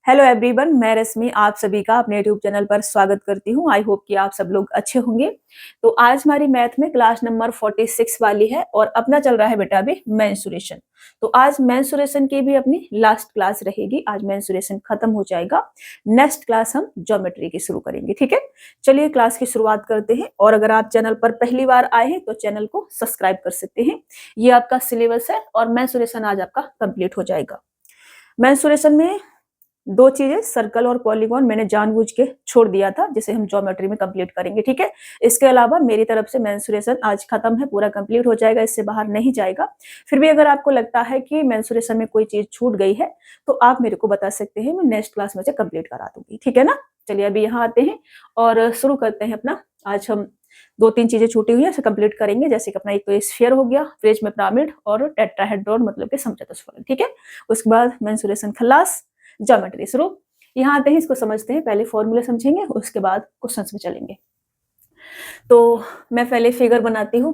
Hello everyone, मैं रश्मि आप सभी का अपने यूट्यूब चैनल पर स्वागत करती हूँ। आई होप कि आप सब लोग अच्छे होंगे। तो आज हमारी मैथ में क्लास नंबर 46 वाली है और अपना चल रहा है बेटा अभी मेंसुरेशन। तो आज मेंसुरेशन की भी अपनी लास्ट क्लास रहेगी। आज मेंसुरेशन खत्म हो जाएगा। नेक्स्ट क्लास हम ज्योमेट्री की शुरू करेंगे। ठीक है, चलिए क्लास की शुरुआत करते हैं। और अगर आप चैनल पर पहली बार आए हैं तो चैनल को सब्सक्राइब कर सकते हैं। ये आपका सिलेबस है और मेंसुरेशन आज आपका कंप्लीट हो जाएगा। मेंसुरेशन में दो चीजें, सर्कल और पॉलीगॉन, मैंने जानबूझ के छोड़ दिया था जिसे हम ज्योमेट्री में कंप्लीट करेंगे। ठीक है, इसके अलावा मेरी तरफ से मेंसुरेशन आज खत्म है, पूरा कंप्लीट हो जाएगा, इससे बाहर नहीं जाएगा। फिर भी अगर आपको लगता है कि मेंसुरेशन में कोई चीज छूट गई है तो आप मेरे को बता सकते हैं, मैं नेक्स्ट क्लास में से कंप्लीट करा दूंगी। ठीक है ना, चलिए अभी यहाँ आते हैं और शुरू करते हैं अपना। आज हम दो तीन चीजें छूटी हुई है उसे कंप्लीट करेंगे, जैसे कि अपना एक तो स्फीयर हो गया, फ्रिज में पिरामिड और टेट्राहेड्रॉन मतलब कि समचतुष्फलक। ठीक है, उसके बाद मेंसुरेशन खलास, ज्योमेट्री शुरू। यहाँ आते हैं, इसको समझते हैं। पहले फॉर्मूले समझेंगे, उसके बाद क्वेश्चंस में चलेंगे। तो मैं पहले फिगर बनाती हूँ।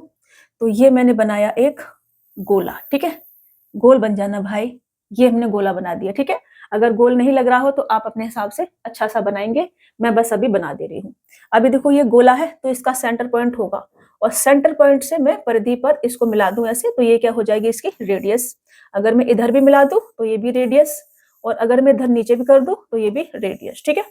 तो ये मैंने बनाया एक गोला। ठीक है, गोल बन जाना भाई। ये हमने गोला बना दिया। ठीक है, अगर गोल नहीं लग रहा हो तो आप अपने हिसाब से अच्छा सा बनाएंगे, मैं बस अभी बना दे रही हूँ। अभी देखो ये गोला है तो इसका सेंटर पॉइंट होगा और सेंटर पॉइंट से मैं परिधि पर इसको मिला दूं ऐसे, तो ये क्या हो जाएगी, इसकी रेडियस। अगर मैं इधर भी मिला दूं तो ये भी रेडियस, और अगर मैं इधर नीचे भी कर दूं तो ये भी रेडियस। ठीक है,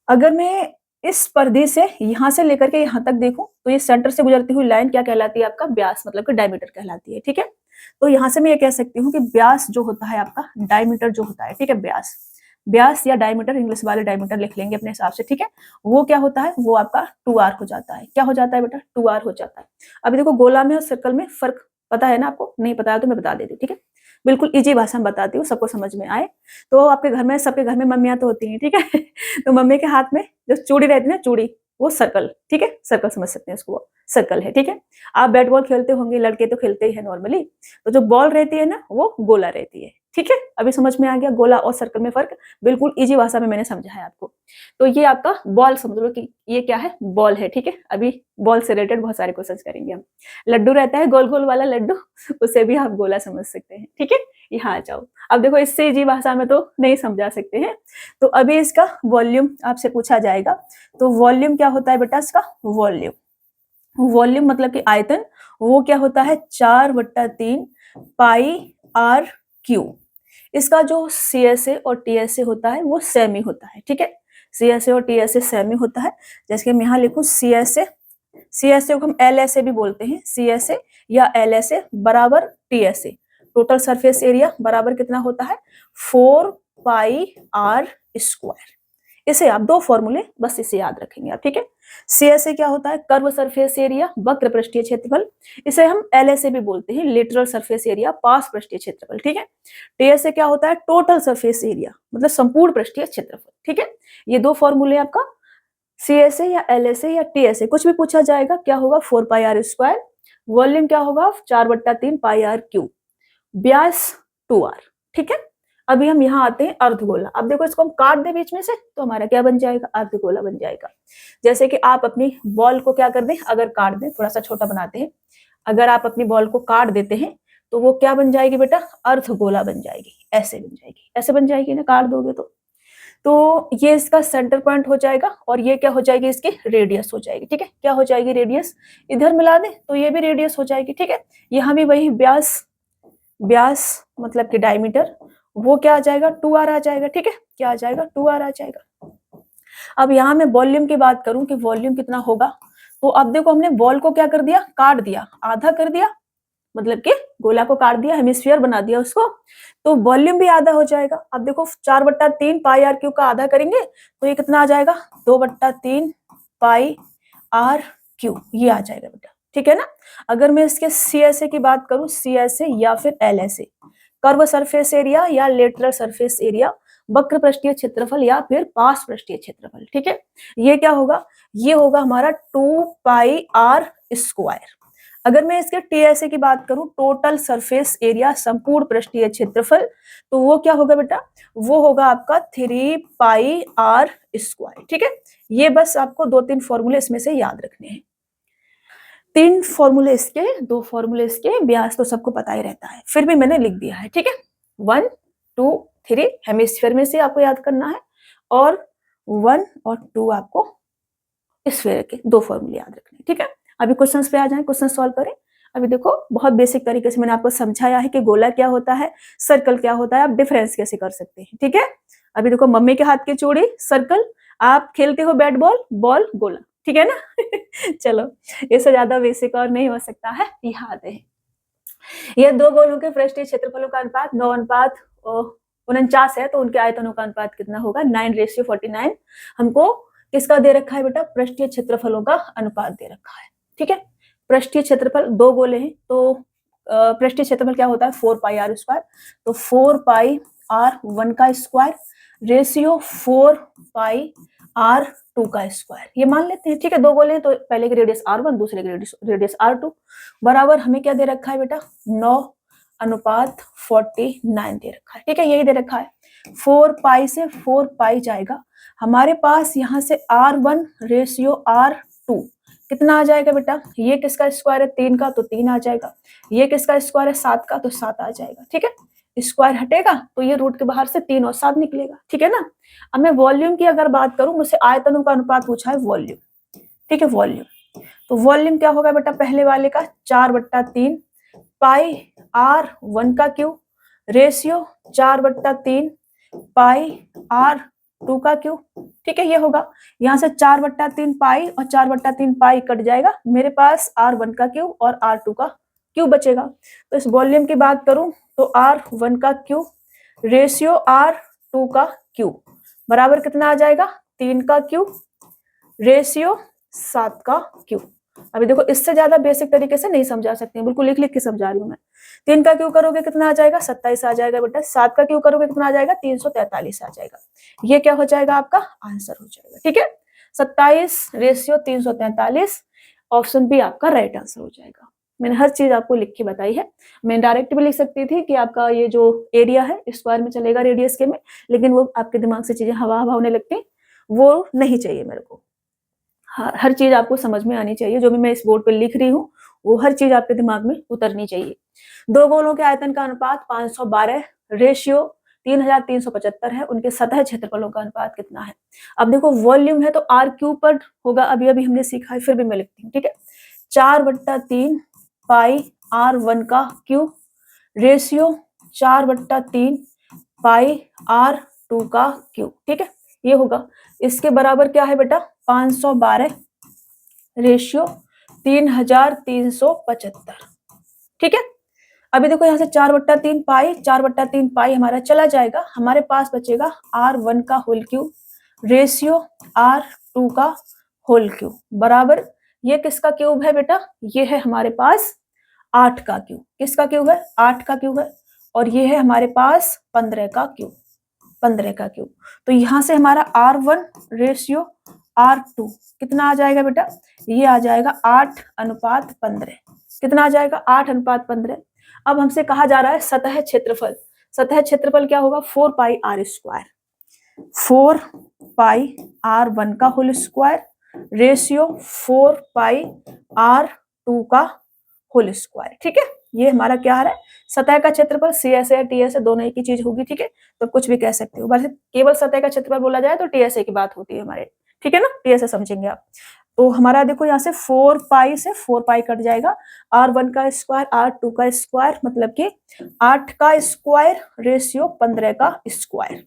अगर मैं इस परिधि से यहां से लेकर के यहां तक देखूं तो ये सेंटर से गुजरती हुई लाइन क्या कहलाती है, आपका व्यास मतलब कि डायमीटर कहलाती है। ठीक है, तो यहां से मैं ये कह सकती हूँ कि व्यास जो होता है आपका, डायमीटर जो होता है, ठीक है, व्यास, व्यास या डायमीटर, इंग्लिश वाले डायमीटर लिख लेंगे अपने हिसाब से। ठीक है, वो क्या होता है, वो आपका 2r हो जाता है। क्या हो जाता है बेटा, 2r हो जाता है। अभी देखो गोला में और सर्कल में फर्क पता है ना आपको, नहीं पता है तो मैं बता देती हूँ। ठीक है, बिल्कुल इजी भाषा में बताती हूँ, सबको समझ में आए। तो आपके घर में, सबके घर में मम्मियां तो होती हैं। ठीक है तो मम्मी के हाथ में जो चूड़ी रहती है ना, चूड़ी, वो सर्कल। ठीक है, सर्कल समझ सकते हैं उसको, वो सर्कल है। ठीक है, आप बैट बॉल खेलते होंगे, लड़के तो खेलते ही है नॉर्मली, तो जो बॉल रहती है ना वो गोला रहती है। ठीक है, अभी समझ में आ गया गोला और सर्कल में फर्क, बिल्कुल इजी भाषा में मैंने समझाया आपको। तो ये आपका बॉल समझ लो कि ये क्या है, बॉल है। ठीक है, अभी बॉल से रिलेटेड बहुत सारे क्वेश्चन करेंगे हम। लड्डू रहता है गोल गोल वाला लड्डू, उसे भी आप गोला समझ सकते हैं। ठीक है, यहाँ आ जाओ। अब देखो इससे इजी भाषा में तो नहीं समझा सकते हैं, तो अभी इसका वॉल्यूम आपसे पूछा जाएगा। तो वॉल्यूम क्या होता है बेटा, इसका वॉल्यूम, वॉल्यूम मतलब कि आयतन, वो क्या होता है, 4/3 पाई आर क्यू। इसका जो CSA और TSA होता है वो सेम ही होता है। ठीक है, CSA और TSA सेम ही होता है। जैसे कि मैं यहाँ लिखूं CSA, CSA को हम LSA भी बोलते हैं, CSA या LSA बराबर TSA, टोटल सरफेस एरिया बराबर कितना होता है, 4 पाई आर स्क्वायर। इसे आप दो फॉर्मूले बस इसे याद रखेंगे आप। ठीक है, CSA क्या होता है, कर्व सरफेस एरिया, वक्र पृष्ठीय क्षेत्रफल। इसे हम LSA भी बोलते हैं, लेटरल सरफेस एरिया, पास पृष्ठीय क्षेत्रफल। ठीक है, TSA क्या होता है, टोटल सरफेस एरिया मतलब संपूर्ण पृष्ठीय क्षेत्रफल। ठीक है, ये दो फॉर्मूले आपका CSA या LSA या TSA, कुछ भी पूछा जाएगा, क्या होगा, 4 पाई आर स्क्वायर। वॉल्यूम क्या होगा, 4/3 pi are cube. Vyas 2r। ठीक है, अभी हम यहाँ आते हैं अर्धगोला। अब देखो इसको हम काट दे बीच में से तो हमारा क्या बन जाएगा, अर्धगोला बन जाएगा। जैसे कि आप अपनी बॉल को क्या कर दें, अगर काट दें, थोड़ा सा छोटा बनाते हैं, अगर आप अपनी बॉल को काट देते हैं तो वो क्या बन जाएगी बेटा, अर्धगोला बन जाएगी। ऐसे बन जाएगी, ऐसे बन जाएगी ना, काट दोगे तो ये इसका सेंटर पॉइंट हो जाएगा और ये क्या हो जाएगी, इसकी रेडियस हो जाएगी। ठीक है, क्या हो जाएगी, रेडियस। इधर मिला दे तो ये भी रेडियस हो जाएगी। ठीक है, यहाँ भी वही व्यास, व्यास मतलब कि डायमीटर, वो क्या आ जाएगा, 2r आ जाएगा। ठीक है, क्या आ जाएगा, 2r आ जाएगा। अब यहाँ मैं वॉल्यूम की बात करूं कि वॉल्यूम कितना होगा, तो अब देखो हमने बॉल को क्या कर दिया, काट दिया, आधा कर दिया, मतलब कि गोला को काट दिया, हेमिस्फीयर बना दिया उसको, तो वॉल्यूम भी आधा हो जाएगा। अब देखो 4/3 पाई आर क्यू का आधा करेंगे तो ये कितना आ जाएगा, 2/3 पाई आर क्यू, ये आ जाएगा बेटा। ठीक है ना, अगर मैं इसके CSA की बात करूं, CSA या फिर LSA, कर्व सरफेस एरिया या लेटरल सरफेस एरिया, वक्र पृष्ठीय क्षेत्रफल या फिर पास पृष्ठीय क्षेत्रफल। ठीक है, ये क्या होगा, ये होगा हमारा 2 पाई आर स्क्वायर। अगर मैं इसके TSA की बात करूं, टोटल सरफेस एरिया, संपूर्ण पृष्ठीय क्षेत्रफल, तो वो क्या होगा बेटा, वो होगा आपका 3 पाई आर स्क्वायर। ठीक है, ये बस आपको दो तीन फॉर्मूले इसमें से याद रखने हैं। तीन फॉर्मूले इसके, दो फॉर्मूले इसके, व्यास तो सबको पता ही रहता है, फिर भी मैंने लिख दिया है। ठीक है, 1 2 3 हेमिस्फीयर में से आपको याद करना है, और 1 और 2 आपको स्फीयर के 2 फॉर्मूले याद रखने हैं, ठीक है। अभी क्वेश्चंस पे आ जाएं, क्वेश्चन सॉल्व करें। अभी देखो बहुत बेसिक तरीके से मैंने आपको समझाया है कि गोला क्या होता है, सर्कल क्या होता है, आप डिफरेंस कैसे कर सकते हैं, ठीक है। अभी देखो मम्मी के हाथ की चूड़ी सर्कल, आप खेलते हो बैट बॉल, बॉल गोला, ठीक है ना। चलो, इससे ज्यादा बेसिक और नहीं हो सकता है, याद है। ये दो गोलों के पृष्ठीय क्षेत्रफलों का अनुपात 9:49 है, तो उनके आयतनों का अनुपात कितना होगा, 9:49। हमको किसका दे रखा है बेटा, पृष्ठीय क्षेत्रफलों का अनुपात दे रखा है, ठीक है। पृष्ठीय क्षेत्रफल, दो गोले हैं, तो पृष्ठीय क्षेत्रफल क्या होता है, 4πr², तो 4πr1 का स्क्वायर रेशियो 4πr2 का स्क्वायर, ये मान लेते हैं, ठीक है। दो गोले हैं तो पहले की रेडियस r1, दूसरे की रेडियस r2, बराबर हमें क्या दे रखा है बेटा, 9:49 दे रखा है, ठीक है। यही दे रखा है, 4π से 4π जाएगा, हमारे पास यहाँ से r1 रेशियो r2 कितना आ जाएगा बेटा, ये किसका स्क्वायर है 3 का, तो 3 आ जाएगा, ये किसका स्क्वायर है 7 का, तो 7 आ जाएगा, ठीक है। स्क्वायर हटेगा तो ये रूट के बाहर से 3 और 7 निकलेगा, ठीक है ना। अब मैं वॉल्यूम की अगर बात करूं, मुझसे आयतनों का अनुपात पूछा है, वॉल्यूम, ठीक है। वॉल्यूम, तो वॉल्यूम क्या होगा बेटा, पहले वाले का 4/3 पाई r1 का क्यूब रेशियो 4/3 पाई r2 का क्यूब, ठीक है। ये होगा, यहाँ से 4/3 पाई और 4/3 पाई कट जाएगा, मेरे पास r1 का क्यूब और r2 का क्यूब बचेगा। तो इस वॉल्यूम की बात करूं तो r1 का क्यूब रेशियो r2 का क्यूब बराबर कितना आ जाएगा, 3 का क्यूब रेशियो 7 का क्यूब। अभी देखो इससे ज्यादा बेसिक तरीके से नहीं समझा सकते हैं, बिल्कुल लिख लिख के समझा रही हूँ मैं। 3 का क्यूब करोगे कितना आ जाएगा, 27 आ जाएगा बेटा। 7 का क्यूब करोगे कितना आ जाएगा, 343 आ जाएगा। ये क्या हो जाएगा, आपका आंसर हो जाएगा, ठीक है। 27:343, ऑप्शन बी आपका राइट आंसर हो जाएगा। मैंने हर चीज आपको लिख के बताई है। मैं डायरेक्ट भी लिख सकती थी कि आपका ये जो एरिया है स्क्वायर में चलेगा रेडियस के में, लेकिन वो आपके दिमाग से चीजें हवा हवा होने लगती, वो नहीं चाहिए मेरे को। हर चीज आपको समझ में आनी चाहिए, जो भी मैं इस बोर्ड पे लिख रही हूँ वो हर चीज आपके दिमाग में उतरनी चाहिए। दो गोलों के आयतन का अनुपात 512 रेशियो 3375 है, उनके सतह क्षेत्रफलों का अनुपात कितना है। अब देखो वॉल्यूम है तो आर क्यूब पर होगा, अभी अभी हमने सीखा है, फिर भी मैं लिखती हूँ, ठीक है। 4/3 पाई r1 का क्यूब रेशियो 4/3 पाई r2 का क्यूब, ठीक है। ये होगा, इसके बराबर क्या है बेटा, 512 रेशियो 3375, ठीक है। अभी देखो यहाँ से 4/3 पाई, 4/3 पाई हमारा चला जाएगा, हमारे पास बचेगा r1 का होल क्यूब रेशियो r2 का होल क्यूब बराबर, ये किसका क्यूब है बेटा, ये है हमारे पास 8 का क्यूब। किसका क्यूब है, 8 का क्यूब है, और ये है हमारे पास 15 का क्यूब, 15 का क्यूब। तो यहाँ से हमारा r1 रेशियो r2 कितना आ जाएगा बेटा, ये आ जाएगा 8:15, कितना आ जाएगा, 8:15। अब हमसे कहा जा रहा है सतह क्षेत्रफल, सतह क्षेत्रफल क्या होगा, 4πr², 4πr1 का होल स्क्वायर रेशियो 4πr2 का होल स्क्वायर, ठीक है। ये हमारा क्या आ रहा है, सतह का क्षेत्रफल, CSA TSA दोनों एक ही चीज होगी, ठीक है। तो कुछ भी कह सकते हो, बस केवल सतह का क्षेत्रफल बोला जाए तो TSA की बात होती है हमारे, ठीक है ना, TSA समझेंगे आप। तो हमारा देखो यहाँ से 4π से 4π कट जाएगा, r1 का स्क्वायर r2 का स्क्वायर मतलब कि 8 का स्क्वायर रेशियो 15 का स्क्वायर।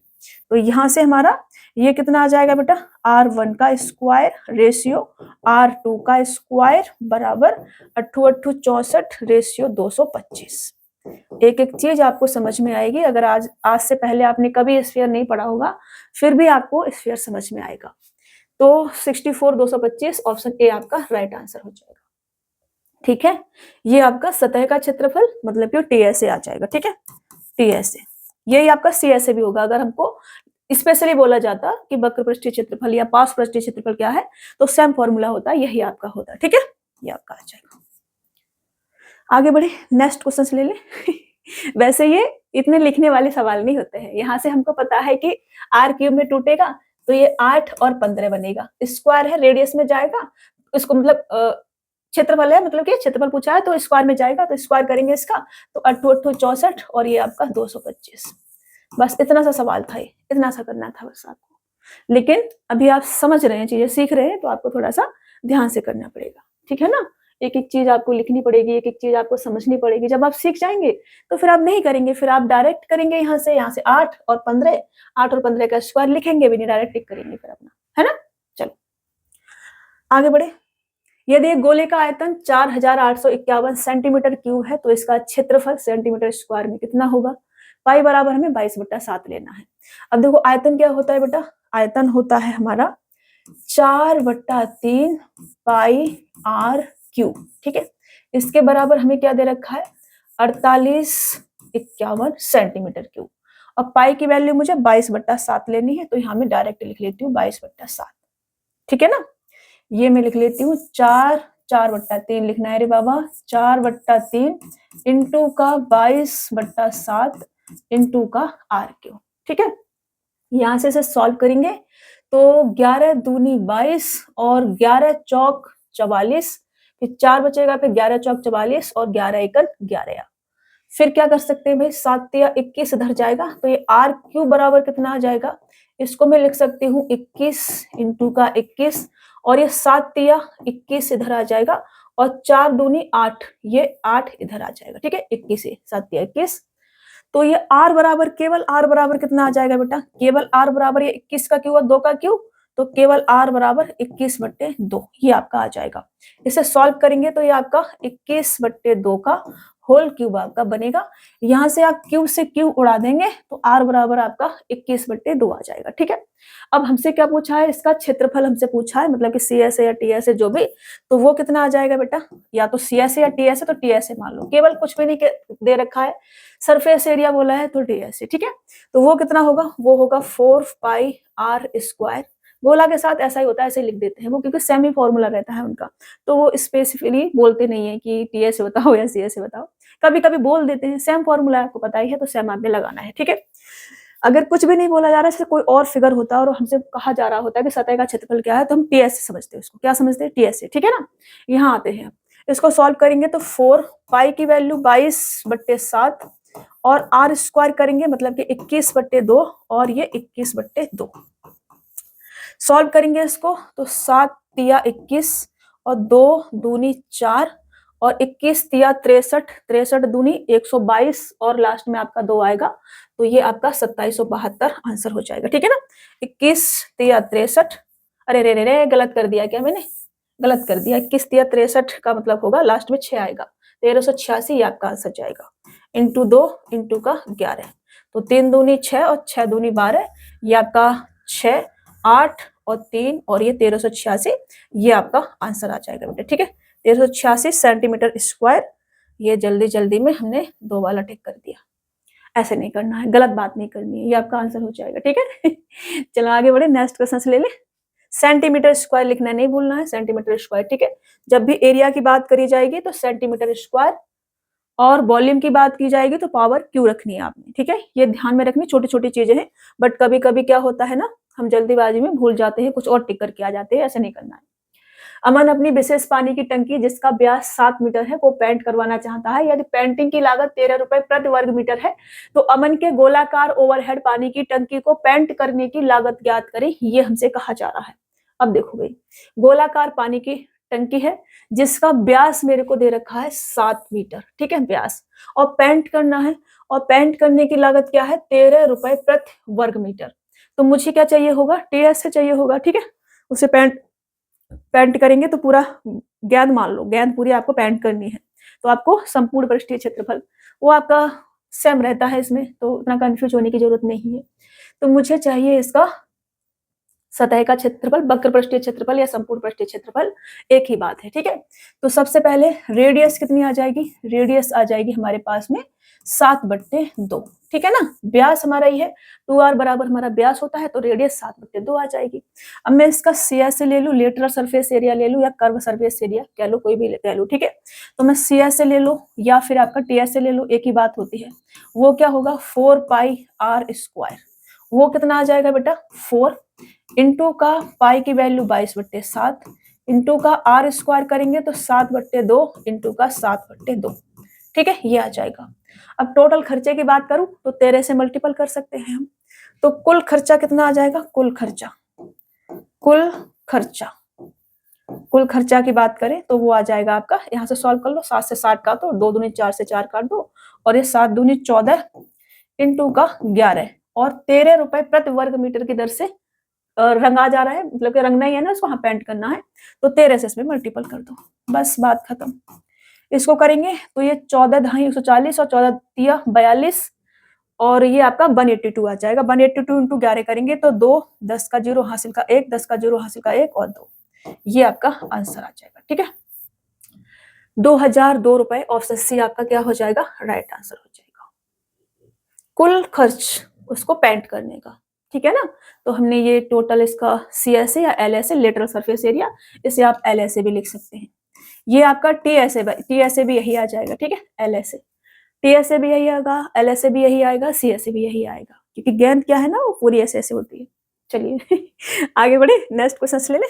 तो यहाँ से हमारा ये कितना आ जाएगा बेटा, r1 का स्क्वायर रेशियो r2 का स्क्वायर बराबर 8×8 64 रेशियो 225। एक एक चीज आपको समझ में आएगी, अगर आज से पहले आपने कभी स्फीयर नहीं पढ़ा होगा फिर भी आपको स्फीयर समझ में आएगा। तो 64/225 ऑप्शन ए आपका राइट आंसर हो जाएगा, ठीक है। ये आपका सतह का क्षेत्रफल मतलब कि TSA आ जाएगा, ठीक है, TSA। यही आपका CSA भी होगा, अगर हमको स्पेशली बोला जाता कि वक्र पृष्ठीय क्षेत्रफल या पार्श्व पृष्ठीय क्षेत्रफल क्या है, तो सेम फॉर्मूला होता, यही आपका होता, ठीक है। ये आपका आ जाएगा। आगे बढ़े, नेक्स्ट क्वेश्चन ले ले। वैसे ये इतने लिखने वाले सवाल नहीं होते हैं, यहाँ से हमको पता है कि r³ में टूटेगा तो ये 8 और 15 बनेगा, स्क्वायर है रेडियस में जाएगा, इसको मतलब क्षेत्रफल है, मतलब कि क्षेत्रफल पूछा है तो स्क्वायर में जाएगा, तो स्क्वायर करेंगे इसका, तो 8×8 64 और ये आपका 225। बस इतना सा सवाल था, ये इतना सा करना था बस आपको। लेकिन अभी आप समझ रहे हैं, चीजें सीख रहे हैं, तो आपको थोड़ा सा ध्यान से करना पड़ेगा, ठीक है ना। एक एक चीज आपको लिखनी पड़ेगी, एक एक चीज आपको समझनी पड़ेगी। जब आप सीख जाएंगे तो फिर आप नहीं करेंगे, फिर आप डायरेक्ट करेंगे यहाँ से 8 और 15, 8 और 15 का स्क्वायर लिखेंगे भी नहीं, डायरेक्ट टिक करेंगे फिर अपना, है ना। चलो आगे बढ़े। यदि एक गोले का आयतन 4851 सेंटीमीटर क्यूब है तो इसका क्षेत्रफल सेंटीमीटर स्क्वायर में कितना होगा। पाई बराबर हमें 22/7 लेना है। अब देखो आयतन क्या होता है बेटा, आयतन होता है हमारा 4/3 पाई आर क्यूब, ठीक है। इसके बराबर हमें क्या दे रखा है, 4851 सेंटीमीटर क्यूब। और पाई की वैल्यू मुझे 22/7 लेनी है, तो यहाँ में डायरेक्ट लिख लेती हूँ 22/7, ठीक है ना। ये मैं लिख लेती हूँ 4/3 लिखना है रे बाबा, 4/3 इंटू का 22/7 इंटू का आर क्यूब, ठीक है। यहाँ से इसे सॉल्व करेंगे तो 11 दूनी 22 और 11 चौक 44, फिर 4 बचेगा, फिर 11 चौक 44 और 11 एकन 11। फिर क्या कर सकते हैं भाई, 7×3 इधर जाएगा, तो ये आर क्यूब बराबर कितना आ जाएगा, इसको मैं लिख सकती हूँ 21 इंटू का 21, और ये 7×3 इधर आ जाएगा, और 4 दूनी 8, ये 8 इधर आ जाएगा, ठीक है। 21 से 7×3 तो ये आर बराबर, केवल आर बराबर कितना आ जाएगा बेटा, केवल आर बराबर ये 21 का क्यूब और 2 का क्यूब, तो केवल आर बराबर 21/2 ये आपका आ जाएगा। इसे सॉल्व करेंगे तो ये आपका 21/2 का होल क्यूब आपका बनेगा। यहाँ से आप क्यूब से क्यूब उड़ा देंगे तो आर बराबर आपका 21/2 आ जाएगा, ठीक है। अब हमसे क्या पूछा है, इसका क्षेत्रफल हमसे पूछा है, मतलब कि सी एस है या टी एस है जो भी, तो वो कितना आ जाएगा बेटा, या तो सी एस है या टी एस है, तो टी एस है मान लो, केवल कुछ भी नहीं दे रखा है, सरफेस एरिया बोला है तो टी एस है, ठीक है। तो वो कितना होगा, वो होगा 4 पाई आर स्क्वायर। गोला के साथ ऐसा ही होता है, ऐसे लिख देते हैं वो, क्योंकि सेमी फॉर्मूला रहता है उनका, तो वो स्पेसिफिकली बोलते नहीं है कि टी एस बताओ या सी एस बताओ, कभी कभी बोल देते हैं। सेम फॉर्मूला आपको पता ही है, तो सेम आपने लगाना है, ठीक है। अगर कुछ भी नहीं बोला जा रहा है, कोई और फिगर होता है और हमसे कहा जा रहा होता है कि सतह का क्षेत्रफल क्या है, तो हम टीएस से समझते हैं उसको, क्या समझते हैं, टीएस से, ठीक है ना। यहाँ आते हैं, इसको सॉल्व करेंगे तो 4 पाई की वैल्यू 22/7 और आर स्क्वायर करेंगे मतलब कि 21/2 और ये 21/2 सॉल्व करेंगे इसको तो 7×3 और 2 दूनी 4 और 21×63, 63 दूनी 122 और लास्ट में आपका 2 आएगा, तो ये आपका 2772 आंसर हो जाएगा, ठीक है ना। 21×63, अरे रे रे रे गलत कर दिया क्या मैंने, गलत कर दिया। 21×63 का मतलब होगा लास्ट में 6 आएगा, 1386 ये आपका आंसर जाएगा, इंटू 2 इंटू का 11, तो 3 दूनी 6 और 6 दूनी 12, ये आपका 6, 8 और 3 और ये 1386, ये आपका आंसर आ जाएगा बेटा, ठीक है। 1386 सेंटीमीटर स्क्वायर, ये जल्दी जल्दी में हमने 2 वाला टिक कर दिया, ऐसे नहीं करना है, गलत बात नहीं करनी है, ये आपका आंसर हो जाएगा, ठीक है। चलो आगे बढ़े, नेक्स्ट क्वेश्चन ले ले। सेंटीमीटर स्क्वायर लिखना नहीं भूलना है, सेंटीमीटर स्क्वायर, ठीक है। जब भी एरिया की बात करी जाएगी तो सेंटीमीटर स्क्वायर, और वॉल्यूम की बात की जाएगी तो पावर क्यू रखनी है आपने, ठीक है। ये ध्यान में रखनी, छोटी छोटी चीजें हैं, बट कभी कभी क्या होता है ना, हम जल्दीबाजी में भूल जाते हैं, कुछ और टिक करके आ जाते हैं, ऐसे नहीं करना है। अमन अपनी विशेष पानी की टंकी जिसका व्यास 7 मीटर है वो पेंट करवाना चाहता है। यदि पेंटिंग की लागत 13 रुपए प्रति वर्ग मीटर है तो अमन के गोलाकार ओवरहेड पानी की टंकी को पेंट करने की लागत ज्ञात करें, ये हमसे कहा जा रहा है। अब देखो भाई, गोलाकार पानी की टंकी है जिसका व्यास मेरे को दे रखा है 7 मीटर, ठीक है, व्यास, और पेंट करना है, और पेंट करने की लागत क्या है, 13 रुपए प्रति वर्ग मीटर। तो मुझे क्या चाहिए होगा, टीएस से चाहिए होगा, ठीक है। उसे पेंट करेंगे तो पूरा गेंद मान लो, गेंद पूरी आपको पेंट करनी है, तो आपको संपूर्ण पृष्ठीय क्षेत्रफल वो आपका सेम रहता है इसमें, तो उतना कंफ्यूज होने की जरूरत नहीं है। तो मुझे चाहिए इसका सतह का क्षेत्रफल, वक्र पृष्ठीय क्षेत्रफल या संपूर्ण पृष्ठीय क्षेत्रफल, एक ही बात है, ठीक है। तो सबसे पहले रेडियस कितनी आ जाएगी, रेडियस आ जाएगी हमारे पास में 7/2, ठीक है ना। व्यास हमारा ये है, 2r बराबर हमारा व्यास होता है, तो रेडियस 7/2 आ जाएगी। अब मैं इसका सीएस से ले लूं, लेटरल सरफेस एरिया ले लूं या कर्व सरफेस एरिया कह लो, कोई भी कह लो, ठीक है। तो मैं सीएस से ले लूं या फिर आपका टीएस से ले लूं, एक ही बात होती है। वो क्या होगा, 4 पाई आर स्क्वायर, वो कितना आ जाएगा बेटा, 4 इंटू का पाई की वैल्यू 22/7 इंटू का आर स्क्वायर करेंगे तो 7/2 इंटू का 7/2, ठीक है, ये आ जाएगा। अब टोटल खर्चे की बात करूं तो 13 से मल्टीपल कर सकते हैं हम। तो कुल खर्चा कितना आ जाएगा, कुल खर्चा कुल खर्चा की बात करें तो वो आ जाएगा आपका, यहाँ से सॉल्व कर लो, 7 से 60 काटो, 2 दूनी 4 से 4 काट दो, और ये 7 दूनी 14 इंटू का 11 और 13 रुपए प्रति वर्ग मीटर की दर से रंगा जा रहा है, मतलब कि रंगना ही है ना, उसको हाँ पेंट करना है, तो 13 से इसमें मल्टीपल कर दो, बस बात खत्म। इसको करेंगे तो ये 14 ढाई 140 और 14 तिया 42 और ये आपका 182 आ जाएगा। 182 इंटू 11 करेंगे तो 2, 10 का 0 हासिल का 1, 10 का 0 हासिल का 1 और 2, ये आपका आंसर आ जाएगा। ठीक है, 2002 रुपए, ऑप्शन सी आपका क्या हो जाएगा, राइट आंसर हो जाएगा। कुल खर्च उसको पेंट करने का, ठीक है ना। तो हमने ये टोटल इसका CSA या LSA लेटरल सरफेस एरिया, इसे आप LSA भी लिख सकते हैं। ये आपका TSA भी यही आ जाएगा। ठीक है, LSA TSA भी यही आएगा, LSA भी यही आएगा, CSA भी यही आएगा, क्योंकि गेंद क्या है ना, वो पूरी ऐसे होती है। चलिए आगे बढ़े, नेक्स्ट क्वेश्चन ले ले।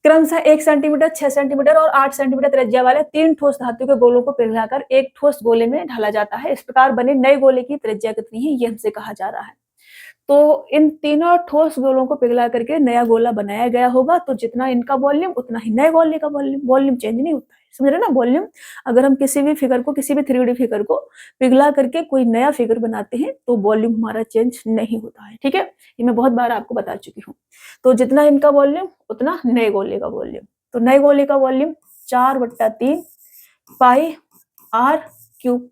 क्रमशः 1 सेंटीमीटर, 6 सेंटीमीटर और 8 सेंटीमीटर त्रिज्या वाले 3 ठोस धातु के गोलों को पिघलाकर एक ठोस गोले में ढाला जाता है। इस प्रकार बने नए गोले की त्रिज्या कितनी है, ये हमसे कहा जा रहा है। तो इन तीनों ठोस गोलों को पिघला करके नया गोला बनाया गया होगा, तो जितना इनका वॉल्यूम उतना ही नए गोले का वॉल्यूम, वॉल्यूम चेंज नहीं होता है, समझ रहे ना। वॉल्यूम, अगर हम किसी भी फिगर को, किसी भी 3D फिगर को पिघला करके कोई नया फिगर बनाते हैं तो वॉल्यूम हमारा चेंज नहीं होता है। ठीक है, ये मैं बहुत बार आपको बता चुकी हूँ। तो जितना इनका वॉल्यूम उतना नए गोले का वॉल्यूम, तो नए गोले का वॉल्यूम 4/3 पाई r क्यूब,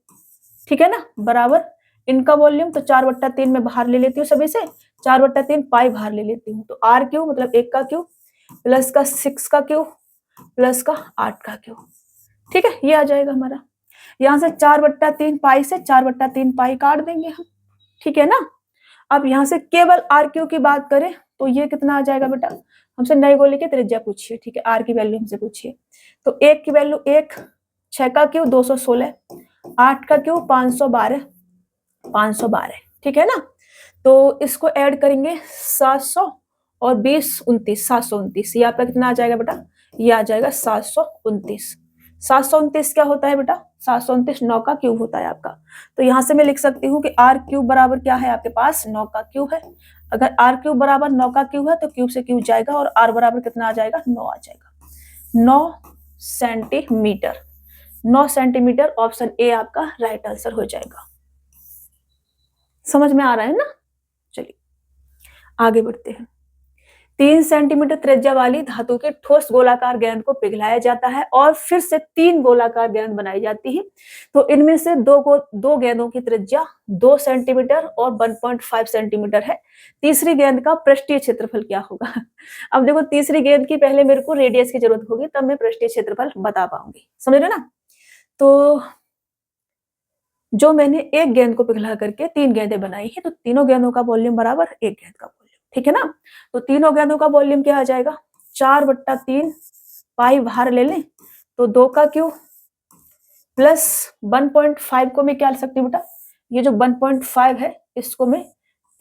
ठीक है ना, बराबर इनका वॉल्यूम, तो 4/3 में बाहर ले लेती हूँ सभी से, 4/3 पाई बाहर ले लेती हूँ, तो r क्यूब मतलब 1 का क्यूब प्लस का 6 का क्यूब प्लस का 8 का क्यूब। ठीक है, ये आ जाएगा हमारा। यहाँ से 4/3 पाई से 4/3 पाई काट देंगे हम, ठीक है ना। अब यहाँ से केवल r क्यूब की बात करें तो ये कितना आ जाएगा बेटा, हमसे नए गोले की त्रिज्या पूछिए, ठीक है, r की वैल्यू हमसे पूछिए, तो 1 की वैल्यू 1, 6 का क्यूब 216, 8 का क्यूब 512, 512, ठीक है ना। तो इसको ऐड करेंगे 700 और 20 29, 729, ये आपका कितना आ जाएगा बेटा, ये आ जाएगा 729। 729 क्या होता है बेटा, 729 9 का क्यूब होता है आपका। तो यहाँ से मैं लिख सकती हूँ कि r क्यूब बराबर क्या है आपके पास, 9 का क्यूब है। अगर r क्यूब बराबर 9 का क्यूब है तो क्यूब से क्यूब जाएगा और r बराबर कितना आ जाएगा, 9 आ जाएगा, 9 सेंटीमीटर। 9 सेंटीमीटर, ऑप्शन ए आपका राइट आंसर हो जाएगा। समझ में आ रहा है ना। चलिए आगे बढ़ते हैं। 3 सेंटीमीटर त्रिज्या वाली धातु के ठोस गोलाकार गेंद को पिघलाया जाता है और फिर से 3 गोलाकार गेंद बनाई जाती है। तो इनमें से दो गेंदों की त्रिज्या 2 सेंटीमीटर और 1.5 सेंटीमीटर है। तीसरी गेंद का पृष्ठीय क्षेत्रफल क्या होगा। अब देखो, तीसरी गेंद की पहले मेरे को रेडियस की जरूरत होगी, तब मैं पृष्ठीय क्षेत्रफल बता पाऊंगी, समझ रहे ना। तो जो मैंने एक गेंद को पिघला करके 3 गेंदें बनाई है, तो तीनों गेंदों का वॉल्यूम बराबर एक गेंद का वॉल्यूम, ठीक है ना। तो तीनों गेंदों का वॉल्यूम क्या आ जाएगा, 4/3 पाई बाहर ले लें तो 2 का क्यूब प्लस 1.5 को मैं क्या लिख सकती हूँ बेटा, ये जो 1.5 है इसको मैं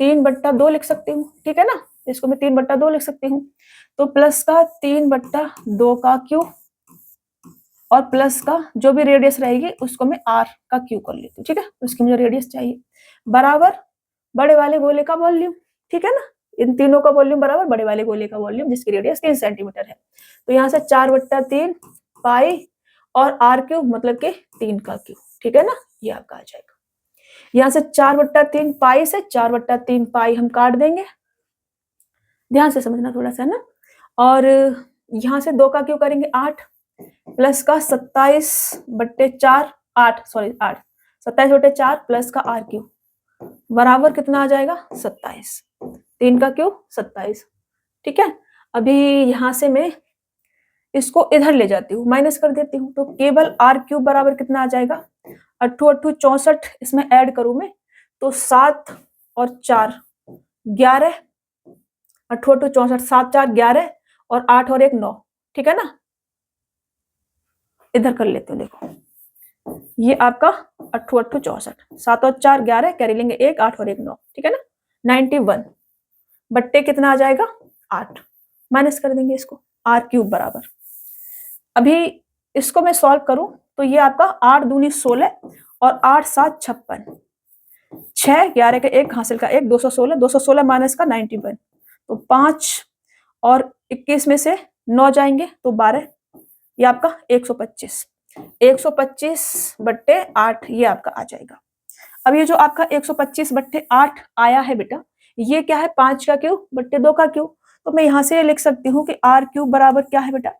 3/2 लिख सकती हूँ, ठीक है ना, इसको मैं 3/2 लिख सकती हूँ। तो प्लस का 3/2 का क्यूब और प्लस का जो भी रेडियस रहेगी उसको मैं r का क्यूब कर लेती हूँ, ठीक है, उसकी मुझे रेडियस चाहिए, बराबर बड़े वाले गोले का वॉल्यूम, ठीक है ना। इन तीनों का वॉल्यूम बराबर बड़े वाले गोले का वॉल्यूम जिसकी रेडियस 3 सेंटीमीटर है। तो यहाँ से 4/3 पाई और r क्यूब मतलब के 3 का क्यूब, ठीक है ना, ये आपका आ जाएगा। यहाँ से 4/3 पाई से 4/3 पाई हम काट देंगे, ध्यान से समझना थोड़ा सा ना। और यहाँ से 2 का क्यूब करेंगे 8 प्लस का 27/4, 8 सॉरी 8, 27/4 प्लस का r क्यूब बराबर कितना आ जाएगा, 27, 3 का क्यूब 27, ठीक है। अभी यहाँ से मैं इसको इधर ले जाती हूँ, माइनस कर देती हूँ, तो केवल r क्यूब बराबर कितना आ जाएगा, 8 8 64, इसमें ऐड करूं मैं तो 7 और 4 11, 8 8 64, 7 4 11 और 8 और 1 9, ठीक है ना। इधर कर लेती हूँ, देखो ये आपका 8 8 64, 7 और 4 11, कैरी लेंगे 1, 8 और 1 9, ठीक है ना, 91 बट्टे कितना आ जाएगा 8, माइनस कर देंगे इसको, r क्यूब बराबर। अभी इसको मैं सॉल्व करूं तो ये आपका 8 दूनी 16 और 8 7 56, 6 11 का 1 हासिल का 1, 216, 216 माइनस का 91, तो 5 और 21 में से 9 जाएंगे तो 12, ये आपका 125, 125/8 ये आपका आ जाएगा। अब ये जो आपका 125/8 आया है बेटा, ये क्या है 5 का क्यूब बट्टे 2 का क्यूब, तो मैं यहाँ से लिख सकती हूँ कि r क्यूब बराबर क्या है बेटा,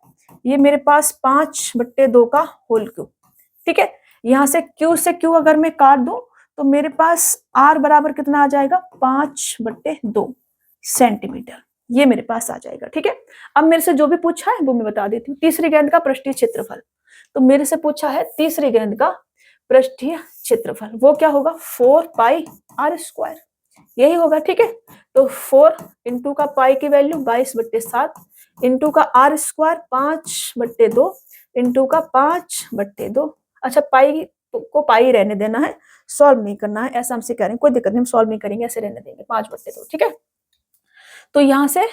ये मेरे पास 5/2 का होल क्यूब। ठीक है, यहाँ से क्यू से क्यू अगर मैं काट दूं तो मेरे पास r बराबर कितना आ जाएगा 5/2 सेंटीमीटर, ये मेरे पास आ जाएगा। ठीक है, अब मेरे से जो भी पूछा है वो मैं बता देती हूँ। तीसरी गेंद का पृष्ठीय क्षेत्रफल, तो मेरे से पूछा है तीसरी गेंद का पृष्ठीय क्षेत्रफल, वो क्या होगा 4πr², यही होगा। ठीक है, तो 4 इंटू का पाई की वैल्यू 22/7 इंटू का r² 5/2 इंटू का 5/2। अच्छा, पाई को पाई रहने देना है, सॉल्व नहीं करना है, ऐसा हमसे कह रहे हैं, कोई दिक्कत नहीं, हम सॉल्व नहीं करेंगे, ऐसे रहने देंगे 5/2। ठीक है, तो यहाँ से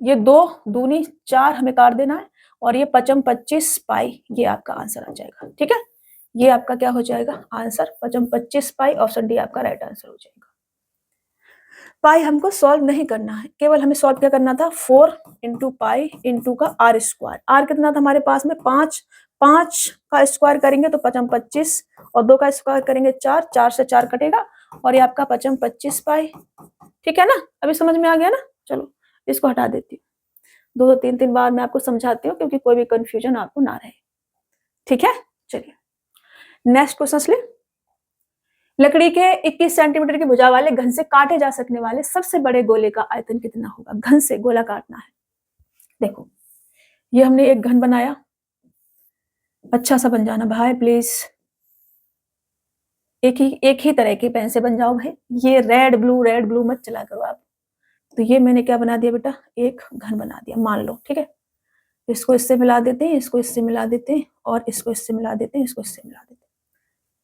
ये 2 दूनी 4 हमें काट देना है और ये 25 पाई, ये आपका आंसर आ जाएगा। ठीक है, ये आपका क्या हो जाएगा आंसर 25 पाई, ऑप्शन डी आपका राइट आंसर हो जाएगा। पाई हमको सॉल्व नहीं करना है, केवल हमें सॉल्व क्या करना था 4 इंटू पाई इंटू का r², r कितना था हमारे पास में 5, 5 का स्क्वायर करेंगे तो 25 और 2 का स्क्वायर करेंगे 4, 4 से 4 कटेगा और ये आपका 25 पाई। ठीक है ना, अभी समझ में आ गया ना। चलो इसको हटा देती हूँ, 2 3 3 बार मैं आपको समझाती हूँ क्योंकि कोई भी कंफ्यूजन आपको ना रहे। ठीक है, चलिए नेक्स्ट क्वेश्चन ले। लकड़ी के 21 सेंटीमीटर की भुजा वाले घन से काटे जा सकने वाले सबसे बड़े गोले का आयतन कितना होगा, घन से गोला काटना है। देखो ये हमने एक घन बनाया, अच्छा सा बन जाना भाई प्लीज, एक ही तरह के पेन से बन जाओ भाई, ये रेड ब्लू मत चला करो आप। तो ये मैंने क्या बना दिया बेटा, एक घन बना दिया, मान लो। ठीक है, इसको इससे मिला देते हैं, इसको इससे मिला देते हैं और इसको इससे मिला देते हैं, इसको इससे मिला देते हैं,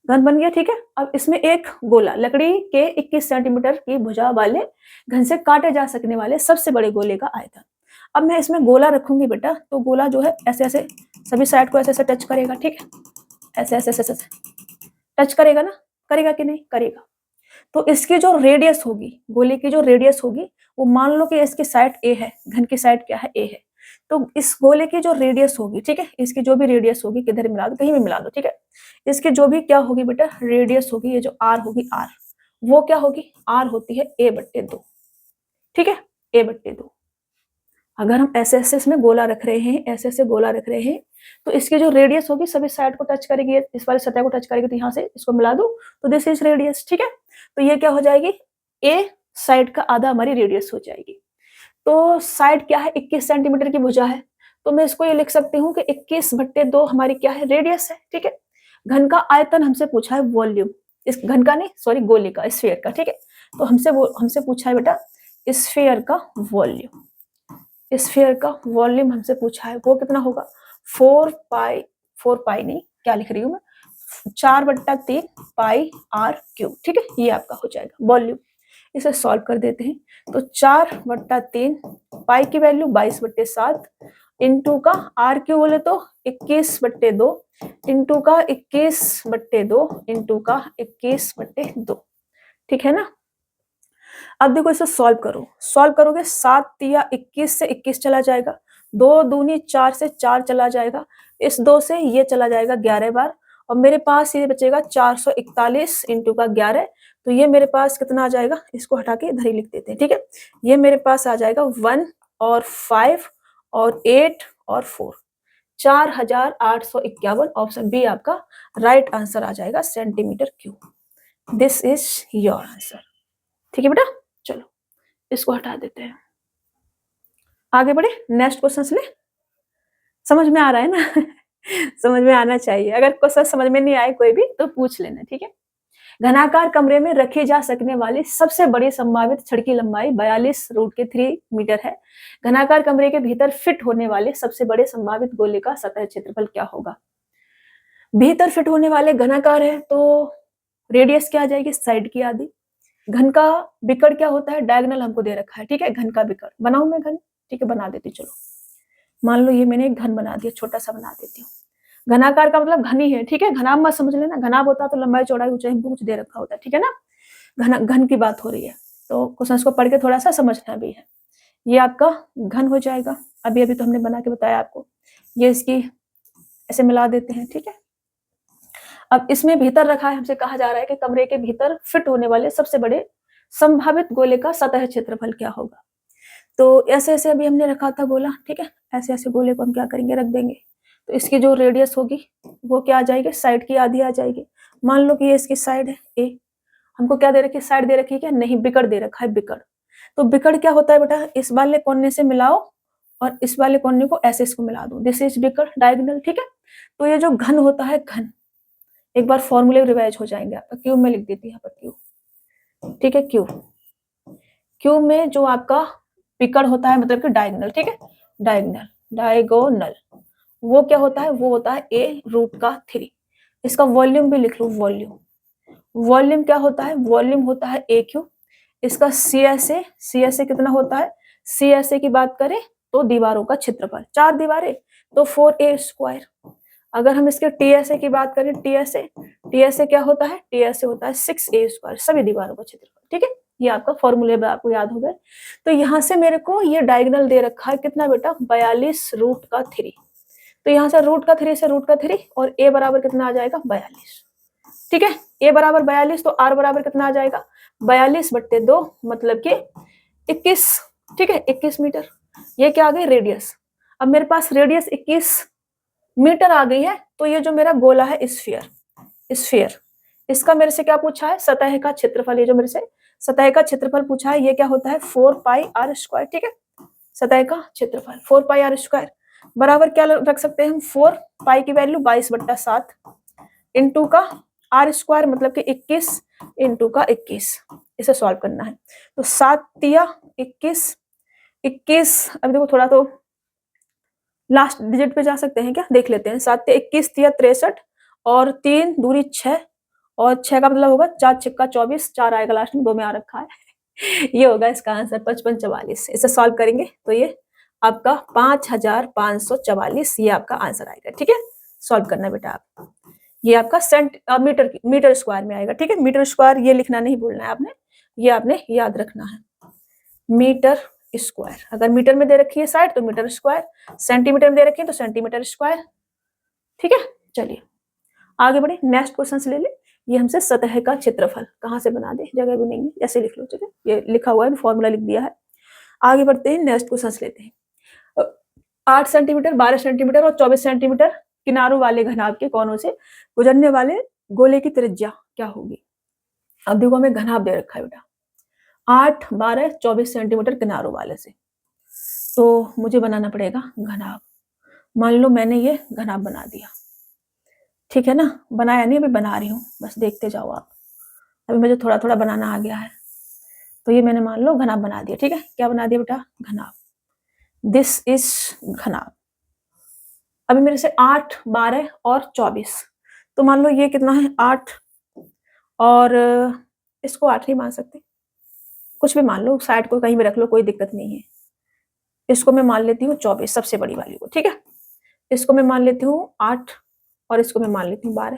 घन बन गया। ठीक है, अब इसमें एक गोला, लकड़ी के 21 सेंटीमीटर की भुजा वाले घन से काटे जा सकने वाले सबसे बड़े गोले का आयतन। अब मैं इसमें गोला रखूंगी बेटा, तो गोला जो है ऐसे ऐसे सभी साइड को ऐसे ऐसे टच करेगा। ठीक है, ऐसे ऐसे ऐसे ऐसे टच करेगा ना, करेगा कि नहीं करेगा। तो इसकी जो रेडियस होगी, गोले की जो रेडियस होगी, वो मान लो कि इसकी साइड ए है, घन की साइड क्या है ए है, तो इस गोले की जो रेडियस होगी, ठीक है, इसकी जो भी रेडियस होगी, किधर मिला दो कहीं भी मिला दो। ठीक है, इसकी जो भी क्या होगी बेटा रेडियस होगी, ये जो आर होगी आर, वो क्या होगी आर होती है a/2। ठीक है, a/2। अगर हम ऐसे ऐसे इसमें गोला रख रहे हैं, ऐसे ऐसे गोला रख रहे हैं, तो इसकी जो रेडियस होगी सभी साइड को टच करेगी, इस वाली सतह को टच करेगी, तो यहाँ से इसको मिला दो तो दिस इज रेडियस। ठीक है, तो ये क्या हो जाएगी ए साइड का आधा हमारी रेडियस हो जाएगी। तो साइड क्या है 21 सेंटीमीटर की भुजा है, तो मैं इसको ये लिख सकती हूँ कि 21/2 हमारी क्या है रेडियस है। ठीक है, घन का आयतन हमसे पूछा है वॉल्यूम, इस घन का नहीं सॉरी गोले का, स्फीयर का। ठीक है, तो हमसे पूछा है बेटा स्फीयर का वॉल्यूम, स्फीयर का वॉल्यूम हमसे पूछा है, वो कितना होगा 4 पाई नहीं क्या लिख रही हूँ मैं 4/3 पाई आर क्यूब। ठीक है, ये आपका हो जाएगा वॉल्यूम। इसे सॉल्व कर देते हैं, तो 4/3 पाई की वैल्यू 22/7 इंटू का आर क्यू बोले तो 21/2 इंटू का 21/2 इंटू का 21/2। ठीक है ना, अब देखो इसे सॉल्व करो, सॉल्व करोगे 7 या 21 से 21 चला जाएगा, 2 दूनी 4 से 4 चला जाएगा, इस 2 से ये चला जाएगा 11 बार और मेरे पास ये बचेगा 441 इंटू का 11, तो ये मेरे पास कितना आ जाएगा, इसको हटा के इधर ही लिख देते हैं। ठीक है, ये मेरे पास आ जाएगा 1 और 5 और 8 और 4, 4851। ऑप्शन बी आपका राइट आंसर आ जाएगा centimetre cube. This is your answer. ठीक है बेटा, चलो इसको हटा देते हैं, आगे बढ़े नेक्स्ट क्वेश्चन ले। समझ में आ रहा है ना समझ में आना चाहिए, अगर क्वेश्चन समझ में नहीं आए कोई भी तो पूछ लेना। ठीक है, घनाकार कमरे में रखी जा सकने वाली सबसे बड़ी संभावित छड़ की लंबाई 42√3 मीटर है। घनाकार कमरे के भीतर फिट होने वाले सबसे बड़े संभावित गोले का सतह क्षेत्रफल क्या होगा। भीतर फिट होने वाले घनाकार है तो रेडियस क्या आ जाएगी साइड की आधी। घन का बिकड़ क्या होता है डायगोनल हमको दे रखा है। ठीक है, घन का बिकड़ बनाऊं मैं घन, ठीक है बना देती, चलो मान लो ये मैंने एक घन बना दिया, छोटा सा बना देती हूँ। घनाकार का मतलब घनी है, ठीक है, घनाभ मत समझ लेना, घनाभ होता तो लंबाई चौड़ाई ऊंचाई हमको कुछ दे रखा होता है, ठीक है ना, घन की बात हो रही है, तो क्वेश्चन को पढ़ के थोड़ा सा समझना भी है। ये आपका घन हो जाएगा, अभी अभी तो हमने बना के बताया आपको, ये इसकी ऐसे मिला देते हैं, ठीक है। अब इसमें भीतर रखा है, हमसे कहा जा रहा है कि कमरे के भीतर फिट होने वाले सबसे बड़े संभावित गोले का सतह क्षेत्रफल क्या होगा। तो ऐसे ऐसे अभी हमने रखा था गोला, ठीक है, ऐसे ऐसे गोले को हम क्या करेंगे, रख देंगे, तो इसकी जो रेडियस होगी वो क्या आ जाएगी, साइड की आधी आ जाएगी। मान लो कि ये इसकी साइड है ए, हमको क्या दे रखी है, साइड दे रखी है क्या, नहीं, बिकड़ दे रखा है, बिकड़। तो बिकड़ क्या होता है बेटा, इस वाले कोने से मिलाओ और इस वाले कोने को ऐसे इसको मिला दो, दिस इज बिकड़, डायगोनल, ठीक है। तो ये जो घन होता है, घन, एक बार फॉर्मूले रिवाइज हो जाएंगे आपका, क्यू में लिख देती है यहाँ पर, क्यू, ठीक है, क्यू, क्यू में जो आपका बिकड़ होता है मतलब कि डायगोनल, ठीक है, डायगोनल, डायगोनल, वो क्या होता है, वो होता है ए रूट का 3। इसका वॉल्यूम भी लिख लो, वॉल्यूम, वॉल्यूम क्या होता है, वॉल्यूम होता है ए क्यू। इसका सी एस ए, सी एस ए कितना होता है, सी एस ए की बात करें तो दीवारों का क्षेत्रफल, 4 दीवारें तो 4a²। अगर हम इसके टी एस ए की बात करें, टी एस ए, टी एस ए क्या होता है, टी एस ए होता है 6a², सभी दीवारों का क्षेत्रफल, ठीक है। ये आपका फॉर्मूले आपको याद हो गए। तो यहाँ से मेरे को ये डायगोनल दे रखा है कितना बेटा, 42 रूट का 3। तो यहाँ से रूट का 3 से रूट का 3 और a बराबर कितना आ जाएगा, 42, ठीक है। a बराबर 42 तो r बराबर कितना आ जाएगा, 42/2 मतलब कि 21, ठीक है, 21 मीटर। ये क्या आ गई, रेडियस। अब मेरे पास रेडियस 21 मीटर आ गई है, तो ये जो मेरा गोला है स्फीयर, स्फीयर, इसका मेरे से क्या पूछा है, सतह का क्षेत्रफल। ये जो मेरे से सतह का क्षेत्रफल पूछा है, ये क्या होता है, 4πr², ठीक है, सतह का क्षेत्रफल 4πr² बराबर क्या रख सकते हैं हम, 4 पाई की वैल्यू 22/7 इंटू का r² मतलब कि 21 इंटू का 21, इसे सॉल्व करना है। तो 7 तिया 21, 21, अभी देखो थोड़ा तो लास्ट डिजिट पे जा सकते हैं क्या, देख लेते हैं, 7 तिया 21 तिया 63 और 3 दूरी 6 और 6 का मतलब होगा 4 6 24, 4 आएगा लास्ट में, 2 में आ रखा है ये होगा इसका आंसर 5544। इसे सॉल्व करेंगे तो ये आपका 5544 ये आपका आंसर आएगा, ठीक है। सॉल्व करना बेटा आप, ये आपका मीटर स्क्वायर में आएगा, ठीक है। मीटर स्क्वायर ये लिखना नहीं भूलना है आपने, ये आपने याद रखना है, मीटर स्क्वायर। अगर मीटर में दे रखी है साइड तो मीटर स्क्वायर, सेंटीमीटर में दे रखी है तो सेंटीमीटर स्क्वायर, ठीक है। चलिए आगे बढ़े, नेक्स्ट क्वेश्चन ले ले। ये हमसे सतह का क्षेत्रफल कहाँ से बना दे, जगह भी नहीं है, ऐसे लिख लो, ठीक है, ये लिखा हुआ है, फॉर्मूला लिख दिया है। आगे बढ़ते हैं, नेक्स्ट क्वेश्चन लेते हैं। 8 सेंटीमीटर, 12 सेंटीमीटर और 24 सेंटीमीटर किनारों वाले घनाभ के कोनों से गुजरने वाले गोले की त्रिज्या क्या होगी। अब देखो हमें घनाभ दे रखा है बेटा, 8 12 24 सेंटीमीटर किनारों वाले से, तो मुझे बनाना पड़ेगा घनाभ। मान लो मैंने ये घनाभ बना दिया, ठीक है ना, बनाया नहीं, अभी बना रही हूँ, बस देखते जाओ आप, अभी मुझे थोड़ा थोड़ा बनाना आ गया है। तो ये मैंने मान लो घनाभ बना दिया, ठीक है, क्या बना दिया बेटा, घनाभ, दिस इज घनाभ। अभी मेरे से 8 12 और 24, तो मान लो ये कितना है 8 और इसको 8 नहीं मान सकते, कुछ भी मान लो, साइड को कहीं भी रख लो, कोई दिक्कत नहीं है। इसको मैं मान लेती हूँ 24, सबसे बड़ी वाली को, ठीक है। इसको मैं मान लेती हूँ 8 और इसको मैं मान लेती हूँ 12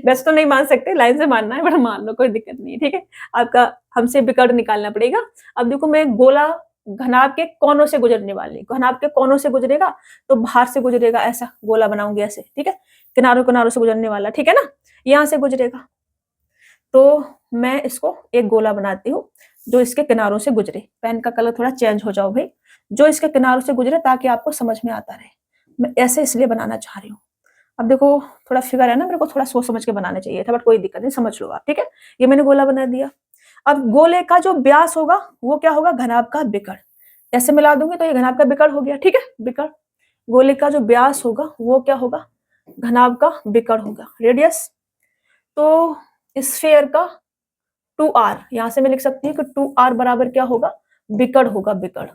वैसे तो नहीं मान सकते, लाइन से मानना है, बट मान लो, कोई दिक्कत नहीं है, ठीक है। आपका हमसे विकर्ण निकालना पड़ेगा। अब देखो मैं गोला घनाभ के कोनों से गुजरने वाली, घनाभ के कोनों से गुजरेगा तो बाहर से गुजरेगा, ऐसा गोला बनाऊंगी ऐसे, ठीक है, किनारों किनारों से गुजरने वाला, ठीक है ना, यहाँ से गुजरेगा। तो मैं इसको एक गोला बनाती हूँ जो इसके किनारों से गुजरे। पेन का कलर थोड़ा चेंज हो जाओ भाई, जो इसके किनारों से गुजरे, ताकि आपको समझ में आता रहे। मैं ऐसे इसलिए बनाना चाह रही हूँ। अब देखो थोड़ा फिगर है ना, मेरे को थोड़ा सोच समझ के बनाना चाहिए था, बट कोई दिक्कत नहीं, समझ लो आप, ठीक है। ये मैंने गोला बना दिया। अब गोले का जो व्यास होगा वो क्या होगा, घनाभ का विकर्ण। ऐसे मिला दूंगी तो ये घनाभ का विकर्ण हो गया, ठीक है, विकर्ण। गोले का जो व्यास होगा वो क्या होगा, घनाभ का विकर्ण होगा, रेडियस। तो स्फीयर का 2r, यहां से मैं लिख सकती हूँ कि 2r बराबर क्या होगा, विकर्ण होगा, विकर्ण,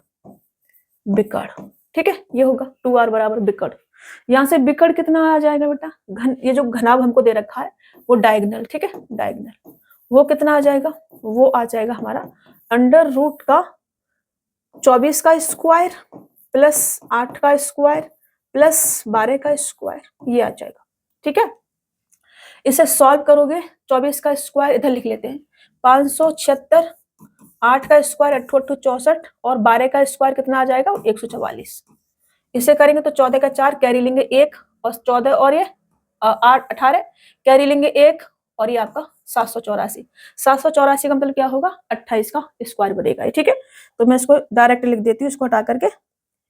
विकर्ण, ठीक है, ये होगा 2r बराबर विकर्ण। यहाँ से विकर्ण कितना आ जाएगा बेटा, घन, ये जो घनाभ हमको दे रखा है वो डायगोनल, ठीक है, डायगोनल, वो कितना आ जाएगा, वो आ जाएगा हमारा √24 का स्क्वायर प्लस 8 का स्क्वायर प्लस 12 का स्क्वायर, ये आ जाएगा। ठीक है, इसे सॉल्व करोगे, 24 का स्क्वायर इधर लिख लेते हैं, 576, 8 का स्क्वायर 8 8 64 और 12 का स्क्वायर कितना आ जाएगा 144। इसे करेंगे तो 14 का 4 कैरी लेंगे 1 और 14 और ये 8 18 कैरी लेंगे 1 और ये आपका 784। 784 का मतलब क्या होगा 28 का स्क्वायर बनेगा। ठीक है, तो मैं इसको डायरेक्ट लिख देती हूँ, इसको हटा करके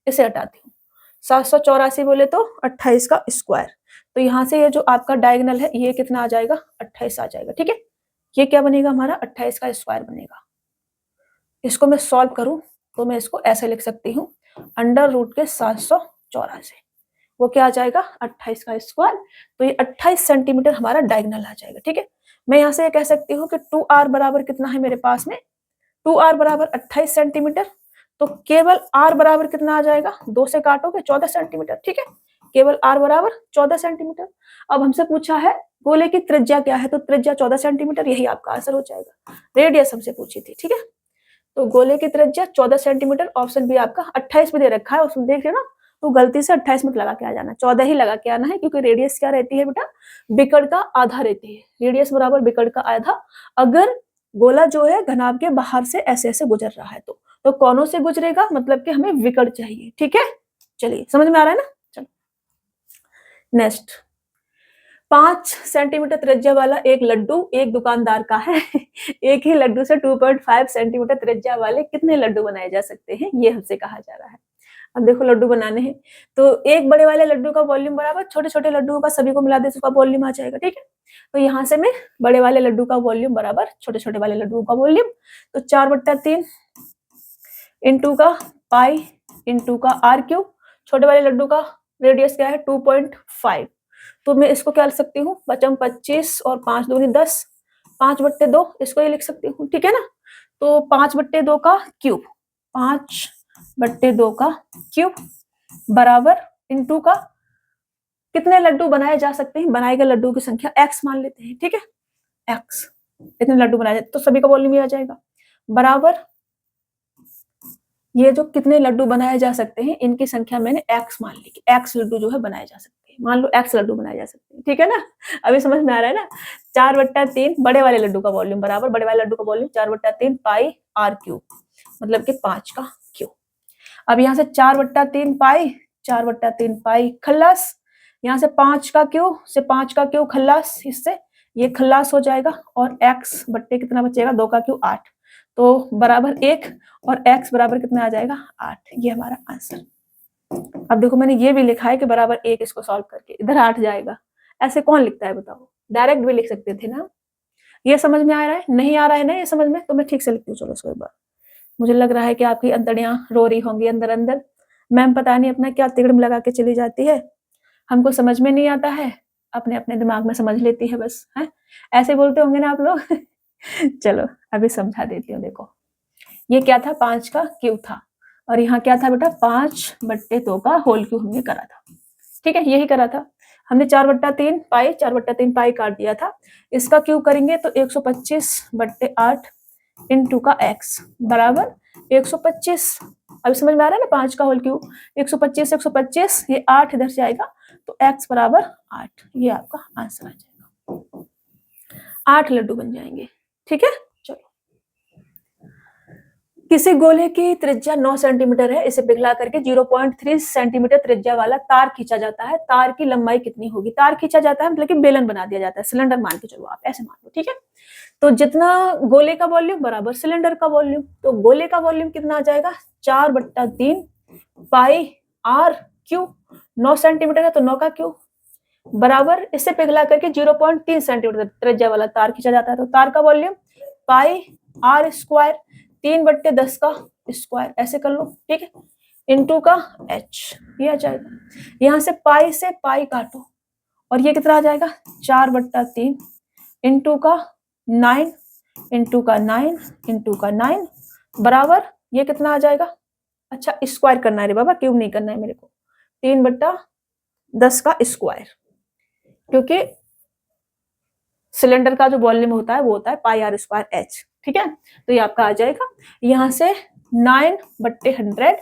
इसे हटाती हूँ। 784 बोले तो 28 का स्क्वायर, तो यहाँ से ये जो आपका डायगोनल है ये कितना आ जाएगा 28 आ जाएगा। ठीक है, ये क्या बनेगा हमारा 28 का स्क्वायर बनेगा। इसको मैं सॉल्व करूं तो मैं इसको ऐसे लिख सकती हूँ अंडर रूट के 784, वो क्या आ जाएगा 28 का स्क्वायर, तो ये 28 सेंटीमीटर हमारा डायगोनल आ जाएगा। ठीक है, मैं यहाँ से ये कह सकती हूँ कि 2r बराबर कितना है मेरे पास में, 2r बराबर 28 सेंटीमीटर, तो केवल r बराबर कितना आ जाएगा, 2 से काटोगे 14 सेंटीमीटर। ठीक है, केवल r बराबर 14 सेंटीमीटर। अब हमसे पूछा है गोले की त्रिज्या क्या है, तो त्रिज्या 14 सेंटीमीटर, यही आपका आंसर हो जाएगा। रेडियस हमसे पूछी थी। ठीक है, तो गोले की त्रिज्या 14 सेंटीमीटर, ऑप्शन बी आपका 28 में दे रखा है, ऑप्शन देख रहे ना, तो गलती से 28 मत लगा के आ जाना, 14 ही लगा के आना है, क्योंकि रेडियस क्या रहती है बेटा, बिकड़ का आधा रहती है। रेडियस बराबर बिकड़ का आधा, अगर गोला जो है घनाभ के बाहर से ऐसे ऐसे गुजर रहा है तो कोनों से गुजरेगा, मतलब कि हमें विकड़ चाहिए। ठीक है, चलिए समझ में आ रहा है ना। चलो नेक्स्ट, 5 सेंटीमीटर त्रिज्या वाला एक लड्डू एक दुकानदार का है। एक ही लड्डू से 2.5 सेंटीमीटर त्रिज्या वाले कितने लड्डू बनाए जा सकते हैं, ये हमसे कहा जा रहा है। अब देखो लड्डू बनाने हैं, तो एक बड़े वाले लड्डू का वॉल्यूम बराबर छोटे छोटे लड्डुओं का सभी को मिला दे उसका वॉल्यूम आ जाएगा। ठीक है, तो यहाँ से मैं बड़े वाले लड्डू का वॉल्यूम बराबर छोटे छोटे वाले लड्डुओं का वॉल्यूम, तो 4/3 इंटू का पाई इंटू का आर क्यूब, छोटे वाले लड्डू का रेडियस क्या है 2.5, तो मैं इसको क्या लिख सकती हूँ, बचम 25 और 5 दूनी 10, 5/2 इसको ये लिख सकती हूँ। ठीक है ना, तो 5/2 का क्यूब, 5/2 का क्यूब बराबर इंटू का कितने लड्डू बनाए जा सकते हैं, बनाए गए लड्डू की संख्या x मान लेते हैं। ठीक है, x इतने लड्डू बनाए जाते तो सभी का वॉल्यूम आ जाएगा, बराबर ये जो कितने लड्डू बनाए जा सकते हैं इनकी संख्या मैंने x मान ली कि x लड्डू जो है बनाए जा सकते हैं, मान लो x लड्डू बनाए जा सकते हैं। ठीक है ना, अभी समझ में आ रहा है ना। 4/3 बड़े वाले लड्डू का वॉल्यूम बराबर बड़े वाले लड्डू का वॉल्यूम 4/3 पाई आर क्यूब, मतलब कि 5 का क्यूब। अब यहाँ से 4/3 पाई 4/3 पाई खल्लास, यहाँ से 5 का क्यूब से 5 का क्यूब खल्लास, इससे ये खल्लास हो जाएगा और x बट्टे कितना बचेगा 2 का क्यूब 8, तो बराबर 1 और x बराबर कितना आ जाएगा 8, ये हमारा आंसर। अब देखो मैंने ये भी लिखा है कि बराबर 1, इसको सॉल्व करके इधर 8 जाएगा, ऐसे कौन लिखता है बताओ, डायरेक्ट भी लिख सकते थे ना। ये समझ में आ रहा है, नहीं आ रहा है ना ये समझ में, तो मैं ठीक से लिखती हूँ। चलो इसको एक बार, मुझे लग रहा है कि आपकी अंतड़ियां रो रही होंगी अंदर अंदर, मैम पता नहीं अपना क्या तिगड़म लगा के चली जाती है, हमको समझ में नहीं आता है, अपने अपने दिमाग में समझ लेती है बस, है ऐसे बोलते होंगे ना आप लोग। चलो अभी समझा देती हूँ। देखो ये क्या था, 5 का क्यूब था, और यहाँ क्या था बेटा 5/2 का होल क्यूब हमने करा था। ठीक है, यही करा था हमने, 4/3 पाई काट दिया था, इसका क्यूब करेंगे तो 125/8 इंटू का x बराबर 125। अब समझ में आ रहा है ना, 5 का होल क्यूब 125 ये 8 इधर से आएगा, तो x बराबर 8, ये आपका आंसर आ जाएगा, 8 लड्डू बन जाएंगे। ठीक है, चलो किसी गोले की त्रिज्या 9 सेंटीमीटर है, इसे पिघला करके 0.3 सेंटीमीटर त्रिज्या वाला तार खींचा जाता है, तार की लंबाई कितनी होगी, तार खींचा जाता है मतलब कि बेलन बना दिया जाता है, सिलेंडर मान के चलो आप ऐसे मान लो। ठीक है, तो जितना गोले का वॉल्यूम बराबर सिलेंडर का वॉल्यूम, तो गोले का वॉल्यूम कितना आ जाएगा 4/3 पाई आर क्यूब, 9 सेंटीमीटर है तो 9 का क्यूब बराबर, इससे पिघला करके 0.3 सेंटीमीटर त्रिज्या वाला तार खींचा जाता है, तो तार का वॉल्यूम पाई आर स्क्वायर 3/10 का स्क्वायर, ऐसे कर लो। ठीक है, इंटू का h, ये आ जाएगा, यहाँ से पाई काटो और ये कितना आ जाएगा 4/3 इंटू का 9 इंटू का 9 इंटू का 9 बराबर ये कितना आ जाएगा, अच्छा स्क्वायर करना है रे बाबा, क्यूब नहीं करना है मेरे को, 3/10 का स्क्वायर, क्योंकि सिलेंडर का जो वॉल्यूम होता है वो होता है पाई आर स्क्वायर एच। ठीक है, तो ये आपका आ जाएगा यहाँ से 9/100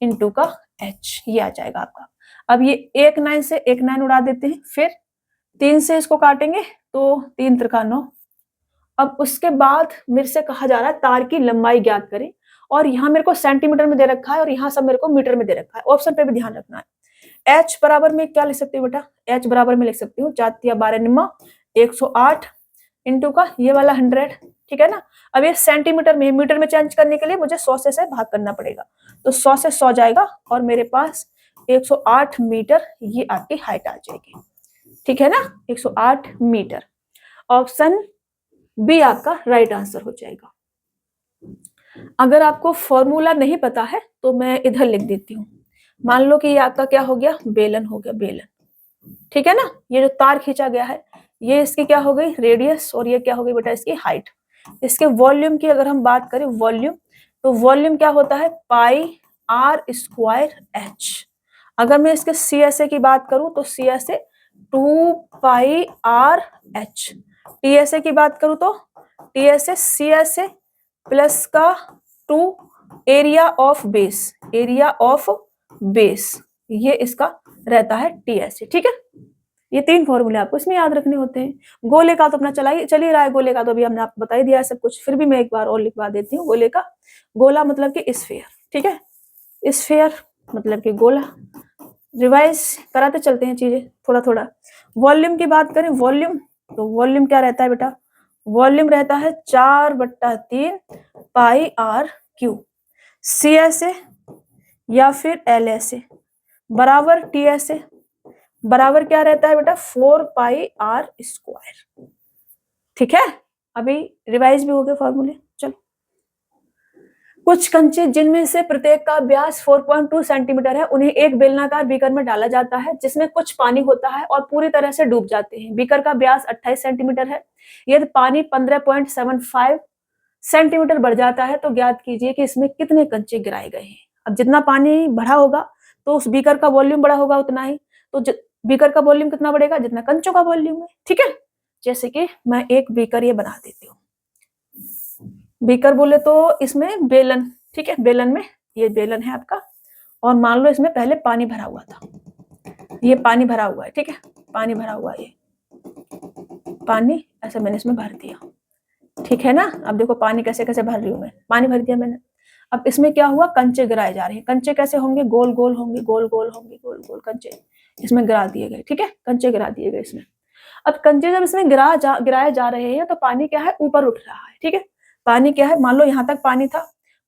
इंटू का h, ये आ जाएगा आपका। अब ये 1 9 से 1 9 उड़ा देते हैं, फिर 3 से इसको काटेंगे तो 3 त्रिका 9। अब उसके बाद मेरे से कहा जा रहा है तार की लंबाई ज्ञात करें, और यहाँ मेरे को सेंटीमीटर में दे रखा है और यहाँ सब मेरे को मीटर में दे रखा है। ऑप्शन पे भी ध्यान रखना है। H बराबर में क्या लिख सकती हूँ बेटा? H बराबर में लिख सकती हूँ 4×12 निम्मा 108 इंटू का ये वाला 100, ठीक है ना। अब ये सेंटीमीटर में, मीटर में चेंज करने के लिए मुझे 100 से भाग करना पड़ेगा, तो 100 से 100 जाएगा और मेरे पास 108 मीटर ये आपकी हाइट आ जाएगी, ठीक है ना। 108 मीटर, ऑप्शन बी आपका राइट आंसर हो जाएगा। अगर आपको फॉर्मूला नहीं पता है तो मैं इधर लिख देती हूँ। मान लो कि ये आपका क्या हो गया, बेलन हो गया, बेलन, ठीक है ना। ये जो तार खींचा गया है ये इसकी क्या हो गई, रेडियस, और ये क्या हो गई बेटा, इसकी हाइट। इसके वॉल्यूम की अगर हम बात करें, वॉल्यूम, तो वॉल्यूम क्या होता है, पाई आर स्क्वायर एच। अगर मैं इसके सी एस ए की बात करूं तो C S A 2 pi R H. T S A की बात करूं तो T S A C S A plus का 2 area of base, area of base, ये इसका रहता है टी एस ए, ठीक है। ये 3 फॉर्मूले आपको इसमें याद रखने होते हैं। गोले का तो अपना चल ही रहा है, गोले का तो अभी हमने आपको बता ही दिया है सब कुछ, फिर भी मैं एक बार और लिखवा देती हूँ। गोले का, गोला मतलब कि स्फीयर, ठीक है, स्फीयर मतलब कि गोला। रिवाइज कराते चलते हैं चीजें थोड़ा थोड़ा। वॉल्यूम की बात करें, वॉल्यूम, तो वॉल्यूम क्या रहता है बेटा, वॉल्यूम रहता है 4/3 pi R cube. C S A या फिर एल एस ए बराबर टी एस ए बराबर क्या रहता है बेटा, 4 पाई आर स्क्वायर, ठीक है। अभी रिवाइज भी हो गए फॉर्मूले। चलो, कुछ कंचे जिनमें से प्रत्येक का व्यास 4.2 सेंटीमीटर है, उन्हें एक बेलनाकार बीकर में डाला जाता है जिसमें कुछ पानी होता है और पूरी तरह से डूब जाते हैं। बीकर का व्यास 28 सेंटीमीटर है। यदि पानी 15.75 सेंटीमीटर बढ़ जाता है तो ज्ञात कीजिए कि इसमें कितने कंचे गिराए गए हैं। अब जितना पानी बढ़ा होगा तो उस बीकर का वॉल्यूम बड़ा होगा उतना ही, तो बीकर का वॉल्यूम कितना बढ़ेगा, जितना कंचों का वॉल्यूम है, ठीक है। जैसे कि मैं एक बीकर ये बना देती हूँ, बीकर बोले तो इसमें बेलन, ठीक है, बेलन में, ये बेलन है आपका, और मान लो इसमें पहले पानी भरा हुआ था, ये पानी भरा हुआ है, ठीक है, पानी भरा हुआ है, ये पानी ऐसे मैंने इसमें भर दिया, ठीक है ना। अब देखो पानी कैसे कैसे भर रही हूँ मैं, पानी भर दिया मैंने। अब इसमें क्या हुआ, कंचे गिराए जा रहे हैं। कंचे कैसे होंगे, गोल गोल होंगे, गोल गोल होंगे, गोल गोल कंचे इसमें गिरा दिए गए, ठीक है, कंचे गिरा दिए गए इसमें। अब कंचे जब इसमें गिराए जा रहे हैं तो पानी क्या है, ऊपर उठ रहा है, ठीक है। पानी क्या है, मान लो यहाँ तक पानी था,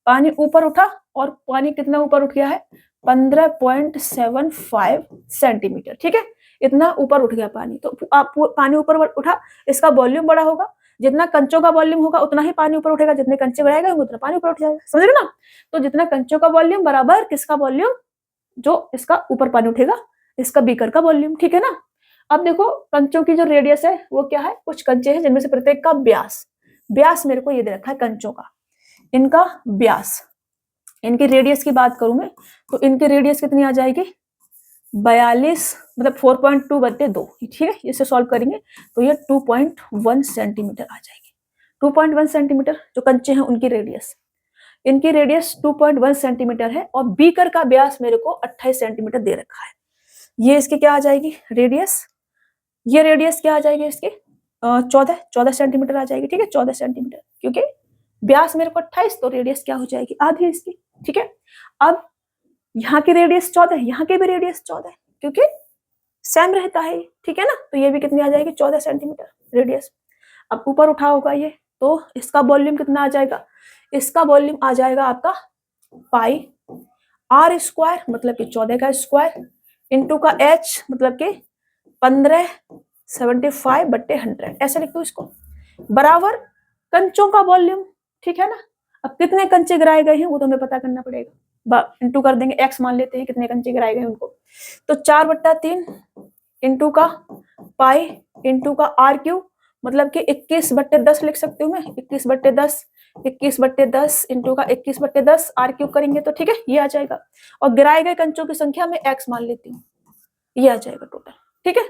पानी ऊपर उठा, और पानी कितना ऊपर उठ गया है, 15.75 सेंटीमीटर, ठीक है, इतना ऊपर उठ गया पानी। तो आप पानी ऊपर उठा, इसका वॉल्यूम बड़ा होगा, जितना कंचों का वॉल्यूम होगा उतना ही पानी ऊपर उठेगा, जितने कंचे बढ़ाए गए उतना पानी ऊपर उठ जाएगा, समझ रहे ना। तो जितना कंचों का वॉल्यूम बराबर किसका वॉल्यूम, जो इसका ऊपर पानी उठेगा, इसका बीकर का वॉल्यूम, ठीक है ना। अब देखो कंचों की जो रेडियस है वो क्या है, कुछ कंचे हैं जिनमें से प्रत्येक का व्यास, व्यास मेरे को ये दे रखा है कंचों का, इनका व्यास, इनकी रेडियस की बात करूं मैं तो इनकी रेडियस कितनी आ जाएगी, 42, मतलब 4.2/2, ठीक है। इसे सॉल्व करेंगे तो ये 2.1 सेंटीमीटर आ जाएगी। 2.1 सेंटीमीटर जो कंचे हैं उनकी रेडियस, इनकी रेडियस 2.1 सेंटीमीटर है, और बीकर का व्यास मेरे को 28 सेंटीमीटर दे रखा है। ये इसकी क्या आ जाएगी रेडियस, ये रेडियस क्या आ जाएगी इसकी, 14 सेंटीमीटर आ जाएगी, ठीक है, 14 सेंटीमीटर, क्योंकि व्यास मेरे को 28 तो रेडियस क्या हो जाएगी, आधी इसकी, ठीक है। अब यहाँ की रेडियस 14, यहाँ की भी रेडियस 14, क्योंकि सेम रहता है, ठीक है ना। तो ये भी कितनी आ जाएगी, 14 सेंटीमीटर रेडियस। अब ऊपर उठा होगा ये, तो इसका वॉल्यूम कितना आ जाएगा, इसका वॉल्यूम आ जाएगा आपका पाई आर स्क्वायर, मतलब कि 14 का स्क्वायर, इंटू का एच मतलब कि 15.75/100, ऐसे लिख दो इसको, बराबर कंचों का वॉल्यूम, ठीक है ना। अब कितने कंचे गिराए गए हैं वो तो हमें पता करना पड़ेगा, इंटू कर देंगे, एक्स मान लेते हैं कितने कंचे गिराए गए उनको, तो 4/3 इंटू का पाई इंटू का आर क्यू, मतलब कि 21/10 लिख सकती हूँ मैं, 21/10, 21/10 इंटू का 21/10 आर क्यू करेंगे तो ठीक है ये आ जाएगा, और गिराए गए कंचों की संख्या में एक्स मान लेती हूँ, ये आ जाएगा टोटल, ठीक है।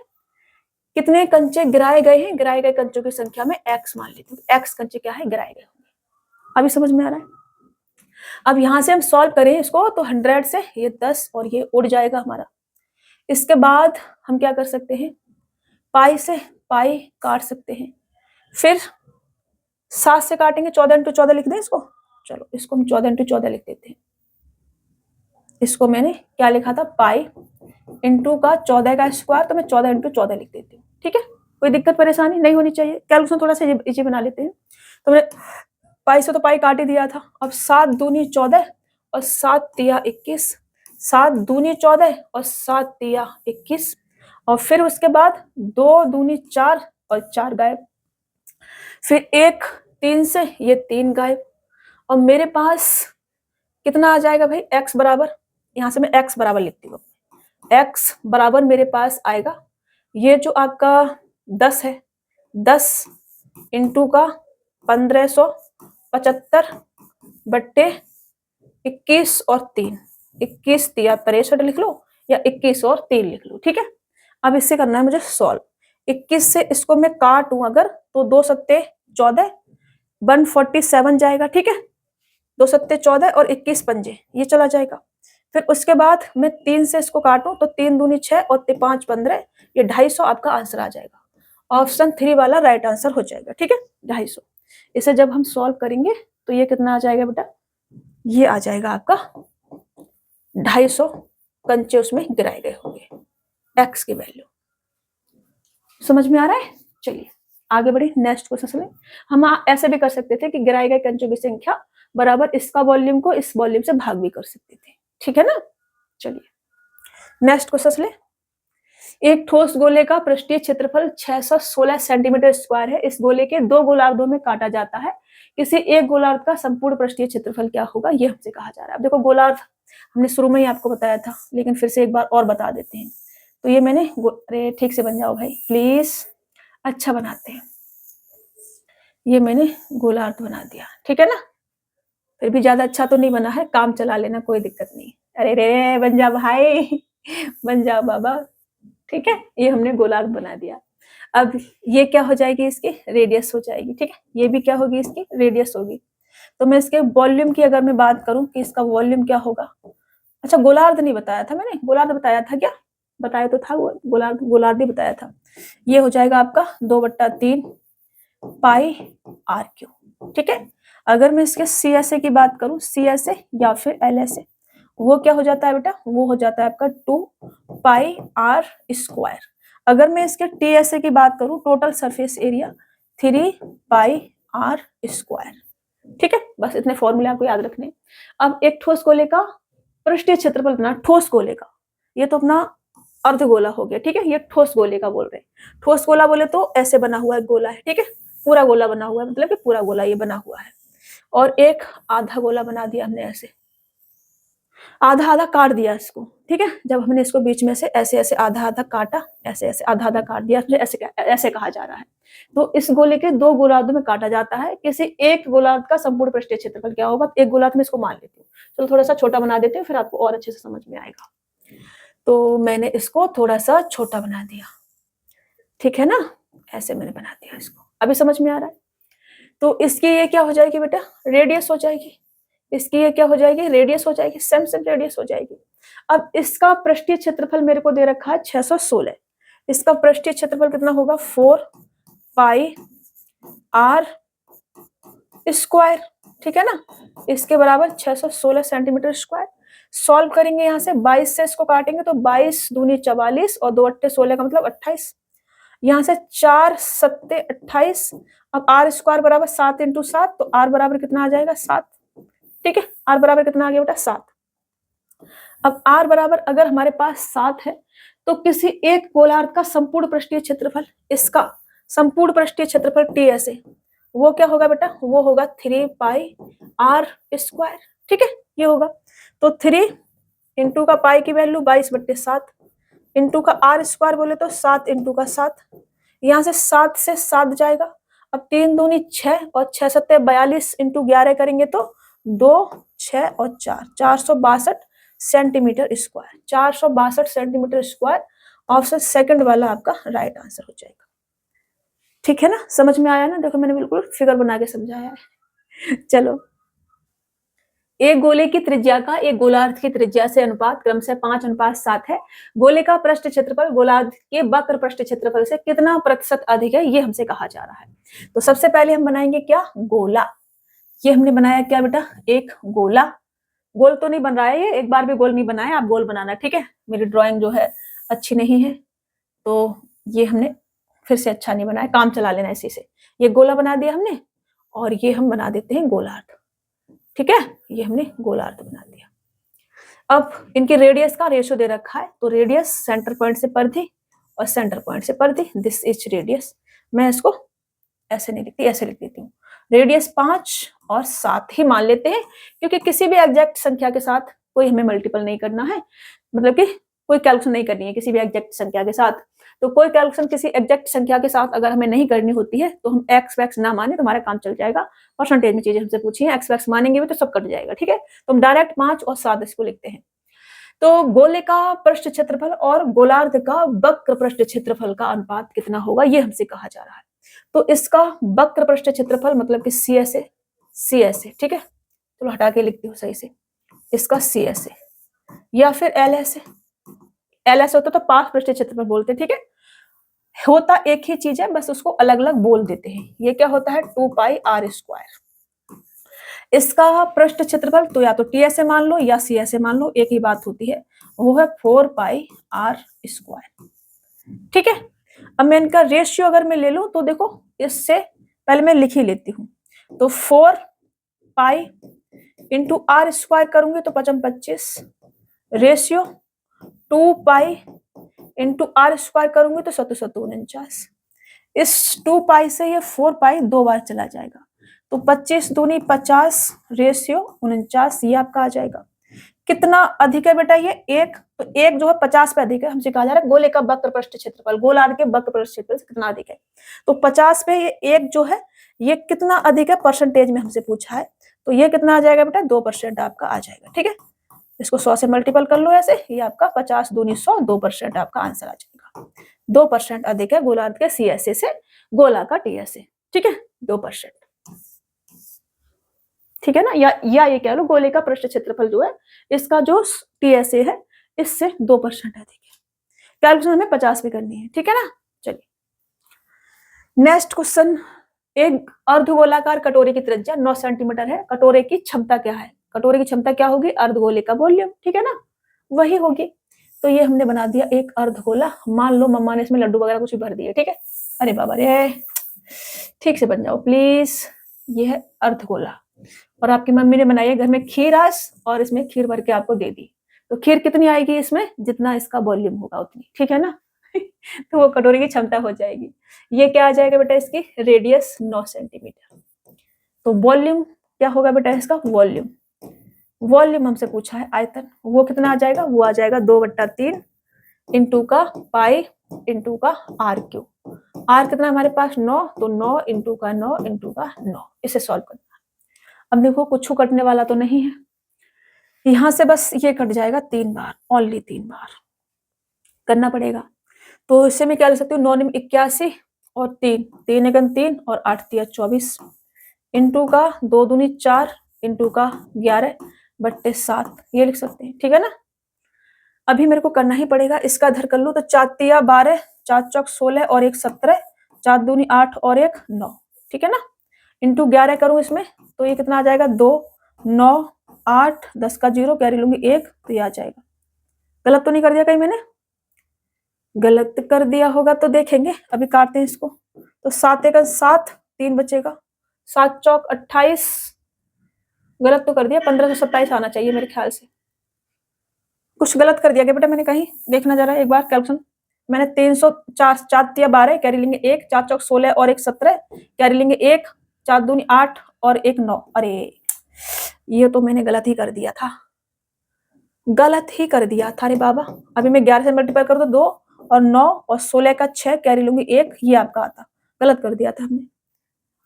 कितने कंचे गिराए गए हैं, गिराए गए कंचों की संख्या में एक्स मान लेती हूँ, एक्स कंचे क्या है, गिराए गए होंगे। अभी समझ में आ रहा है। अब यहां से हम सॉल्व करें इसको तो 100 से ये 10 और ये उड़ जाएगा हमारा, इसके बाद हम क्या कर सकते हैं, पाई से पाई काट सकते हैं, फिर 7 से काटेंगे, 14 इंटू 14 लिख दें इसको। चलो इसको हम 14 इंटू 14 लिख देते हैं। इसको मैंने क्या लिखा था, पाई इंटू का 14 का स्क्वायर, तो मैं 14 इंटू 14 लिख देती हूँ। ठीक है, कोई दिक्कत परेशानी नहीं होनी चाहिए। कैलकुलेशन थोड़ा सा इजी बना लेते हैं। तो मैंने पाई से तो पाई काट ही दिया था। अब 7 दूनी 14 और 7 तिया 21, 7 दूनी 14 और 7 तिया 21, और फिर उसके बाद 2 दूनी 4 और 4 गायब, फिर 1 3 से ये 3 गायब, और मेरे पास कितना आ जाएगा भाई, x बराबर, यहाँ से मैं x बराबर लिखती हूँ, x बराबर मेरे पास आएगा ये जो आपका 10 है, 10 इंटू का 1575 बट्टे 21 और 3, 21 तिया 63 लिख लो या 21 और 3 लिख लो। ठीक है, अब इससे करना है मुझे सॉल्व। 21 से इसको मैं काटूं अगर तो 2 सत्ते 14, 147 जाएगा। ठीक है, 2 सत्ते 14 और 21 पंजे ये चला जाएगा। फिर उसके बाद मैं 3 से इसको काटूं तो 3 दूनी 6 और 5 15, ये 250 आपका आंसर आ जाएगा। ऑप्शन 3 वाला राइट आंसर हो जाएगा। ठीक है, 250। इसे जब हम सॉल्व करेंगे तो ये कितना आ जाएगा बेटा, ये आ जाएगा आपका 250 कंचे उसमें गिराए गए होंगे, एक्स की वैल्यू। समझ में आ रहा है? चलिए आगे बढ़े, नेक्स्ट क्वेश्चन में हम ऐसे भी कर सकते थे कि गिराए गए कंचों की संख्या बराबर इसका वॉल्यूम को इस वॉल्यूम से भाग भी कर सकते थे। ठीक है ना, चलिए नेक्स्ट क्वेश्चन ले। एक ठोस गोले का पृष्ठीय क्षेत्रफल 616 सेंटीमीटर स्क्वायर है। इस गोले के 2 गोलार्धों में काटा जाता है। किसी एक गोलार्ध का संपूर्ण पृष्ठीय क्षेत्रफल क्या होगा, ये हमसे कहा जा रहा है। अब देखो गोलार्ध हमने शुरू में ही आपको बताया था, लेकिन फिर से एक बार और बता देते हैं। तो ये मैंने, अरे ठीक से बन जाओ भाई प्लीज, अच्छा बनाते हैं। ये मैंने गोलार्ध बना दिया, ठीक है ना, फिर भी ज्यादा अच्छा तो नहीं बना है, काम चला लेना, कोई दिक्कत नहीं। अरे रे बन जा भाई बन जाओ बाबा। ठीक है, ये हमने गोलार्ध बना दिया। अब ये क्या हो जाएगी, इसकी रेडियस हो जाएगी। ठीक है, ये भी क्या होगी, इसकी रेडियस होगी। तो मैं इसके वॉल्यूम की अगर मैं बात करूं कि इसका वॉल्यूम क्या होगा, अच्छा गोलार्ध नहीं बताया था मैंने, गोलार्ध बताया था क्या, बताया तो था, गोलार्ध गोलार्ध ही बताया था। ये हो जाएगा आपका 2/3 पाई आर क्यू। ठीक है, अगर मैं इसके सी एस ए की बात करूं, सी एस ए या फिर एल एस ए, वो क्या हो जाता है बेटा, वो हो जाता है आपका 2 पाई आर स्क्वायर। अगर मैं इसके टी एस ए की बात करूं, total surface area 3 pi R square. ठीक है, बस इतने फॉर्मूले आपको याद रखने। अब एक ठोस गोले का पृष्ठीय क्षेत्रफल अपना, ठोस गोले का, ये तो अपना अर्धगोला हो गया। ठीक है, ये ठोस गोले का बोल रहे हैं। ठोस गोला बोले तो ऐसे बना हुआ एक गोला है। ठीक है, पूरा गोला बना हुआ है, मतलब कि पूरा गोला ये बना हुआ है, और एक आधा गोला बना दिया हमने, ऐसे आधा आधा काट दिया इसको। ठीक है, जब हमने इसको बीच में से ऐसे ऐसे आधा आधा काटा, ऐसे ऐसे आधा आधा काट दिया, ऐसे ऐसे कहा जा रहा है। तो इस गोले के 2 गोलार्धों में काटा जाता है। किसी एक गोलार्ध का संपूर्ण पृष्ठीय क्षेत्रफल क्या होगा, एक गोलार्ध में इसको मान लेती हूँ, चलो थोड़ा सा छोटा बना देती हूँ, फिर आपको और अच्छे से समझ में आएगा। तो मैंने इसको थोड़ा सा छोटा बना दिया, ठीक है ना, ऐसे मैंने बना दिया इसको, अभी समझ में आ रहा है। तो इसकी ये क्या हो जाएगी बेटा, रेडियस हो जाएगी। इसकी ये क्या हो जाएगी, रेडियस हो जाएगी, सेम सेम रेडियस हो जाएगी। अब इसका पृष्ठीय क्षेत्रफल मेरे को दे रखा है 616, इसका पृष्ठीय क्षेत्रफल कितना होगा, 4 पाई आर स्क्वायर। ठीक है ना, इसके बराबर 616 सेंटीमीटर स्क्वायर। सॉल्व करेंगे, यहाँ से 22 से इसको काटेंगे तो 22 दूनी 44 और 2 अट्ठे 16 का मतलब 28। यहाँ से 4 सत्ते 28। अब आर स्क्वायर बराबर 7 इंटू 7, तो आर बराबर कितना आ जाएगा, 7। ठीक है, आर बराबर कितना आ गया बेटा, 7। अब आर बराबर अगर हमारे पास 7 है, तो किसी एक गोलार्ध का संपूर्ण पृष्ठीय क्षेत्रफल, इसका संपूर्ण पृष्ठीय क्षेत्रफल टी एस ए, वो क्या होगा बेटा, वो होगा 3 पाई आर स्क्वायर। ठीक है, ये होगा। तो 3 इंटू का पाई की वैल्यू 22/7 इंटू का आर स्क्वायर बोले तो 7 इंटू का 7, यहाँ से 7 से 7 जाएगा। अब 3 दूनी 6 और 6 सत्ते 42 इंटू 11 करेंगे तो 2 6 और 4 462 centimetre square, 462 centimetre square. Option second वाला आपका राइट आंसर हो जाएगा। ठीक है ना, समझ में आया ना, देखो मैंने बिल्कुल फिगर बना के समझाया है चलो एक गोले की त्रिज्या का एक गोलार्ध की त्रिज्या से अनुपात क्रमशः 5:7 है। गोले का पृष्ठ क्षेत्रफल गोलार्ध के वक्र पृष्ठ क्षेत्रफल से कितना प्रतिशत अधिक है, ये हमसे कहा जा रहा है। तो सबसे पहले हम बनाएंगे क्या, गोला। ये हमने बनाया क्या बेटा, एक गोला। गोल तो नहीं बन रहा है ये, एक बार भी गोल नहीं बनाया, आप गोल बनाना, ठीक है। मेरी ड्राइंग जो है अच्छी नहीं है, तो ये हमने फिर से अच्छा नहीं बनाया, काम चला लेना इसी से। ये गोला बना दिया हमने, और ये हम बना देते हैं गोलार्ध, ठीक है। ये हमने गोलार्ध बना दिया। अब इनके रेडियस का रेशियो दे रखा है, तो रेडियस सेंटर पॉइंट से परिधि और सेंटर पॉइंट से परिधि, दिस इज रेडियस। मैं इसको ऐसे नहीं लिखती, ऐसे लिख देती हूँ। रेडियस 5 और 7 ही मान लेते हैं, क्योंकि किसी भी एग्जैक्ट संख्या के साथ कोई हमें मल्टीपल नहीं करना है, मतलब कि कोई कैलकुलेशन नहीं करनी है किसी भी एग्जैक्ट संख्या के साथ। तो कोई कैलकुलेशन किसी एग्जैक्ट संख्या के साथ अगर हमें नहीं करनी होती है, तो हम एक्स वैक्स ना माने, तुम्हारा काम चल जाएगा। परसेंटेज में चीजें हमसे पूछी हैं, एक्स वैक्स मानेंगे भी तो सब कट जाएगा, ठीक है। तो हम डायरेक्ट 5 और 7 इसको लिखते हैं। तो गोले का पृष्ठ क्षेत्रफल और गोलार्ध का वक्र पृष्ठ क्षेत्रफल का अनुपात कितना होगा, ये हमसे कहा जा रहा है। तो इसका वक्र पृष्ठ क्षेत्रफल मतलब कि सी एस ए, ठीक है। चलो हटा के लिखती हूँ सही से, इसका सी एस ए या फिर एल एस होता तो पास पृष्ठ क्षेत्रफल बोलते, ठीक है। होता एक ही चीज है, बस उसको अलग अलग बोल देते हैं। ये क्या होता है, 2πr²। इसका पृष्ठ क्षेत्रफल तो या तो टी एस ए मान लो या सी एस ए मान लो, एक ही बात होती है, वो है 4πr², ठीक है। अब मैं इनका रेशियो अगर मैं ले लूं तो देखो, इससे पहले मैं लिख ही लेती हूँ। तो 4π इंटू r² करूंगी तो 25, रेशियो 2π इंटू r² करूंगी तो 749। इस 2π से ये 4π 2 बार चला जाएगा, तो 25 दूनी 50, रेशियो 49, ये आपका आ जाएगा। कितना अधिक है बेटा ये, एक, तो एक जो है 50 पे अधिक है। हमसे कहा जा रहा है गोले का वक्र पृष्ठ क्षेत्रफल, गोलार्ध के वक्र पृष्ठ क्षेत्रफल से कितना अधिक है, तो 50 पे ये एक जो है ये कितना अधिक है परसेंटेज में हमसे पूछा है, तो ये कितना आ जाएगा बेटा, 2% आपका आ जाएगा, ठीक है। इसको 100 से मल्टीपल कर लो ऐसे, ये आपका 50 दूनी 100, 2% आपका आंसर आ जाएगा। 2% अधिक है गोलार्ध के सी एस ए से गोला का टी एस ए, ठीक है, 2%, ठीक है ना। या ये कह लो गोले का पृष्ठ क्षेत्रफल जो है इसका जो टी एस ए है इससे 2% अधिक है। कैलकुलेशन हमें 50 पे करनी है, ठीक है ना। चलिए नेक्स्ट क्वेश्चन, एक अर्धगोलाकार कटोरे की त्रिज्या 9 सेंटीमीटर है, कटोरे की क्षमता क्या है, कटोरे की क्षमता क्या होगी, अर्धगोले का वॉल्यूम, ठीक है ना, वही होगी। तो ये हमने बना दिया एक अर्धगोला। मान लो मम्मा ने इसमें लड्डू वगैरह कुछ भर दिए, ठीक है। अरे बाबा रे, ठीक से बन जाओ प्लीज। ये है अर्धगोला, और आपकी मम्मी ने बनाई है घर में खीर आज, और इसमें खीर भर के आपको दे दी। तो खीर कितनी आएगी इसमें, जितना इसका वॉल्यूम होगा उतनी, ठीक है ना। तो वो कटोरे की क्षमता हो जाएगी। ये क्या आ जाएगा बेटा, इसकी रेडियस 9 सेंटीमीटर। तो वॉल्यूम क्या होगा बेटा इसका, वॉल्यूम हमसे पूछा है आयतन, वो कितना आ जाएगा, वो आ जाएगा 2/3 इंटू का पाई इंटू का r³। r कितना हमारे पास 9, तो 9 इंटू का 9 इंटू का 9। इसे सॉल्व करना। अब देखो कुछ कटने वाला तो नहीं है, यहां से बस ये कट जाएगा 3 बार, ओनली 3 बार करना पड़ेगा। तो इससे मैं क्या लिख सकती हूँ, 9 81 और 3 एकम 3 और 8 तिया 24 इंटू का 2 दूनी 4 इंटू का 11/7, ये लिख सकते हैं, ठीक है ना। अभी मेरे को करना ही पड़ेगा, इसका अधर कर लूँ तो 4 तिया 12, 4 चौक 16 और 1 17, 4 दूनी 8 और 1 9, ठीक है ना। इंटू 11 करूँ इसमें तो ये कितना आ जाएगा, 2 9 8 10 का 0, कैरी लूंगी 1, तो ये आ जाएगा। गलत तो नहीं कर दिया कहीं मैंने, गलत कर दिया होगा तो देखेंगे, अभी काटते हैं इसको। तो 7 एकम 7, 3 बचेगा, 7 चौक 28, गलत तो कर दिया, 1527 आना चाहिए मेरे ख्याल से। कुछ गलत कर दिया क्या बेटा मैंने कहीं, देखना जरा एक बार कैलकुलेशन। मैंने 304, 4 तिया 12, कैरी लेंगे 1, 4 चौक 16 और 1 17, कैरी लेंगे 1, 4 दूनी 8 और 1 9। अरे ये तो मैंने गलत ही कर दिया था, गलत ही कर दिया था रे बाबा। अभी मैं 11 से मल्टीप्लाई कर दो 2 और 9 और 16 का 6, कैरी लूंगी 1, ये आपका आता, गलत कर दिया था हमने।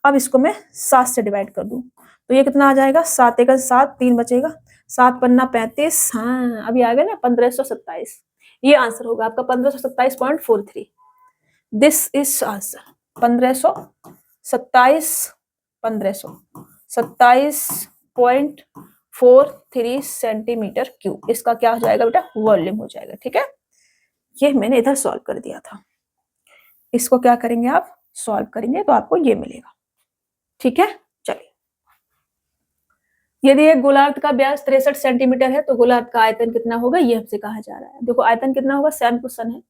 अब इसको मैं 7 से डिवाइड कर दूं तो ये कितना आ जाएगा, 7 एकम 7, 3 बचेगा, 7 पन्ना 35, हाँ अभी आ गया ना 1527। ये आंसर होगा आपका 1527.43। This is answer 1527, 1527.43 43 centimetre cube. इसका क्या हो जाएगा बेटा? वॉल्यूम हो जाएगा। ठीक है, ये मैंने इधर सॉल्व कर दिया था। इसको क्या करेंगे आप? सॉल्व करेंगे तो आपको ये मिलेगा। ठीक है, चलिए। यदि एक गोलार्ध का व्यास 63 सेंटीमीटर है तो गोलार्ध का आयतन कितना होगा, ये हमसे कहा जा रहा है। देखो आयतन कितना होगा, सेम क्वेश्चन है।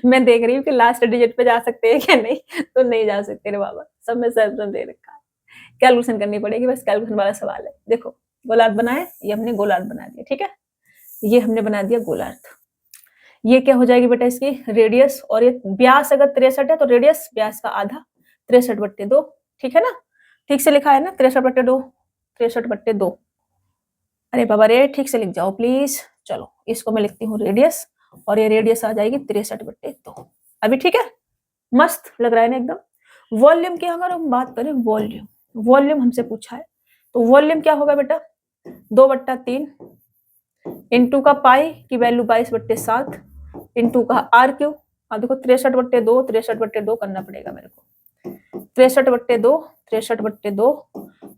मैं देख रही हूँ कि लास्ट डिजिट पे जा सकते हैं क्या, नहीं तो नहीं जा सकते रे बाबा, सब में सेम दे रखा है। कैलकुलेशन करनी पड़ेगी, बस कैलकुलेशन वाला सवाल है। देखो गोलार्ध बनाए, ये हमने गोलार्ध बना दिया। ठीक है, ये हमने बना दिया गोलार्ध। ये क्या हो जाएगी बेटा? इसकी रेडियस, और ये व्यास अगर 63 है तो रेडियस व्यास का आधा, 63/2। ठीक है ना, ठीक से लिखा है ना, 63/2, 63/2। अरे बाबा रे, ठीक से लिख जाओ प्लीज। चलो इसको मैं लिखती हूँ रेडियस, और ये रेडियस आ जाएगी 63/2। अभी ठीक है, मस्त लग रहा है ना एकदम। वॉल्यूम की अगर हम बात करें, वॉल्यूम, वॉल्यूम हमसे पूछा है, तो वॉल्यूम क्या होगा बेटा? 2/3 इंटू का पाई की वैल्यू 22/7 इंटू का आर क्यू। अब देखो 63/2, 63/2 करना पड़ेगा मेरे को। 63/2, 63/2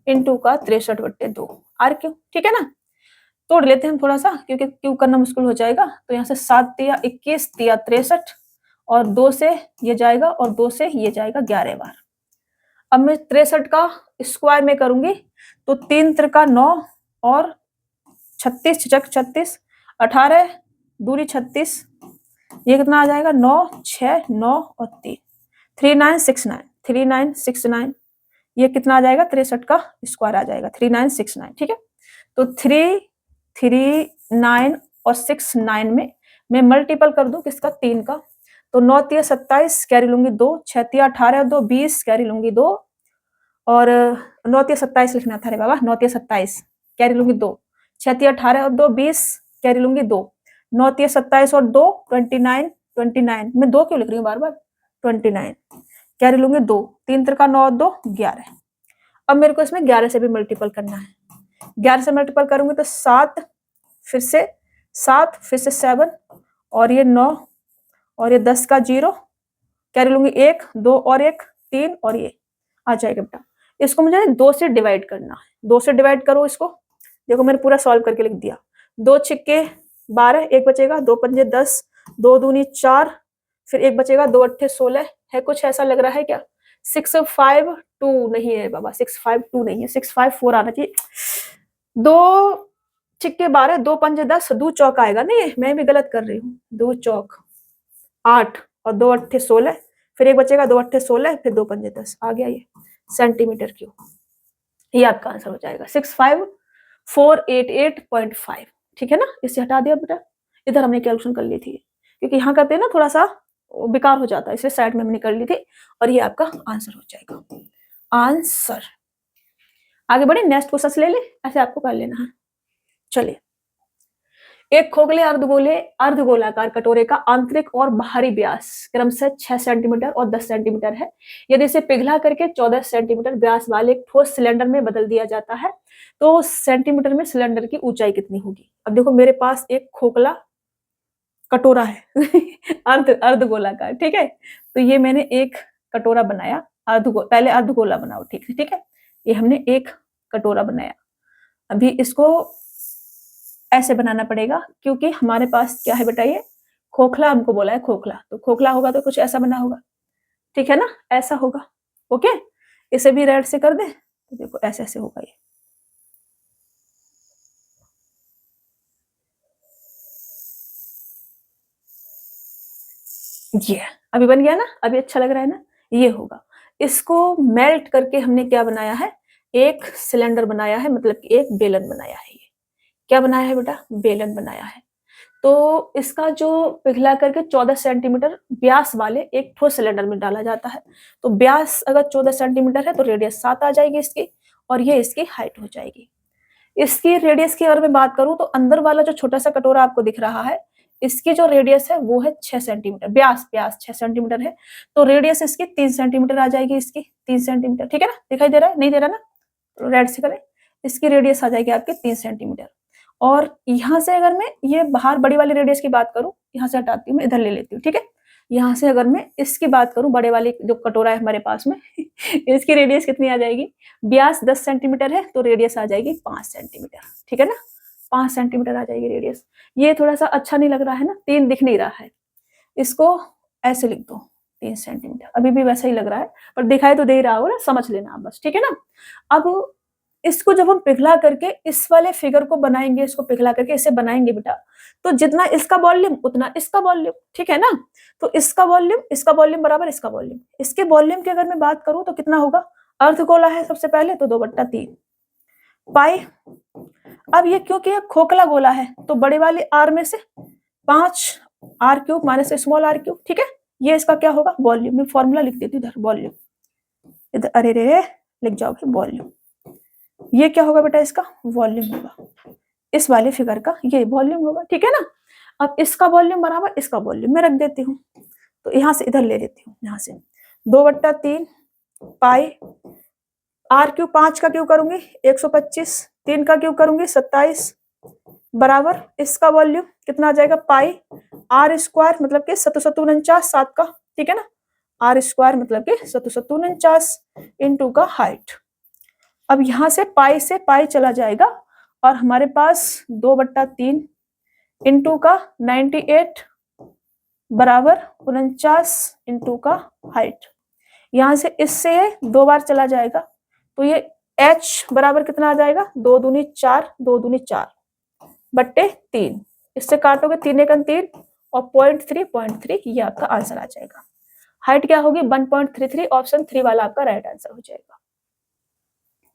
इंटू का 63/2 आर क्यू। ठीक है ना, तोड़ लेते हैं हम थोड़ा सा, क्योंकि क्यू करना मुश्किल हो जाएगा। तो यहाँ से 7 तिया 21 तिया 63, और 2 से ये जाएगा, और 2 से ये जाएगा 11 बार। अब मैं 63 का स्क्वायर में करूंगी तो 3 त्रिका 9, और 36 छक 36, 18 दूरी 36, ये कितना आ जाएगा? 9 6 9 और 3, 3969, 3969। ये कितना आ जाएगा? 63 का स्क्वायर आ जाएगा 3969। ठीक है, तो 339 और 69 में मैं मल्टीपल कर दूं किसका? 3 का। तो 9 तिया 27 कैरी लूंगी 2, 6 तिया 18 और 2 20 कैरी लूंगी 2, और 9 तिया 27 लिखना था रे बाबा, 9 तिया 27 कैरी लूंगी 2, 6 तिया 18 और 2 20 कैरी लूंगी 2, 9 तिया 27 और 2 29, 29 मैं 2 क्यों लिख रही हूँ बार बार? 29 कैरी लूंगी 2, 3 त्रिका 9 और 2 11। अब मेरे को इसमें 11 से भी मल्टीपल करना है। 11 से मल्टीपल करूंगी तो 7, फिर से 7, फिर से 7, और ये 9, और ये 10 का 0 कैरी लूंगी 1 2 और 1 3, और ये आ जाएगा बेटा। इसको मुझे 2 से डिवाइड करना है। 2 से डिवाइड करो इसको। देखो मैंने पूरा सॉल्व करके लिख दिया। 2 छिक्के 12, 1 बचेगा, 2 पंजे 10, 2 दूनी 4, फिर 1 बचेगा, 2 अट्ठे 16 है। कुछ ऐसा लग रहा है क्या? 652 नहीं है बाबा, 652 नहीं है, 654 आना चाहिए। 2 छिक्के 12, 2 पंजे 10, 2 चौक आएगा नहीं, मैं भी गलत कर रही हूँ। 2 चौक 8, और 2 अट्ठे 16, फिर 1 बचेगा, 2 अट्ठे 16, फिर 2 पंजे 10 आ गया ये सेंटीमीटर क्यूब। ये आपका आंसर हो जाएगा 65488.5। ठीक है ना, इससे हटा दिया बेटा। इधर हमने कैलकुलेशन कर ली थी, क्योंकि यहाँ करते हैं ना थोड़ा सा बेकार हो जाता है, इसलिए साइड में हमने कर ली थी, और ये आपका आंसर हो जाएगा। आंसर आगे बढ़े, नेक्स्ट क्वेश्चन ले ले, ऐसे आपको कर लेना है। चलिए, एक खोखले अर्धगोलाकार कटोरे का आंतरिक और बाहरी व्यास क्रमशः 6 सेंटीमीटर और 10 सेंटीमीटर है। यदि इसे पिघला करके 14 सेंटीमीटर व्यास वाले एक ठोस सिलेंडर में बदल दिया जाता है तो सेंटीमीटर में सिलेंडर की ऊंचाई कितनी होगी? अब देखो मेरे पास एक खोखला कटोरा है अर्धगोलाकार। ठीक है, तो ये मैंने एक कटोरा बनाया, पहले अर्धगोला बनाओ। ठीक है, ये हमने एक कटोरा बनाया। अभी इसको ऐसे बनाना पड़ेगा, क्योंकि हमारे पास क्या है बेटा? ये खोखला हमको बोला है, खोखला, तो खोखला होगा तो कुछ ऐसा बना होगा। ठीक है ना, ऐसा होगा। ओके, इसे भी रेड से कर दे, तो देखो ऐसे ऐसे होगा ये अभी बन गया ना, अभी अच्छा लग रहा है ना, ये होगा। इसको मेल्ट करके हमने क्या बनाया है? एक सिलेंडर बनाया है, मतलब एक बेलन बनाया है। ये क्या बनाया है बेटा? बेलन बनाया है। तो इसका जो पिघला करके 14 सेंटीमीटर व्यास वाले एक ठोस सिलेंडर में डाला जाता है। तो व्यास अगर 14 सेंटीमीटर है तो रेडियस 7 आ जाएगी इसकी, और ये इसकी हाइट हो जाएगी। इसकी रेडियस की अगर मैं बात करूं तो अंदर वाला जो छोटा सा कटोरा आपको दिख रहा है, इसकी जो रेडियस है वो है 6 सेंटीमीटर, व्यास 6 सेंटीमीटर है, तो रेडियस इसकी 3 सेंटीमीटर आ जाएगी, इसकी 3 सेंटीमीटर। ठीक है ना, दिखाई दे रहा है? नहीं दे रहा ना, रेड से करें। इसकी रेडियस आ जाएगी आपके 3 सेंटीमीटर। और यहाँ से अगर मैं ये बाहर बड़ी वाली रेडियस की बात करूं, यहाँ से हटाती हूँ मैं, इधर ले लेती हूँ। ठीक है, यहाँ से अगर मैं इसकी बात करूं, बड़े वाली जो कटोरा है हमारे पास में इसकी रेडियस कितनी आ जाएगी, व्यास 10 सेंटीमीटर है तो रेडियस आ जाएगी 5 सेंटीमीटर, ठीक है ना, 5 सेंटीमीटर आ जाएगी रेडियस। ये थोड़ा सा अच्छा नहीं लग रहा है ना, 3 दिख नहीं रहा है, इसको ऐसे लिख दो 3 सेंटीमीटर, अभी भी वैसा ही लग रहा है पर दिखाई तो दे रहा हो ना, समझ लेना आप बस, ठीक है ना। अब इसको जब हम पिघला करके इस वाले फिगर को बनाएंगे, इसको पिघला करके इसे बनाएंगे बेटा, तो जितना इसका वॉल्यूम उतना इसका वॉल्यूम, ठीक है ना। तो इसका वॉल्यूम बराबर इसका वॉल्यूम, इसके वॉल्यूम की अगर मैं बात करूं तो कितना होगा, अर्धगोला है सबसे पहले तो 2/3 पाई। अब ये क्योंकि ये खोखला गोला है तो बड़े वाले आर में से 5 R cube minus small R cube, ठीक है, ये इसका क्या होगा वॉल्यूम। मैं फॉर्मूला लिख देती हूँ इधर, वॉल्यूम इधर, अरे रे लिख जाओगे वॉल्यूम, ये क्या होगा बेटा इसका वॉल्यूम होगा, इस वाले फिगर का ये वॉल्यूम होगा, ठीक है ना। अब इसका वॉल्यूम बराबर इसका वॉल्यूम मैं रख देती हूँ, तो यहां से इधर ले लेती हूँ, यहां से 2/3 पाई आर क्यूब, 5 का क्यूब करूंगी 125, 3 का क्यूब करूंगी 27 बराबर इसका वॉल्यूम कितना आ जाएगा पाई आर स्क्वायर, मतलब कि 749 7 का, ठीक है ना, आर स्क्वायर मतलब कि 749 इंटू का हाइट। अब यहां से पाई चला जाएगा और हमारे पास 2/3 इंटू का 98 बराबर 49 इंटू का हाइट। यहां से इससे 2 बार चला जाएगा तो ये h बराबर कितना आ जाएगा 2 दूनी 4, 2 दूनी 4 बट्टे 3, इससे काटोगे 3 एकम 3 और 0.3 ये आपका आंसर आ जाएगा। हाइट क्या होगी 1.33, ऑप्शन 3 वाला आपका राइट आंसर हो जाएगा,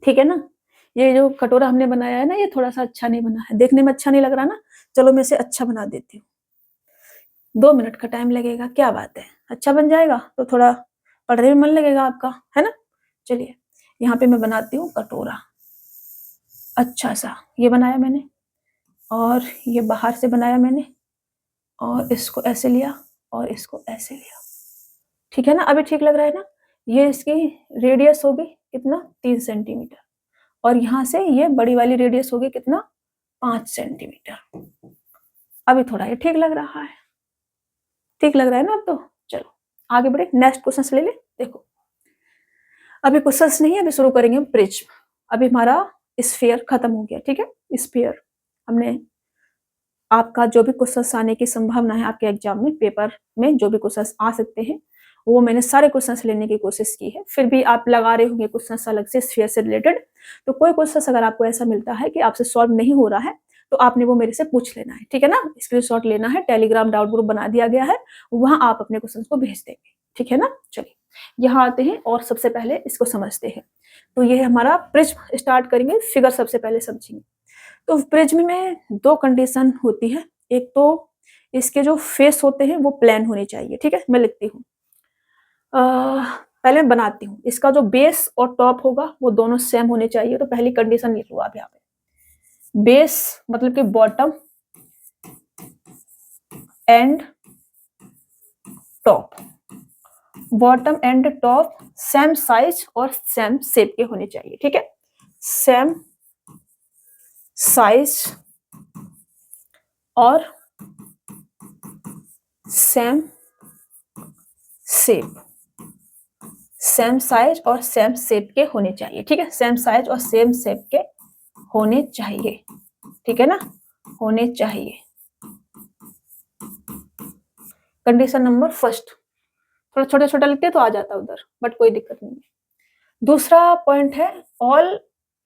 ठीक है ना। ये जो कटोरा हमने बनाया है ना, ये थोड़ा सा अच्छा नहीं बना है, देखने में अच्छा नहीं लग रहा ना, चलो मैं इसे अच्छा बना देती हूँ, 2 मिनट का टाइम लगेगा, क्या बात है, अच्छा बन जाएगा तो थोड़ा पढ़ने में मन लगेगा आपका, है ना। चलिए यहाँ पे मैं बनाती हूँ कटोरा, अच्छा सा ये बनाया मैंने और ये बाहर से बनाया मैंने और इसको ऐसे लिया और इसको ऐसे लिया, ठीक है ना, अभी ठीक लग रहा है ना। ये इसकी रेडियस होगी कितना 3 सेंटीमीटर और यहाँ से ये बड़ी वाली रेडियस होगी कितना 5 सेंटीमीटर। अभी थोड़ा ये ठीक लग रहा है, ठीक लग रहा है ना अब तो। चलो आगे बढ़े, नेक्स्ट क्वेश्चन ले ले। देखो अभी क्वेश्चंस नहीं है, अभी शुरू करेंगे हम प्रिज्म। अभी हमारा स्फीयर खत्म हो गया, ठीक है, स्फीयर हमने, आपका जो भी क्वेश्चंस आने की संभावना है आपके एग्जाम में, पेपर में जो भी क्वेश्चंस आ सकते हैं वो मैंने सारे क्वेश्चंस लेने की कोशिश की है। फिर भी आप लगा रहे होंगे क्वेश्चंस अलग से स्फीयर से रिलेटेड, तो कोई क्वेश्चंस अगर आपको ऐसा मिलता है कि आपसे सॉल्व नहीं हो रहा है तो आपने वो मेरे से पूछ लेना है, ठीक है ना, स्क्रीनशॉट लेना है, टेलीग्राम डाउट ग्रुप बना दिया गया है, वहां आप अपने क्वेश्चन को भेज देंगे, ठीक है ना। चलिए यहाँ आते हैं और सबसे पहले इसको समझते हैं। तो ये हमारा प्रिज्म स्टार्ट करेंगे, फिगर सबसे पहले समझेंगे। तो प्रिज्म में 2 कंडीशन होती है, एक तो इसके जो फेस होते हैं वो प्लेन होने चाहिए, ठीक है, मैं लिखती हूँ, पहले मैं बनाती हूँ, इसका जो बेस और टॉप होगा वो दोनों सेम होने चाहिए। तो पहली कंडीशन लिख लो आप यहाँ पे, बेस मतलब कि bottom and top, bottom and top same size और सेम शेप के होने चाहिए, ठीक है, सेम साइज और सेम शेप, सेम साइज और सेम शेप के होने चाहिए, ठीक है, सेम साइज और सेम शेप के होने चाहिए, ठीक है ना, होने चाहिए। कंडीशन नंबर फर्स्ट, थोड़ा छोटा छोटा लिखते तो आ जाता उधर, बट कोई दिक्कत नहीं है। दूसरा पॉइंट है all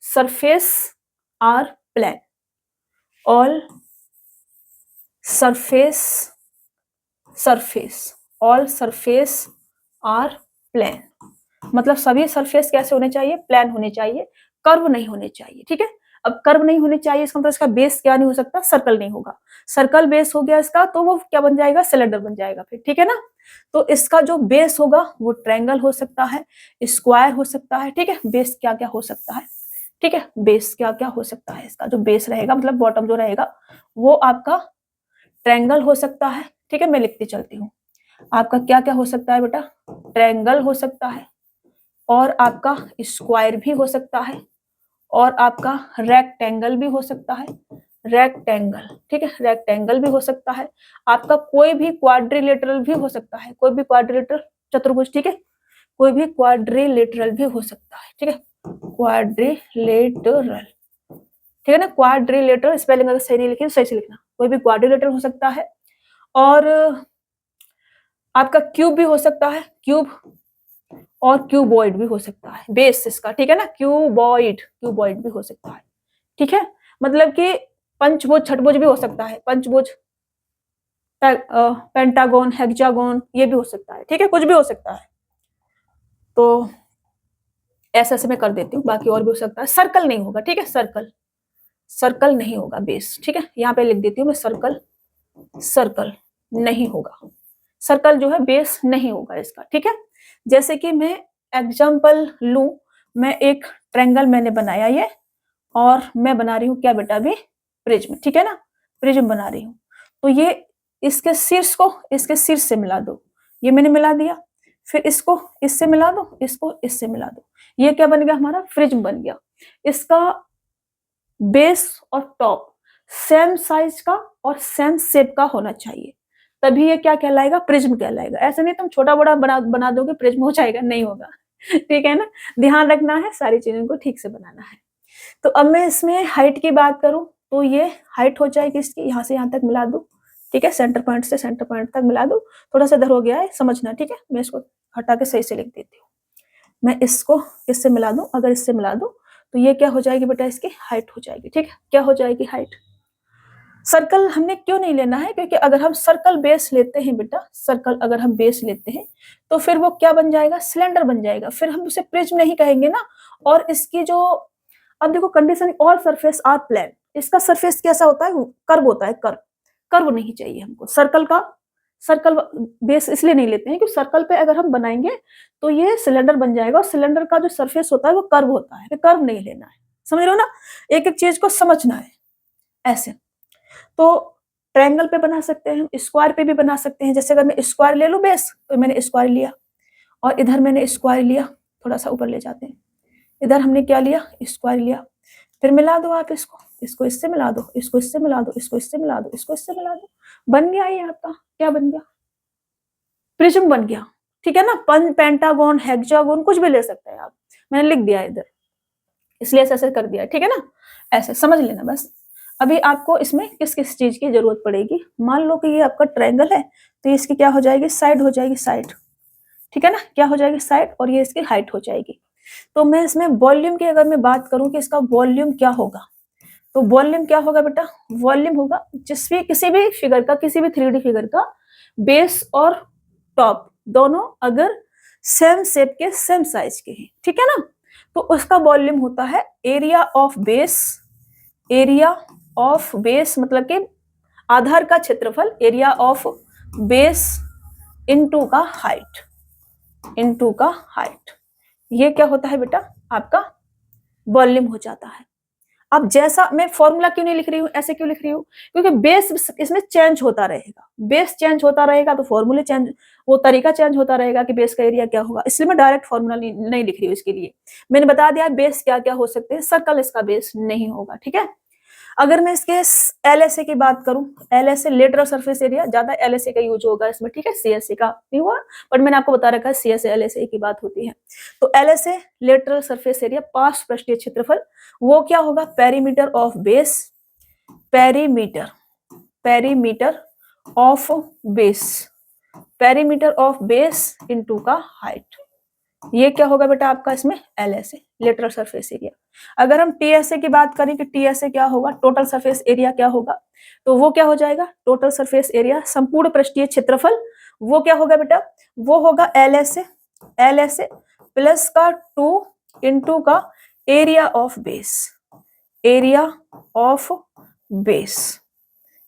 surface are plane, all surface all surface are plane, मतलब सभी सरफेस कैसे होने चाहिए, प्लेन होने चाहिए, कर्व नहीं होने चाहिए, ठीक है। अब कर्व नहीं होने चाहिए इसका मतलब इसका बेस क्या नहीं हो सकता, सर्कल नहीं होगा, सर्कल बेस हो गया इसका तो वो क्या बन जाएगा, सिलेंडर बन जाएगा फिर, ठीक है ना। तो इसका जो बेस होगा वो ट्रायंगल हो सकता है, स्क्वायर हो सकता है, ठीक है, बेस क्या क्या हो सकता है, ठीक है, बेस क्या क्या हो सकता है, इसका जो बेस रहेगा मतलब बॉटम जो रहेगा वो आपका ट्रायंगल हो सकता है, ठीक है, मैं लिखती चलती हूँ, आपका क्या क्या हो सकता है बेटा, ट्रायंगल हो सकता है और आपका स्क्वायर भी हो सकता है और आपका रेक्टेंगल भी हो सकता है रेक्टेंगल, ठीक है, रेक्टेंगल भी हो सकता है, आपका कोई भी क्वाड्रिलेटरल भी हो सकता है, कोई भी क्वाड्रिलेटरल चतुर्भुज, ठीक है, कोई भी क्वाड्रिलेटरल भी हो सकता है, ठीक है, क्वाड्रिलेटरल, ठीक है ना, क्वाड्रिलेटरल स्पेलिंग अगर सही नहीं लिखी तो सही से लिखना, कोई भी क्वाड्रिलेटरल हो सकता है। और आपका क्यूब भी हो सकता है, क्यूब, और क्यूबॉइड भी हो सकता है, बेस इसका, ठीक है ना, क्यूबॉइड, क्यूबॉइड भी हो सकता है, ठीक है, मतलब कि पंचभुज छठभुज भी हो सकता है, पंचभुज, पेंटागोन, हेक्सागोन, ये भी हो सकता है, ठीक है, कुछ भी हो सकता है। तो ऐसे ऐसे मैं कर देती हूँ, बाकी और भी हो सकता है। सर्कल नहीं होगा, ठीक है, सर्कल, सर्कल नहीं होगा बेस, ठीक है, यहाँ पे लिख देती हूँ मैं सर्कल, सर्कल नहीं होगा, सर्कल जो है बेस नहीं होगा इसका, ठीक है। जैसे कि मैं एग्जाम्पल लूं, मैं एक ट्रायंगल मैंने बनाया ये, और मैं बना रही हूँ क्या बेटा अभी, प्रिज्म, ठीक है ना, प्रिज्म बना रही हूँ। तो ये इसके शीर्ष को इसके शीर्ष से मिला दो, ये मैंने मिला दिया, फिर इसको इससे मिला दो, इसको इससे मिला दो, ये क्या बन गया हमारा, प्रिज्म बन गया। इसका बेस और टॉप सेम साइज का और सेम शेप का होना चाहिए, तभी ये क्या कहलाएगा, प्रिज्म कहलाएगा। ऐसे नहीं तुम छोटा बड़ा बना दोगे प्रिज्म हो जाएगा, नहीं होगा, ठीक है ना, ध्यान रखना है, सारी चीजों को ठीक से बनाना है। तो अब मैं इसमें हाइट की बात करूं तो ये हाइट हो जाएगी इसकी, यहाँ से यहाँ तक मिला दूं, ठीक है, सेंटर पॉइंट से सेंटर पॉइंट तक मिला दूं, थोड़ा सा इधर हो गया है समझना, ठीक है, मैं इसको हटा के सही से लिख देती हूँ। मैं इसको इससे मिला दूं, अगर इससे मिला दूं तो ये क्या हो जाएगी बेटा, इसकी हाइट हो जाएगी, ठीक है, क्या हो जाएगी, हाइट। सर्कल हमने क्यों नहीं लेना है, क्योंकि अगर हम सर्कल बेस लेते हैं बेटा, सर्कल अगर हम बेस लेते हैं तो फिर वो क्या बन जाएगा, सिलेंडर बन जाएगा, फिर हम उसे प्रिज्म नहीं कहेंगे ना। और इसकी जो, अब देखो condition, all surface are plane, इसका सरफेस कैसा होता है, कर्व होता है, कर्व, कर्व नहीं चाहिए हमको सर्कल का। सर्कल बेस इसलिए नहीं लेते हैं कि सर्कल पे अगर हम बनाएंगे तो ये सिलेंडर बन जाएगा, और सिलेंडर का जो सरफेस होता है वो कर्व होता है, कर्व नहीं लेना है, समझ रहे हो ना, एक एक चीज को समझना है ऐसे। तो ट्रायंगल पे बना सकते हैं, स्क्वायर पे भी बना सकते हैं, जैसे अगर मैं स्क्वायर ले लूं बेस, तो मैंने स्क्वायर लिया, और इधर मैंने स्क्वायर लिया, थोड़ा सा ऊपर ले जाते हैं, इधर हमने क्या लिया, स्क्वायर लिया, फिर मिला दो आप इसको, इसको इससे मिला दो, इसको इससे मिला दो, इसको इससे मिला दो, इसको इससे मिला दो, बन गया ये आपका, क्या बन गया, प्रिज्म बन गया, ठीक है ना, पेंटागोन, हेक्सागोन, कुछ भी ले सकते हैं आप, मैंने लिख दिया इधर, इसलिए ऐसे ऐसे कर दिया, ठीक है ना, ऐसे समझ लेना बस। अभी आपको इसमें किस किस चीज की जरूरत पड़ेगी, मान लो कि ये आपका ट्रायंगल है, तो इसकी क्या हो जाएगी, साइड हो जाएगी, साइड, ठीक है ना, क्या हो जाएगी, साइड, और ये इसकी हाइट हो जाएगी। तो मैं इसमें वॉल्यूम की अगर मैं बात करूं कि इसका वॉल्यूम क्या होगा, तो वॉल्यूम क्या होगा बेटा, वॉल्यूम होगा जिस भी किसी भी फिगर का, किसी भी 3D फिगर का बेस और टॉप दोनों अगर सेम शेप के, सेम साइज के हैं, ठीक है ना, तो उसका वॉल्यूम होता है area of base, area of base मतलब कि आधार का क्षेत्रफल, एरिया ऑफ बेस इनटू का हाइट, इनटू का हाइट, ये क्या होता है बेटा, आपका वॉल्यूम हो जाता है। अब जैसा मैं फॉर्मूला क्यों नहीं लिख रही हूँ, ऐसे क्यों लिख रही हूँ, क्योंकि बेस इसमें चेंज होता रहेगा, बेस चेंज होता रहेगा तो फॉर्मूले चेंज, वो तरीका चेंज होता रहेगा कि बेस का एरिया क्या होगा, इसलिए मैं डायरेक्ट फॉर्मूला नहीं लिख रही हूँ इसके लिए। मैंने बता दिया बेस क्या क्या हो सकते हैं, सर्कल इसका बेस नहीं होगा, ठीक है। अगर मैं इसके एलएसए की बात करूं, एलएसए लेटरल सरफेस एरिया, ज्यादा एलएसए का यूज होगा इसमें, ठीक है, सीएसए का नहीं हुआ, बट मैंने आपको बता रखा है सीएसए एलएसए की बात होती है। तो एलएसए लेटरल सरफेस एरिया, पार्श्व पृष्ठीय क्षेत्रफल, वो क्या होगा, perimeter of base, perimeter, perimeter of base, perimeter of base into का हाइट, ये क्या होगा बेटा आपका इसमें, एलएसए लेटरल सरफेस एरिया। अगर हम टीएसए की बात करें कि टीएसए क्या होगा, टोटल सरफेस एरिया क्या होगा, तो वो क्या हो जाएगा, टोटल सरफेस एरिया संपूर्ण पृष्ठीय क्षेत्रफल, वो क्या होगा बेटा, वो होगा एलएसए, एलएसए प्लस का 2 इनटू का area of base, area of base.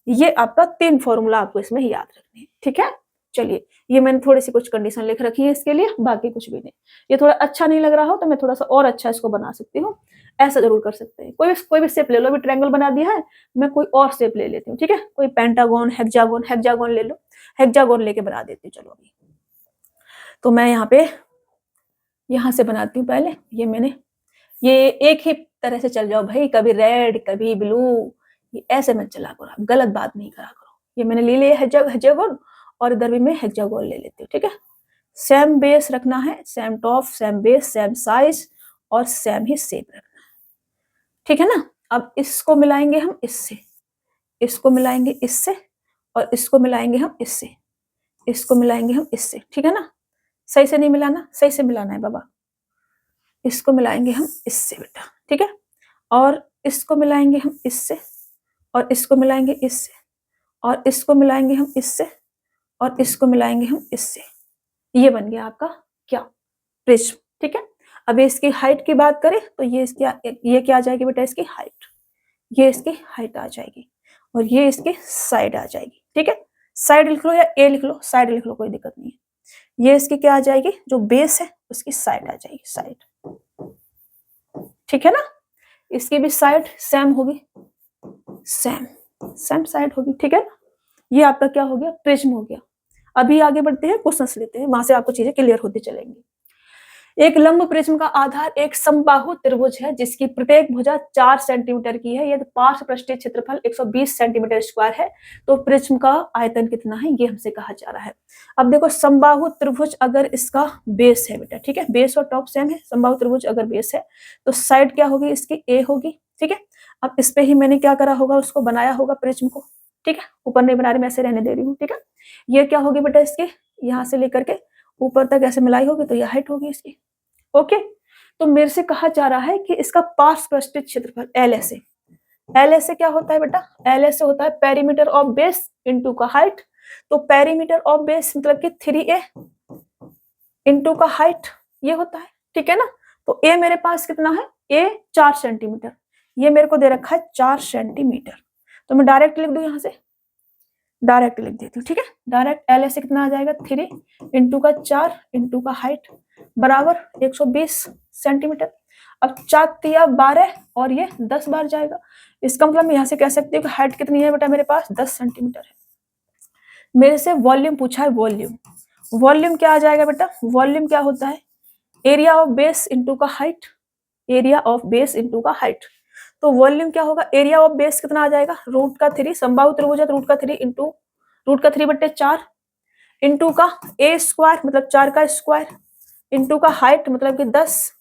ये आपका 3 फॉर्मूला आपको इसमें याद रखने हैं, ठीक है। चलिए, ये मैंने थोड़ी सी कुछ कंडीशन लिख रखी है इसके लिए, बाकी कुछ भी नहीं। ये थोड़ा अच्छा नहीं लग रहा हो तो मैं थोड़ा सा और अच्छा इसको बना सकती हूँ, ऐसा जरूर कर सकते हैं। कोई भी शेप ले लो, अभी ट्रायंगल बना दिया है, मैं कोई और शेप ले लेती हूँ, ठीक है, कोई पेंटागोन, हेक्सागोन, हेक्सागोन ले लो, हेक्सागोन लेके बना देती हूँ। चलो अभी तो मैं यहाँ से बनाती हूँ पहले, ये मैंने, ये एक ही तरह से चल जाओ भाई, कभी रेड कभी ब्लू, ये ऐसे मत चला करो, आप गलत बात नहीं करा करो। ये मैंने ले लिया हेक्सागोन और इधर भी मैं हेक्सागोन ले लेती हूँ, ठीक है। सेम बेस रखना है, same top, same base, same size और सेम ही शेप रखना है, ठीक है ना। अब इसको मिलाएंगे हम इससे, इसको मिलाएंगे इससे और इसको मिलाएंगे हम इससे, इसको मिलाएंगे हम इससे, ठीक है ना। सही से नहीं मिलाना, सही से मिलाना है बाबा। इसको मिलाएंगे हम इससे बेटा, ठीक है। और इसको मिलाएंगे हम इससे और इसको मिलाएंगे इससे और इसको मिलाएंगे हम इससे और इसको मिलाएंगे हम इससे। ये बन गया आपका क्या, प्रिज्म, ठीक है। अब इसकी हाइट की बात करें तो ये क्या आ जाएगी बेटा, इसकी हाइट, ये इसकी हाइट आ जाएगी और ये इसकी साइड आ जाएगी, ठीक है। साइड लिख लो या ए लिख लो, साइड लिख लो, कोई दिक्कत नहीं है। ये इसकी क्या आ जाएगी, जो बेस है उसकी साइड आ जाएगी, साइड, ठीक है ना। इसकी भी साइड सेम होगी, सेम सेम साइड होगी, ठीक है ना। ये आपका क्या हो गया, प्रिज्म हो गया। अभी आगे बढ़ते हैं, क्वेश्चंस लेते हैं, वहां से आपको चीजें क्लियर होती चलेंगी। एक लंब प्रिज्म का आधार एक समबाहु त्रिभुज है जिसकी प्रत्येक भुजा 4 सेंटीमीटर की है। यदि पार्श्व पृष्ठीय क्षेत्रफल 120 सेंटीमीटर स्क्वायर है तो प्रिज्म का आयतन कितना है, ये हमसे कहा जा रहा है। अब देखो, समबाहु त्रिभुज अगर इसका बेस है बेटा, ठीक है, बेस और टॉप सेम है। समबाहु त्रिभुज अगर बेस है तो साइड क्या होगी, इसकी ए होगी, ठीक है। अब इस पे ही मैंने क्या करा होगा, उसको बनाया होगा प्रिज्म को, ठीक है। ऊपर नहीं बना रही, मैं ऐसे रहने दे रही हूँ, ठीक है। ये क्या होगी बेटा, इसकी यहाँ से लेकर के ऊपर तक ऐसे मिलाई होगी तो यह हाइट होगी इसकी, ओके। तो मेरे से कहा जा रहा है कि इसका पार्श्व पृष्ठीय क्षेत्रफल L S A, L S A क्या होता है बेटा, एल एस ए होता है पेरीमीटर ऑफ बेस इनटू का हाइट। तो पेरीमीटर ऑफ बेस मतलब कि 3a इनटू का हाइट, ये होता है, ठीक है ना। तो ए मेरे पास कितना है, ए 4 सेंटीमीटर, ये मेरे को दे रखा है 4 सेंटीमीटर। तो मैं डायरेक्ट लिख दूं, यहां से डायरेक्ट लिख देती हूँ, ठीक है। डायरेक्ट एल एस ए कितना आ जाएगा, 3 इंटू का 4 इंटू का हाइट बराबर 120 सेंटीमीटर। अब 4 तिया 12 और ये 10 बार जाएगा। इसका मतलब मैं यहाँ से कह सकती हूँ कि हाइट कितनी है बेटा, मेरे पास 10 सेंटीमीटर है। मेरे से वॉल्यूम पूछा है, वॉल्यूम, वॉल्यूम क्या आ जाएगा बेटा, वॉल्यूम क्या होता है, एरिया ऑफ बेस इंटू का height, area of base into का हाइट। तो वॉल्यूम क्या होगा, एरिया ऑफ बेस कितना आ जाएगा, √3, समबाहु त्रिभुज है, √3 इंटू √3/4 इंटू का ए स्क्वायर मतलब 4 का स्क्वायर इंटू का हाइट मतलब कि 10।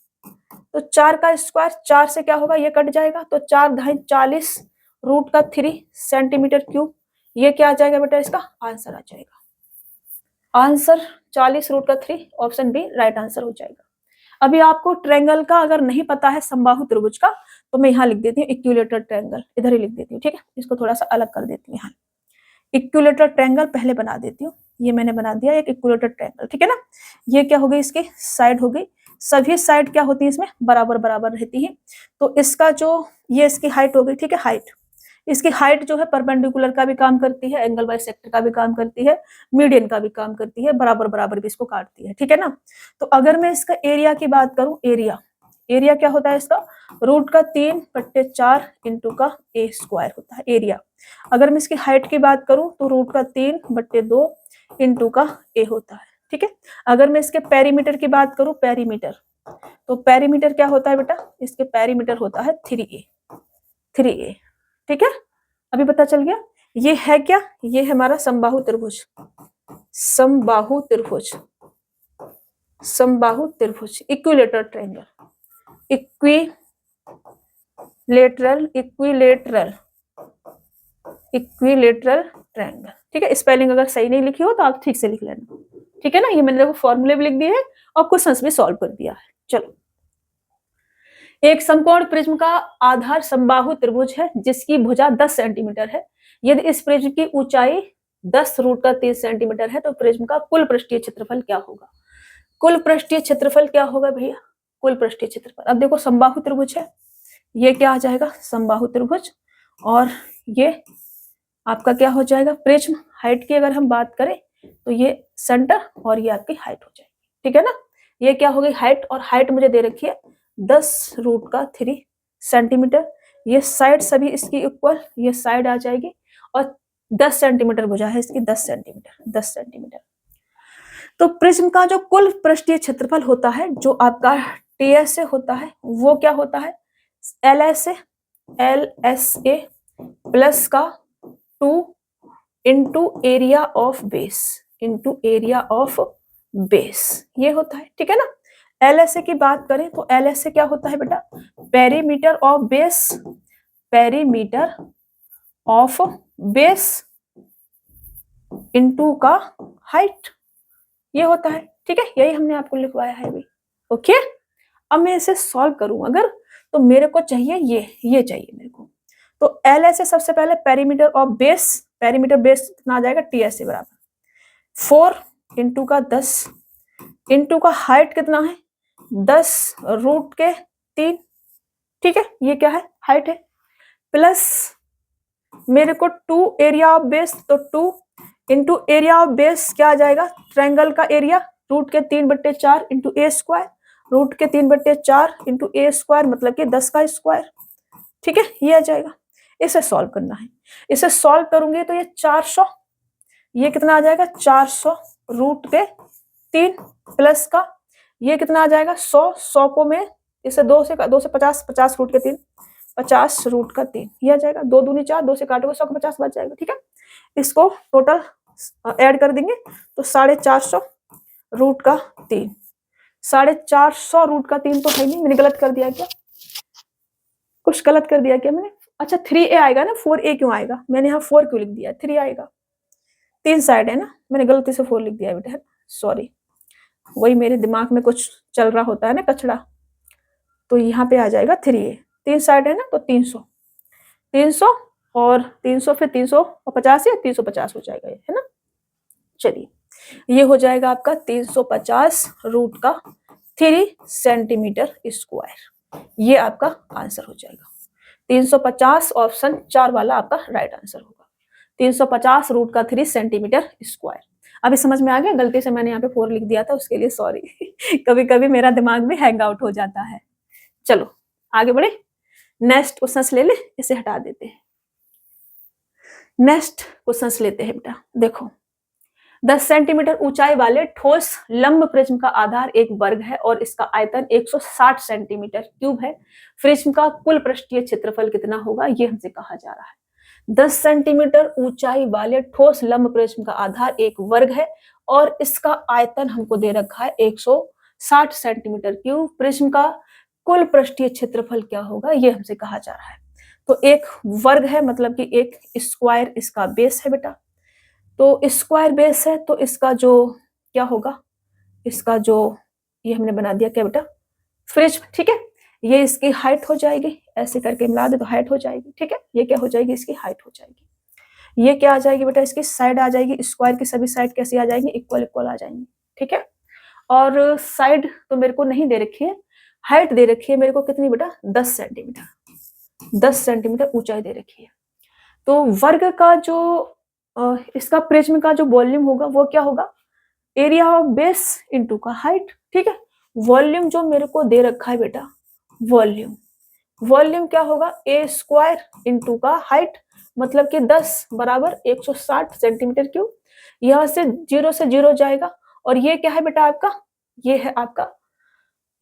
तो 4 का स्क्वायर 4 से क्या होगा, ये कट जाएगा, तो 4 × 40 √3 सेंटीमीटर क्यूब। ये क्या आ जाएगा बेटा, इसका आंसर आ जाएगा। Answer 40 √3, option B right answer हो जाएगा। अभी आपको ट्रायंगल का अगर नहीं पता है, समबाहु त्रिभुज का, तो मैं यहाँ लिख देती हूँ इक्विलेटरल ट्रायंगल, इधर ही लिख देती हूँ, ठीक है। इसको थोड़ा सा अलग कर देती हूँ, यहाँ इक्विलेटरल ट्रायंगल पहले बना देती हूँ। ये मैंने बना दिया एक इक्विलेटरल ट्रायंगल, ठीक है ना। ये क्या हो गई, इसकी साइड हो गई, सभी साइड क्या होती है इसमें, बराबर बराबर रहती है। तो इसका जो ये इसकी हाइट हो गई, ठीक है, हाइट, इसकी हाइट जो है परपेंडिकुलर का भी काम करती है, एंगल बाइसेक्टर का भी काम करती है, मीडियन का भी काम करती है, बराबर बराबर भी इसको काटती है, ठीक है ना। तो अगर मैं इसका एरिया की बात करूं, एरिया, एरिया क्या होता है इसका, √3/4 इंटू का ए स्क्वायर होता है एरिया। अगर मैं इसकी हाइट की बात करूं तो √3/2 इंटू का ए होता है, ठीक है। अगर मैं इसके पेरीमीटर की बात करूं, पेरीमीटर, तो पेरीमीटर क्या होता है बेटा, इसके पेरीमीटर होता है 3a, 3a, ठीक है। अभी पता चल गया। ये है क्या, ये है हमारा समबाहु त्रिभुज, समबाहु त्रिभुज, समबाहु त्रिभुज, equilateral triangle, equilateral, equilateral, equilateral triangle, ठीक है। स्पेलिंग अगर सही नहीं लिखी हो तो आप ठीक से लिख लेना, ठीक है ना। ये मैंने देखो फॉर्मूले भी लिख दिए हैं और क्वेश्चंस भी सॉल्व कर दिया है। चलो, एक समकोण प्रिज्म का आधार समबाहु त्रिभुज है जिसकी भुजा 10 सेंटीमीटर है। यदि इस प्रिज्म की ऊंचाई 10 √3 सेंटीमीटर है तो प्रिज्म का कुल पृष्ठीय क्षेत्रफल क्या होगा। कुल पृष्ठीय क्षेत्रफल क्या होगा भैया, कुल पृष्ठीय क्षेत्रफल। अब देखो समबाहु त्रिभुज है, ये क्या आ जाएगा, समबाहु त्रिभुज, और ये आपका क्या हो जाएगा, प्रिज्म। हाइट की अगर हम बात करें तो ये सेंटर और ये आपकी हाइट हो जाएगी, ठीक है ना। ये क्या हो गई, हाइट, और हाइट मुझे दे रखी है 10 √3 सेंटीमीटर। ये साइड सभी इसकी इक्वल, ये साइड आ जाएगी, और 10 सेंटीमीटर भुजा है इसकी, 10 सेंटीमीटर, 10 सेंटीमीटर। तो प्रिज्म का जो कुल पृष्ठीय क्षेत्रफल होता है, जो आपका टीएस से होता है, वो क्या होता है, एल एस ए प्लस का 2 into area of base, into area of base, ये होता है, ठीक है ना। एलएसए की बात करें तो एलएसए क्या होता है बेटा, perimeter of base, perimeter of base into का हाइट, ये होता है, ठीक है। यही हमने आपको लिखवाया है अभी, ओके। अब मैं इसे सॉल्व करूं अगर, तो मेरे को चाहिए ये चाहिए मेरे को। तो एल ऐसे सबसे पहले perimeter of base, perimeter base कितना आ जाएगा, टी एस से बराबर 4 इंटू का 10 इंटू का हाइट कितना है 10 रूट के 3, ठीक है, ये क्या है हाइट है, प्लस मेरे को 2 एरिया ऑफ बेस, तो 2 इंटू एरिया ऑफ बेस क्या आ जाएगा, ट्रायंगल का एरिया रूट के 3/4 इंटू ए स्क्वायर, रूट के 3/4 इंटू ए स्क्वायर मतलब कि 10 का स्क्वायर, ठीक है, ये आ जाएगा। इसे सॉल्व करना है, इसे सॉल्व करूंगे तो ये 400, ये कितना आ जाएगा 400 रूट के 3 प्लस का ये कितना आ जाएगा 100 को मैं इसे 2 से 50 50 रूट के 3 50 रूट का 3, ये आ जाएगा 2 दूनी 4, 2 से काटोगे 100 को 50 बच जाएगा, ठीक है। इसको टोटल ऐड कर देंगे तो 450 रूट का 3, 450 रूट का 3 तो है नहीं, मैंने गलत कर दिया क्या, कुछ गलत कर दिया क्या मैंने, अच्छा 3a आएगा ना, 4a क्यों आएगा, मैंने यहाँ 4 क्यों लिख दिया, 3 आएगा, 3 साइड है ना, मैंने गलती से 4 लिख दिया बेटा, सॉरी, वही मेरे दिमाग में कुछ चल रहा होता है ना कचड़ा, तो यहाँ पे आ जाएगा 3a, 3 साइड है ना, तो 300 300 और 300 फिर 350 या 350 हो जाएगा ये, है ना। चलिए ये हो जाएगा आपका 350 रूट का 3 सेंटीमीटर स्क्वायर, ये आपका आंसर हो जाएगा। 350 ऑप्शन 4 वाला आपका राइट आंसर होगा, 350 रूट का 3 सेंटीमीटर स्क्वायर। अभी समझ में आ गया, गलती से मैंने यहाँ पे 4 लिख दिया था, उसके लिए सॉरी कभी कभी मेरा दिमाग भी हैंग आउट हो जाता है। चलो आगे बढ़े, नेक्स्ट क्वेश्चन ले ले, इसे हटा देते हैं, नेक्स्ट क्वेश्चन लेते हैं बेटा। देखो 10 सेंटीमीटर ऊंचाई वाले ठोस लंब प्रिज्म का आधार एक वर्ग है और इसका आयतन 160 सेंटीमीटर क्यूब है, प्रिज्म का कुल पृष्ठीय क्षेत्रफल कितना होगा, ये हमसे कहा जा रहा है। 10 सेंटीमीटर ऊंचाई वाले ठोस लंब प्रिज्म का आधार एक वर्ग है और इसका आयतन हमको दे रखा है 160 सेंटीमीटर क्यूब, प्रिज्म का कुल पृष्ठीय क्षेत्रफल क्या होगा, ये हमसे कहा जा रहा है। तो एक वर्ग है मतलब कि एक स्क्वायर इसका बेस है बेटा, तो स्क्वायर बेस है तो इसका जो क्या होगा, इसका जो ये हमने बना दिया क्या बेटा प्रिज्म, ठीक है, ये इसकी हाइट हो जाएगी, ऐसे करके मिला दे तो हाइट हो जाएगी, ठीक है, ये क्या हो जाएगी इसकी हाइट हो जाएगी। ये क्या आ जाएगी बेटा इसकी साइड आ जाएगी, स्क्वायर की सभी साइड कैसी आ जाएंगी, इक्वल इक्वल आ जाएंगी, ठीक है। और साइड तो मेरे को नहीं दे रखी है, हाइट दे रखी है मेरे को कितनी बेटा 10 सेंटीमीटर, 10 सेंटीमीटर ऊंचाई दे रखी है। तो वर्ग का जो इसका प्रिज्म का जो वॉल्यूम होगा वो क्या होगा, एरिया ऑफ बेस इनटू का हाइट, ठीक है। वॉल्यूम जो मेरे को दे रखा है बेटा, वॉल्यूम, वॉल्यूम क्या होगा ए स्क्वायर इनटू का हाइट, मतलब कि 10 बराबर 160 सेंटीमीटर क्यूब, यहां से 0 से 0 जाएगा और ये क्या है बेटा आपका, ये है आपका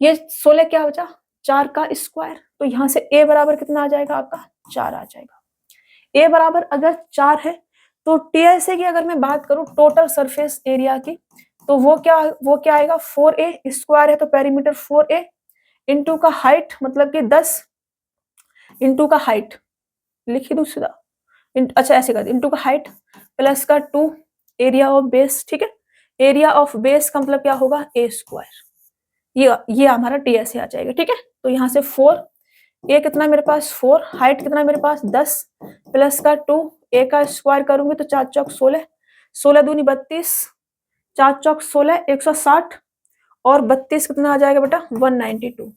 ये 16 क्या बचा 4 का स्क्वायर, तो यहां से ए बराबर कितना आ जाएगा आपका 4 आ जाएगा। ए बराबर अगर 4 है तो टीएसए की अगर मैं बात करूं टोटल सरफेस एरिया की, तो वो क्या आएगा 4a, स्क्वायर है तो पेरीमीटर 4a इंटू का हाइट मतलब कि 10 इंटू का हाइट लिख ही दूं सीधा, अच्छा ऐसे कर इंटू का हाइट प्लस का 2 एरिया ऑफ बेस, ठीक है, एरिया ऑफ बेस का मतलब क्या होगा ए स्क्वायर, ये हमारा टीएसए आ जाएगा, ठीक है। तो यहाँ से 4 ए कितना मेरे पास 4, हाइट कितना मेरे पास 10 प्लस का 2, ए का स्क्वायर करूंगी तो 4 चौक 16, 16 दूनी 32, 4 चौक 16 160 और 32 कितना आ जाएगा बेटा 192,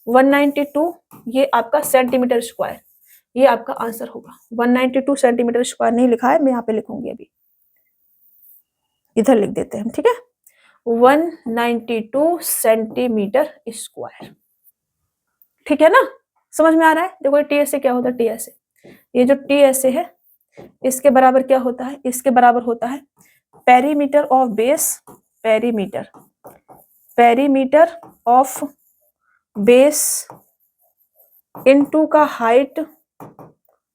192 ये आपका सेंटीमीटर स्क्वायर, ये आपका आंसर होगा। 192 सेंटीमीटर स्क्वायर नहीं लिखा है, मैं यहाँ पे लिखूंगी, अभी इधर लिख देते हैं, ठीक है, 192 सेंटीमीटर स्क्वायर, ठीक है ना, समझ में आ रहा है। देखो टीएसए क्या होता है, टीएसए ये जो टीएसए है इसके बराबर क्या होता है, इसके बराबर होता है perimeter of base, perimeter, perimeter of base into का हाइट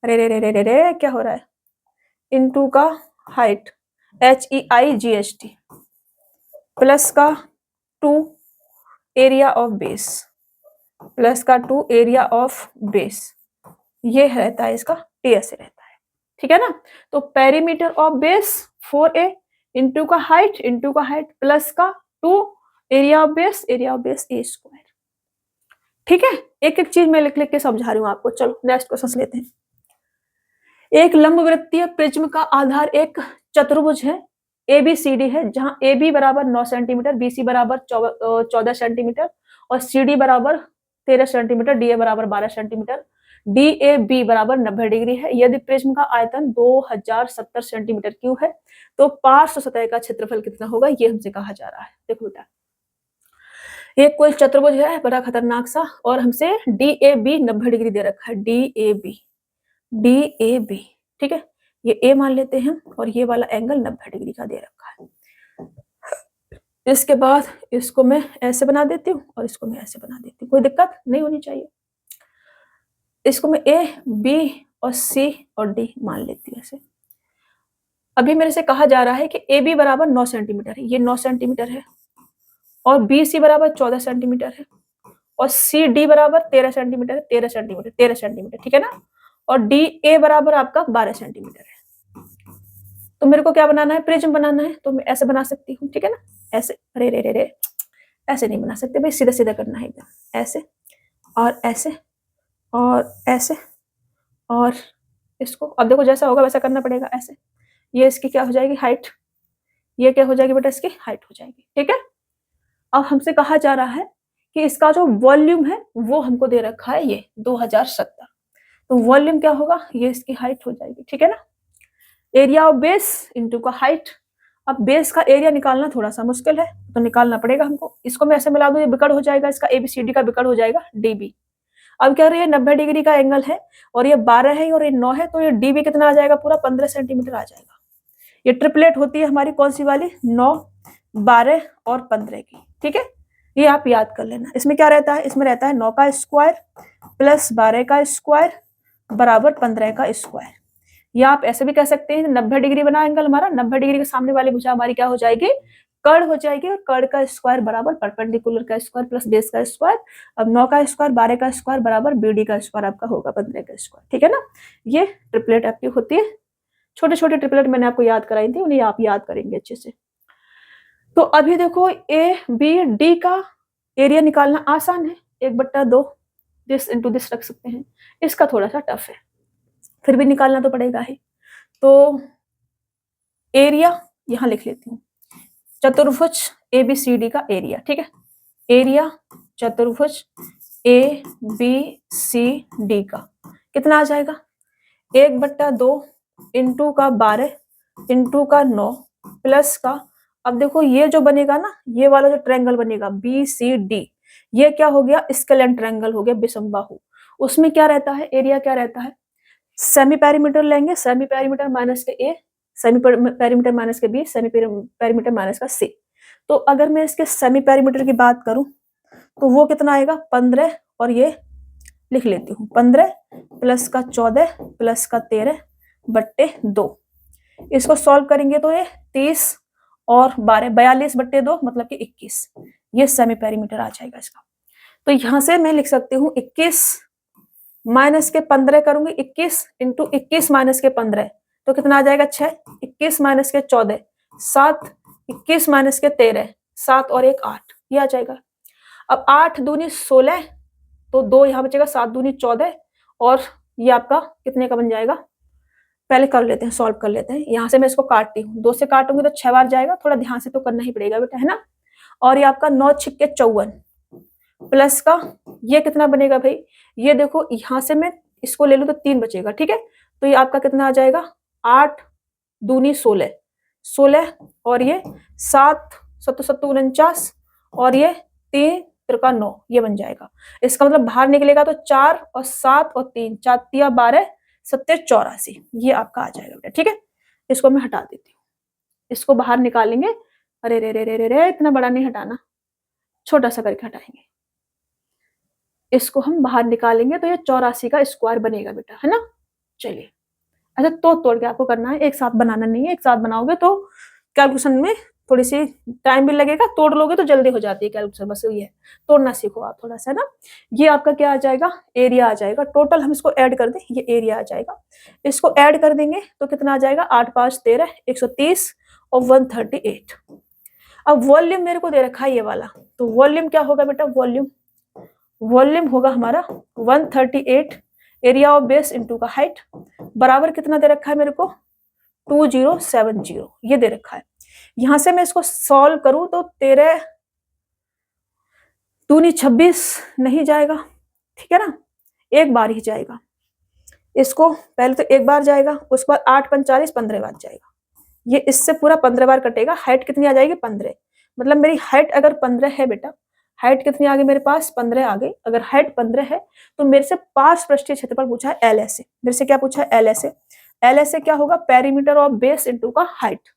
अरे रे रे रे रे रे क्या हो रहा है, इनटू का हाइट HEIGHT प्लस का 2 एरिया ऑफ बेस, प्लस का 2 एरिया ऑफ बेस, ये रहता है इसका TSA रहता है, ठीक है ना। तो perimeter of base 4A into का हाइट प्लस का 2 area of base A square, ठीक है। एक एक चीज मैं लिख लिख के समझा रही हूँ आपको। चलो नेक्स्ट क्वेश्चन लेते हैं। एक लंबवृत्तीय प्रिज्म का आधार एक चतुर्भुज है ABCD है, जहां AB बराबर 9 सेंटीमीटर, BC बराबर 14 सेंटीमीटर और CD बराबर 13 सेंटीमीटर, DA बराबर 12 सेंटीमीटर, DAB बराबर 90 डिग्री है। यदि प्रिज्म का आयतन 2070 सेंटीमीटर क्यूब है तो पार्श्व सतह का क्षेत्रफल कितना होगा, ये हमसे कहा जा रहा है। देखो बेटा, एक कोई चतुर्भुज है बड़ा खतरनाक सा, और हमसे DAB 90 डिग्री दे रखा है, DAB, ठीक है। ये A मान लेते हैं और ये वाला एंगल 90 डिग्री का दे रखा है। इसके बाद इसको मैं ऐसे बना देती हूँ और इसको मैं ऐसे बना देती हूँ, कोई दिक्कत नहीं होनी चाहिए। इसको मैं A, B और C और D मान लेती हूँ ऐसे। अभी मेरे से कहा जा रहा है कि AB बराबर 9 सेंटीमीटर है, ये 9 सेंटीमीटर है, और BC बराबर 14 सेंटीमीटर है, और CD बराबर 13 सेंटीमीटर है, 13 सेंटीमीटर, ठीक है ना। और DA बराबर आपका 12 सेंटीमीटर है। तो मेरे को क्या बनाना है, प्रिज्म बनाना है, तो मैं ऐसे बना सकती हूँ, ठीक है ना, ऐसे। अरे रे रे रे, ऐसे नहीं बना सकते भाई, सीधा सीधा करना है एकदम, ऐसे और ऐसे और ऐसे और इसको। अब देखो जैसा होगा वैसा करना पड़ेगा, ऐसे। ये इसकी क्या हो जाएगी, हाइट, ये क्या हो जाएगी बेटा, इसकी हाइट हो जाएगी, ठीक है। अब हमसे कहा जा रहा है कि इसका जो वॉल्यूम है वो हमको दे रखा है ये 2070, तो वॉल्यूम क्या होगा, ये इसकी हाइट हो जाएगी, ठीक है ना। एरिया ऑफ बेस इंटू का हाइट। अब बेस का एरिया निकालना थोड़ा सा मुश्किल है, तो निकालना पड़ेगा हमको। इसको मैं ऐसे मिला दूं, ये बिकड़ हो जाएगा, इसका ABCD का बिकड़ हो जाएगा DB। अब क्या रही है, 90 डिग्री का एंगल है और ये 12 है और ये 9 है, तो ये DB कितना आ जाएगा, पूरा 15 सेंटीमीटर आ जाएगा। ये ट्रिपलेट होती है हमारी कौन सी वाली, 9, 12 और 15 की, ठीक है। ये आप याद कर लेना। इसमें क्या रहता है, इसमें रहता है 9 का स्क्वायर प्लस 12 का स्क्वायर बराबर 15 का स्क्वायर। या आप ऐसे भी कह सकते हैं 90 डिग्री बना एंगल हमारा, 90 डिग्री के सामने वाली भुजा हमारी क्या हो जाएगी, कर्ण हो जाएगी, और कर्ण का स्क्वायर बराबर परपेंडिकुलर का स्क्वायर प्लस बेस का स्क्वायर। अब 9 का स्क्वायर 12 का स्क्वायर बराबर BD का स्क्वायर आपका होगा 15 का स्क्वायर, ठीक है ना। ये ट्रिपलेट आपकी होती है। छोटे छोटे ट्रिपलेट मैंने आपको याद कराई थी, उन्हें आप याद करेंगे अच्छे से। तो अभी देखो ABD का एरिया निकालना आसान है, 1/2 दिस इंटू दिस रख सकते हैं। इसका थोड़ा सा टफ है, फिर भी निकालना तो पड़ेगा ही। तो एरिया यहां लिख लेती हूँ, चतुर्भुज ABCD का एरिया, ठीक है। एरिया चतुर्भुज ABCD का कितना आ जाएगा, 1/2 इंटू का 12 इंटू का 9 प्लस का, अब देखो ये जो बनेगा ना, ये वाला जो ट्रायंगल बनेगा BCD, ये क्या हो गया, स्केलेन ट्रायंगल हो गया, विषमबाहु। उसमें क्या रहता है, एरिया क्या रहता है, सेमी पेरीमीटर लेंगे, सेमी पेरीमीटर माइनस के A, सेमी पेरीमीटर माइनस के B, सेमी पेरीमीटर माइनस का C। तो अगर मैं इसके सेमी पेरीमीटर की बात करूं तो वो कितना आएगा, 15, और ये लिख लेती हूँ 15 प्लस का 14 प्लस का 13/2। इसको सॉल्व करेंगे तो ये 30 और 12 42/2 मतलब कि 21, ये सेमी पेरीमीटर आ जाएगा इसका। तो यहां से मैं लिख सकती हूँ 21 माइनस के 15 करूंगी, 21 इंटू 21 माइनस के 15 तो कितना आ जाएगा 6, 21 माइनस के 14 7, 21 माइनस के 13 7 और 1 8, ये आ जाएगा। अब 8 दूनी 16, तो 2 यहाँ बचेगा, 7 दूनी 14, और ये आपका कितने का बन जाएगा, पहले कर लेते हैं, सॉल्व कर लेते हैं। यहाँ से मैं इसको काटती हूँ, 2 से काटूंगी तो 6 बार जाएगा, थोड़ा ध्यान से तो करना ही पड़ेगा बेटा, है ना। और ये आपका 9 छिक्के 54 प्लस का ये कितना बनेगा भाई, ये देखो यहां से मैं इसको ले लूं तो 3 बचेगा, ठीक है। तो ये आपका कितना आ जाएगा, 8 दूनी 16 16 और ये 7 7 7 49 और ये 3 त्रिका 9, ये बन जाएगा। इसका मतलब बाहर निकलेगा तो 4 और 7 और 3 4 तिया 12 7 84, ये आपका आ जाएगा बेटा, ठीक है। इसको मैं हटा देती हूँ, इसको बाहर निकालेंगे। अरे रे रे रे रे रे, इतना बड़ा नहीं हटाना, छोटा सा करके हटाएंगे। इसको हम बाहर निकालेंगे तो ये 84 का स्क्वायर बनेगा बेटा, है ना। चलिए, अच्छा तोड़ के आपको करना है, एक साथ बनाना नहीं है। एक साथ बनाओगे तो कैलकुलेशन में थोड़ी सी टाइम भी लगेगा, तोड़ लोगे तो जल्दी हो जाती है कैलकुलेशन। बस ये है, तोड़ना सीखो आप थोड़ा सा ना। ये आपका क्या आ जाएगा, एरिया आ जाएगा। टोटल हम इसको ऐड कर दें, ये एरिया आ जाएगा। इसको ऐड कर देंगे तो कितना आ जाएगा, 8 5 13 130 और 138। अब वॉल्यूम मेरे को दे रखा है ये वाला, तो वॉल्यूम क्या होगा बेटा, वॉल्यूम होगा हमारा 138 एरिया ऑफ बेस इंटू का हाइट, बराबर कितना दे रखा है मेरे को, 2070 ये दे रखा है। यहां से मैं इसको सॉल्व करूं तो 13 दूनी 26 नहीं जाएगा, ठीक है ना, एक बार ही जाएगा। इसको पहले तो एक बार जाएगा, उसके बाद 8 45 15 बार जाएगा। ये इससे पूरा 15 बार कटेगा। हाइट कितनी आ जाएगी, 15। मतलब मेरी हाइट अगर 15 है बेटा, हाइट कितनी आ गई मेरे पास, 15 आ गई। अगर हाइट 15 है तो मेरे से पार्श्व पृष्ठीय क्षेत्रफल पूछा है एल एस ए। मेरे से क्या पूछा है, L S A. L S A क्या होगा, पेरीमीटर ऑफ बेस इंटू का हाइट।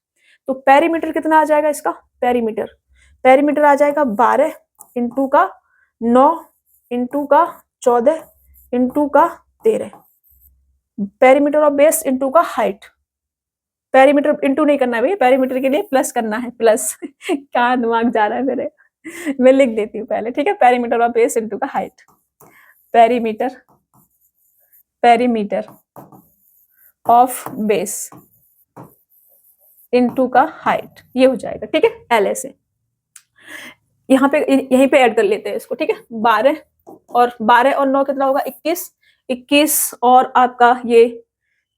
तो पेरीमीटर कितना आ जाएगा इसका, पेरीमीटर आ जाएगा 12 इंटू का 9 इंटू का 14 इंटू का 13। पेरीमीटर ऑफ बेस इंटू का हाइट, पेरीमीटर इंटू नहीं करना है भैया, पेरीमीटर के लिए प्लस करना है, प्लस क्या दिमाग जा रहा है मेरे, मैं लिख देती हूँ पहले, ठीक है। पेरीमीटर ऑफ बेस इंटू का height, perimeter of base into का हाइट, ये हो जाएगा, ठीक है, एल एस ए। यहाँ पे यहीं पे ऐड कर लेते हैं इसको, ठीक है। 12 और 9 कितना होगा, 21 और आपका ये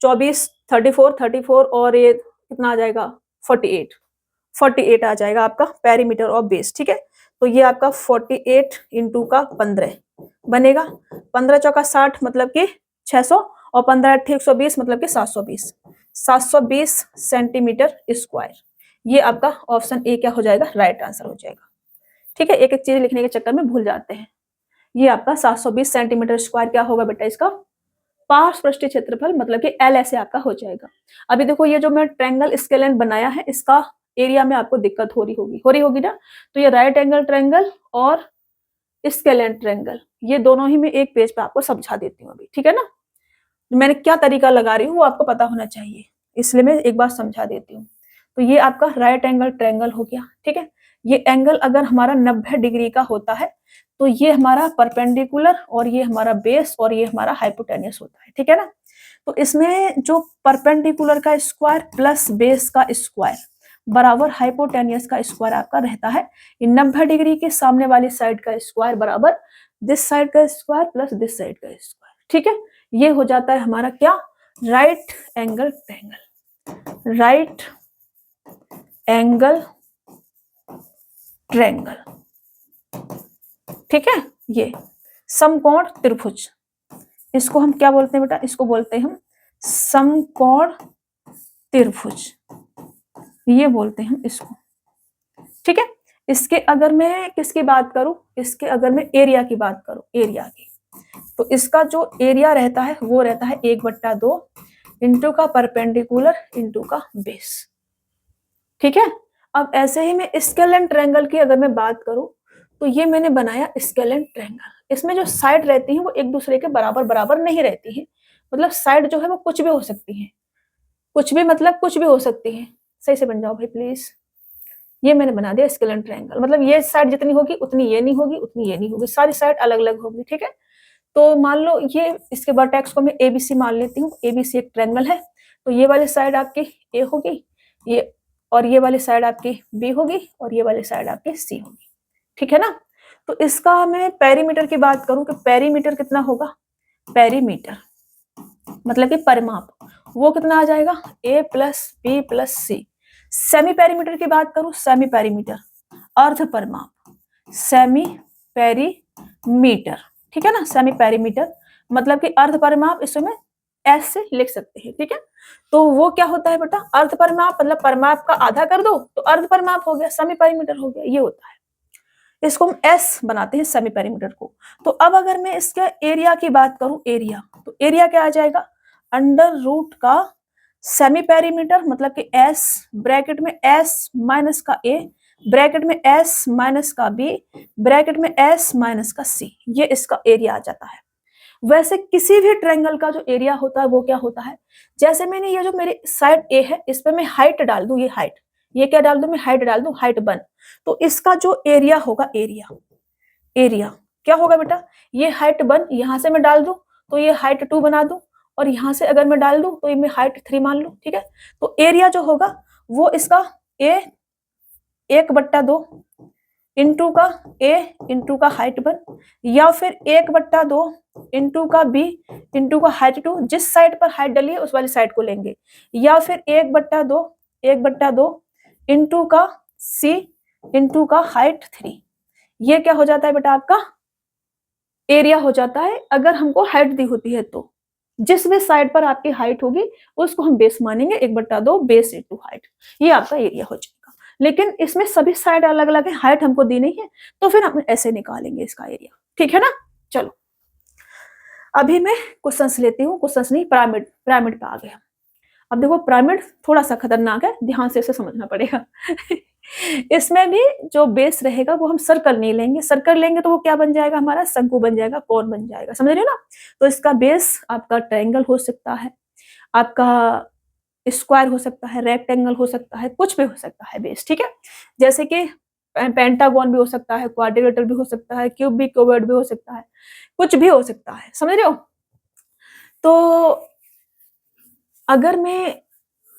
24 34 और ये कितना आ जाएगा, 48 आ जाएगा आपका पेरीमीटर ऑफ बेस, ठीक है। तो ये आपका 48 इंटू का 15 बनेगा। 15 चौका 60 मतलब कि 600 और 15 8 120 मतलब कि 720 सेंटीमीटर स्क्वायर। ये आपका ऑप्शन ए क्या हो जाएगा, राइट आंसर हो जाएगा, ठीक है। एक एक चीज लिखने के चक्कर में भूल जाते हैं। ये आपका 720 सेंटीमीटर स्क्वायर क्या होगा बेटा, इसका पार्श्व पृष्ठीय क्षेत्रफल, मतलब कि एल ऐसे आपका हो जाएगा। अभी देखो ये जो मैं ट्रायंगल स्केलेन बनाया है, इसका एरिया में आपको दिक्कत हो रही होगी ना। तो ये राइट एंगल ट्रायंगल और स्केलेन ट्रायंगल, ये दोनों ही मैं एक पेज पे आपको समझा देती हूँ अभी, ठीक है ना। मैंने क्या तरीका लगा रही हूँ वो आपको पता होना चाहिए, इसलिए मैं एक बार समझा देती हूँ। तो ये आपका राइट एंगल ट्रायंगल हो गया, ठीक है। ये एंगल अगर हमारा 90 डिग्री का होता है तो ये हमारा परपेंडिकुलर और ये हमारा बेस और ये हमारा हाइपोटेन्यूस होता है, ठीक है ना। तो इसमें जो परपेंडिकुलर का स्क्वायर प्लस बेस का स्क्वायर बराबर हाइपोटेन्यूस का स्क्वायर आपका रहता है। 90 डिग्री के सामने वाली साइड का स्क्वायर बराबर दिस साइड का स्क्वायर प्लस दिस साइड का स्क्वायर, ठीक है। ये हो जाता है हमारा क्या, right angle triangle, right angle triangle, ठीक है। ये समकोण त्रिभुज, इसको हम क्या बोलते हैं बेटा, इसको बोलते हैं हम समकोण त्रिभुज, ये बोलते हैं हम इसको, ठीक है। इसके अगर मैं किसकी बात करूं, इसके अगर मैं एरिया की बात करूं, एरिया की, तो इसका जो एरिया रहता है वो रहता है 1/2 इंटू का परपेंडिकुलर इंटू का बेस, ठीक है। अब ऐसे ही मैं स्केलेन ट्रायंगल की अगर मैं बात करूं तो ये मैंने बनाया स्केलेन ट्रायंगल। इसमें जो साइड रहती हैं वो एक दूसरे के बराबर बराबर नहीं रहती हैं, मतलब साइड जो है वो कुछ भी हो सकती है, कुछ भी मतलब कुछ भी हो सकती है। सही से बन जाओ भाई प्लीज। ये मैंने बना दिया स्केलेन ट्रायंगल, मतलब ये साइड जितनी होगी उतनी ये नहीं होगी, उतनी ये नहीं होगी, सारी साइड अलग अलग होगी, ठीक है। तो मान लो ये इसके वर्टेक्स को मैं एबीसी मान लेती हूँ, एबीसी एक ट्रायंगल है। तो ये वाली साइड आपकी ए होगी, ये और ये वाली साइड आपकी बी होगी और ये वाली साइड आपकी सी होगी, ठीक है ना। तो इसका मैं पेरीमीटर की बात करूं कि पेरीमीटर कितना होगा, पेरीमीटर मतलब कि परिमाप, वो कितना आ जाएगा, ए प्लस बी प्लस सी। सेमी पेरीमीटर की बात करूं, सेमी पेरीमीटर अर्ध परिमाप, सेमी पेरीमीटर, ठीक है ना। सेमी पेरीमीटर मतलब कि अर्ध परिमाप, इसमें एस से लिख सकते हैं, ठीक है। तो वो क्या होता है बेटा, अर्ध परिमाप मतलब परिमाप का आधा कर दो तो अर्ध परिमाप हो गया, सेमी पेरीमीटर हो गया, ये होता है। इसको हम एस बनाते हैं सेमी पेरीमीटर को। तो अब अगर मैं इसके एरिया की बात करूं, एरिया, तो एरिया क्या आ जाएगा, अंडर रूट का सेमी पेरीमीटर मतलब कि एस, ब्रैकेट में एस माइनस का ए, ब्रैकेट में एस माइनस का बी, ब्रैकेट में एस माइनस का सी, ये इसका एरिया आ जाता है। वैसे किसी भी ट्रायंगल का जो एरिया होता है वो क्या होता है, जैसे मैंने ये जो मेरी साइड ए है इस पे मैं हाइट डाल दूं, ये हाइट, ये क्या डाल दूं, मैं हाइट डाल दूं, हाइट 1, तो इसका जो एरिया होगा, एरिया एरिया क्या होगा बेटा, ये हाइट 1 यहां से मैं डाल दूं तो ये हाइट 2 बना दूं, और यहां से अगर मैं डाल दूं तो ये मैं हाइट 3 मान लूं, ठीक है। तो एरिया जो होगा वो इसका ए 1/2 इंटू का ए इंटू का हाइट 1, या फिर 1/2 इंटू का बी इंटू का हाइट 2, जिस साइड पर हाइट डली है उस वाली साइड को लेंगे, या फिर 1/2 इंटू का सी इंटू का हाइट 3। ये क्या हो जाता है बेटा, आपका एरिया हो जाता है। अगर हमको हाइट दी होती है तो जिस भी साइड पर आपकी हाइट होगी उसको हम बेस मानेंगे, 1/2 बेस इंटू हाइट, ये आपका एरिया हो जाएगा। लेकिन इसमें सभी साइड अलग अलग है, हाइट हमको दी नहीं है, तो फिर हम ऐसे निकालेंगे इसका एरिया, ठीक है ना। चलो अभी मैं क्वेश्चंस लेती हूँ, क्वेश्चंस नहीं, पिरामिड, पिरामिड पे आ गया। अब देखो पिरामिड थोड़ा सा खतरनाक है, ध्यान से इसे समझना पड़ेगा। इसमें भी जो बेस रहेगा वो हम सर्कल नहीं लेंगे, सर्कल लेंगे तो वो क्या बन जाएगा, हमारा शंकु बन जाएगा, कौन बन जाएगा, समझ रहे हो ना। तो इसका बेस आपका ट्रायंगल हो सकता है, आपका स्क्वायर हो सकता है, रेक्टेंगल हो सकता है, कुछ भी हो सकता है बेस, ठीक है। जैसे कि पेंटागन भी हो सकता है, क्वाड्रिलेटरल भी हो सकता है, क्यूब भी, क्यूबॉइड भी हो सकता है, कुछ भी हो सकता है, समझ रहे हो। तो अगर मैं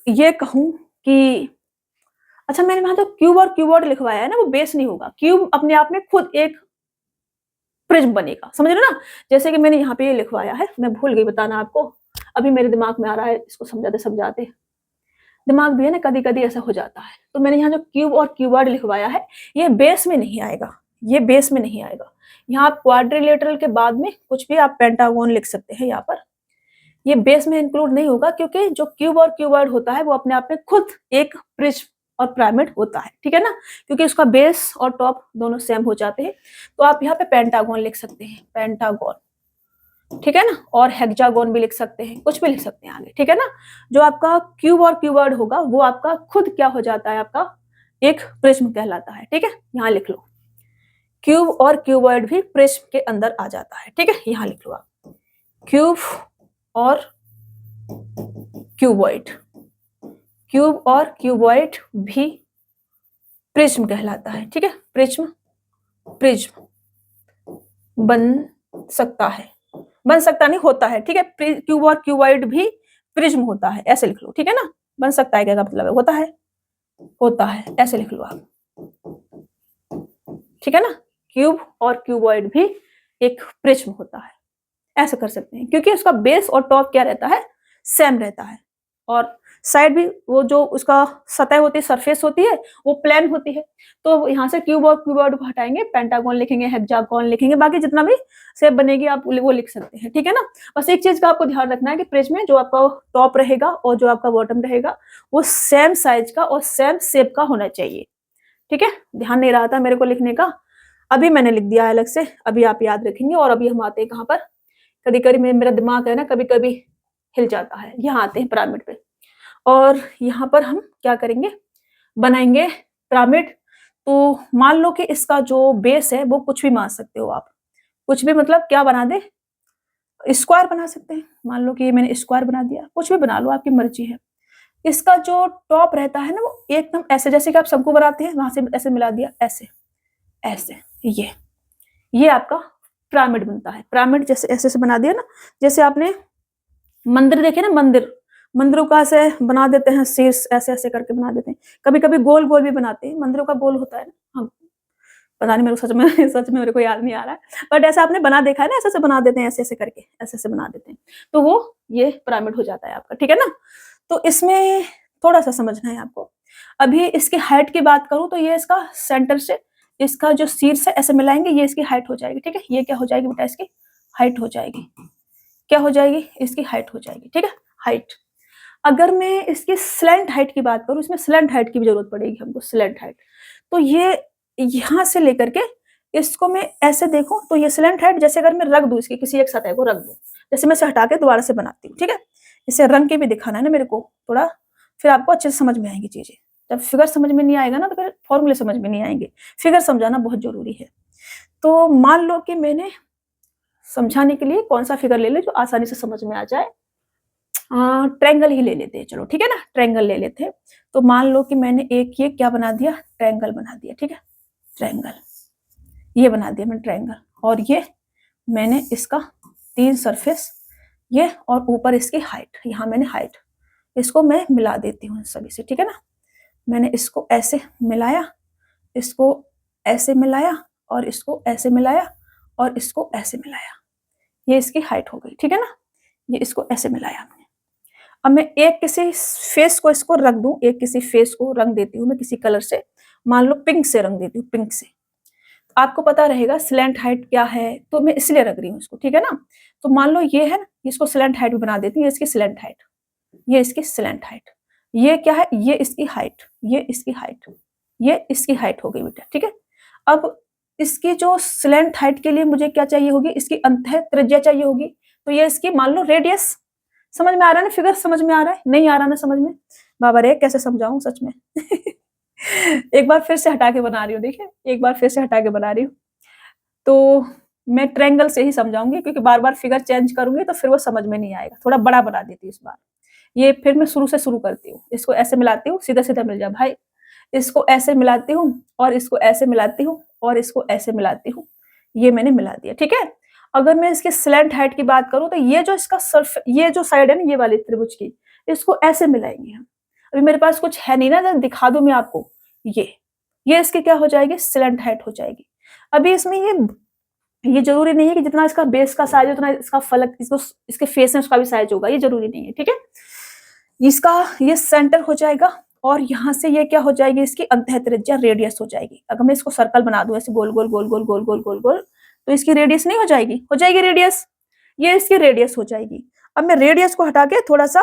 ये कहूं कि अच्छा मैंने वहां तो क्यूब और क्यूबॉइड लिखवाया है ना, वो बेस नहीं होगा, क्यूब अपने आप में खुद एक प्रिज्म बनेगा, समझ रहे हो ना। जैसे कि मैंने यहाँ पे ये लिखवाया है, मैं भूल गई बताना आपको, अभी मेरे दिमाग में आ रहा है, इसको समझाते समझाते दिमाग भी है ना, कभी कभी ऐसा हो जाता है। तो मैंने यहाँ जो क्यूब और क्यूबॉइड लिखवाया है ये बेस में नहीं आएगा, ये बेस में नहीं आएगा। यहाँ आप क्वाड्रिलेटरल के बाद में कुछ भी आप पेंटागन लिख सकते हैं यहाँ पर, ये बेस में इंक्लूड नहीं होगा, क्योंकि जो क्यूब और क्यूबॉइड होता है वो अपने आप में खुद एक प्रिज्म और पिरामिड होता है, ठीक है ना, क्योंकि उसका बेस और टॉप दोनों सेम हो जाते हैं। तो आप यहाँ पे पेंटागन लिख सकते हैं, पेंटागन, ठीक है ना, और हेक्सागन भी लिख सकते हैं, कुछ भी लिख सकते हैं आगे, ठीक है ना। जो आपका क्यूब और क्यूबॉइड होगा वो आपका खुद क्या हो जाता है, आपका एक प्रिज्म कहलाता है, ठीक है। यहाँ लिख लो, क्यूब और क्यूबॉइड भी प्रिज्म के अंदर आ जाता है, ठीक है। यहाँ लिख लो आप, क्यूब और क्यूबॉइड, क्यूब और क्यूबॉइड भी प्रिज्म कहलाता है, ठीक है। प्रिज्म, प्रिज्म बन सकता है, बन सकता नहीं, होता है, ठीक है। क्यूब और क्यूबॉइड भी प्रिज्म होता है, ऐसे लिख लो, ठीक है ना। बन सकता है क्या मतलब है, होता है, होता है, ऐसे लिख लो आप, ठीक है ना। क्यूब और क्यूबॉइड भी एक प्रिज्म होता है, ऐसे कर सकते हैं, क्योंकि उसका बेस और टॉप क्या रहता है, सेम रहता है, और साइड भी वो जो उसका सतह होती है, सरफेस होती है, वो प्लेन होती है। तो यहाँ से क्यूब और क्यूबॉइड को हटाएंगे, पेंटागन लिखेंगे, हेक्सागन लिखेंगे, बाकी जितना भी शेप बनेगी आप वो लिख सकते हैं, ठीक है ना। बस एक चीज का आपको ध्यान रखना है कि प्रिज्म में जो आपका टॉप रहेगा और जो आपका बॉटम रहेगा वो सेम साइज का और सेम शेप का होना चाहिए, ठीक है। ध्यान नहीं रहा था मेरे को लिखने का, अभी मैंने लिख दिया है अलग से, अभी आप याद रखेंगे। और अभी हम आते हैं कहाँ पर, कभी कभी मेरा दिमाग है ना कभी कभी हिल जाता है, यहाँ आते हैं पिरामिड पे। और यहाँ पर हम क्या करेंगे, बनाएंगे पिरामिड। तो मान लो कि इसका जो बेस है वो कुछ भी मान सकते हो आप, कुछ भी मतलब क्या बना दे, स्क्वायर बना सकते हैं। मान लो कि ये मैंने स्क्वायर बना दिया, कुछ भी बना लो, आपकी मर्जी है। इसका जो टॉप रहता है ना वो एकदम ऐसे, जैसे कि आप शंकु बनाते हैं वहां से ऐसे मिला दिया, ऐसे ऐसे, ये आपका पिरामिड बनता है। पिरामिड जैसे ऐसे से बना दिया ना, जैसे आपने मंदिर देखे ना, मंदिर, मंदिरों का ऐसे बना देते हैं, शीर्ष ऐसे ऐसे करके बना देते हैं, कभी कभी गोल गोल भी बनाते हैं, मंदिरों का गोल होता है ना। हाँ पता नहीं मेरे को सच में मेरे को याद नहीं आ रहा है, बट ऐसा आपने बना देखा है ना, ऐसे ऐसे बना देते हैं, ऐसे ऐसे करके ऐसे ऐसे बना देते हैं, तो वो ये पिरामिड हो जाता है आपका, ठीक है ना। तो इसमें थोड़ा सा समझना है आपको। अभी इसकी हाइट की बात करूं तो ये इसका सेंटर से इसका जो शीर्ष है ऐसे मिलाएंगे, ये इसकी हाइट हो जाएगी, ठीक है। ये क्या हो जाएगी बेटा, इसकी हाइट हो जाएगी, क्या हो जाएगी, इसकी हाइट हो जाएगी, ठीक है, हाइट। अगर मैं इसकी स्लैंट हाइट की बात करूं, इसमें स्लैंट हाइट की भी जरूरत पड़ेगी हमको, स्लैंट हाइट। तो ये यहां से लेकर के इसको मैं ऐसे देखूं तो ये स्लैंट हाइट, जैसे अगर मैं रख दूं इसकी किसी एक सतह को रख दूं, जैसे मैं इसे हटा के दोबारा से बनाती हूँ, ठीक है। इसे रंग के भी दिखाना है ना मेरे को थोड़ा, फिर आपको अच्छे से समझ में आएंगी चीजें। जब फिगर समझ में नहीं आएगा ना तो फिर फॉर्मूले समझ में नहीं आएंगे, फिगर समझाना बहुत जरूरी है। तो मान लो कि मैंने समझाने के लिए कौन सा फिगर ले ले जो आसानी से समझ में आ जाए। ट्रायंगल ही ले लेते हैं, चलो ठीक है ना, ट्रायंगल ले लेते हैं। तो मान लो कि मैंने एक ये क्या बना दिया, ट्रायंगल बना दिया, ठीक है, ट्रायंगल ये बना दिया मैंने ट्रायंगल, और ये मैंने इसका 3 सरफेस ये, और ऊपर इसकी हाइट, यहाँ मैंने हाइट, इसको मैं मिला देती हूँ सभी से, ठीक है ना। मैंने इसको ऐसे मिलाया, इसको ऐसे मिलाया, और इसको ऐसे मिलाया, और इसको ऐसे मिलाया, ये इसकी हाइट हो गई, ठीक है ना। ये इसको ऐसे मिलाया हमने। अब मैं एक किसी फेस को इसको रंग दूं, एक किसी फेस को रंग देती हूँ मैं किसी कलर से, मान लो पिंक से रंग देती हूँ, पिंक से। आपको पता रहेगा स्लैंट हाइट क्या है, तो मैं इसलिए रख रही हूँ इसको, ठीक है ना। तो मान लो ये है ना, इसको स्लैंट हाइट भी बना देती हूँ, ये इसकी स्लैंट हाइट, ये इसकी स्लैंट हाइट, ये क्या है, ये इसकी हाइट, ये इसकी हाइट, ये इसकी हाइट हो गई बेटा, ठीक है। अब इसकी जो स्लैंट हाइट के लिए मुझे क्या चाहिए होगी, इसकी अंतः त्रिज्या चाहिए होगी, तो ये इसकी मान लो रेडियस। समझ में आ रहा है ना, फिगर समझ में आ रहा है, नहीं आ रहा ना समझ में, बाबा रे कैसे समझाऊं सच में। एक बार फिर से हटा के बना रही हूँ, देखिए एक बार फिर से हटा के बना रही हूँ। तो मैं ट्रायंगल से ही समझाऊंगी, क्योंकि बार बार फिगर चेंज करूंगी तो फिर वो समझ में नहीं आएगा, थोड़ा बड़ा बना देती हूँ इस बार। ये फिर मैं शुरू से शुरू करती हूँ, इसको ऐसे मिलाती हूँ, सीधा सीधा मिल जाए भाई, इसको ऐसे मिलाती हूँ, और इसको ऐसे मिलाती हूँ, और इसको ऐसे मिलाती हूँ, ये मैंने मिला दिया, ठीक है। अगर मैं इसके स्लैंट हाइट की बात करूं, तो ये जो इसका सर्फ, ये जो साइड है ना, ये वाली त्रिभुज की, इसको ऐसे मिलाएंगे हम। अभी मेरे पास कुछ है नहीं ना, दिखा दूं मैं आपको, ये इसकी क्या हो जाएगी, स्लैंट हाइट हो जाएगी। अभी इसमें ये जरूरी नहीं है कि जितना इसका बेस का साइज उतना इसका फलक, इसको इसके फेस है उसका भी साइज होगा, ये जरूरी नहीं है, ठीक है। इसका ये सेंटर हो जाएगा, और यहाँ से ये क्या हो जाएगी, इसकी अंतः त्रिज्या रेडियस हो जाएगी। अगर मैं इसको सर्कल बना दूं ऐसे गोल गोल गोल गोल गोल गोल गोल गोल, तो इसकी रेडियस नहीं हो जाएगी, हो जाएगी रेडियस, ये इसकी रेडियस हो जाएगी। अब मैं रेडियस को हटा के थोड़ा सा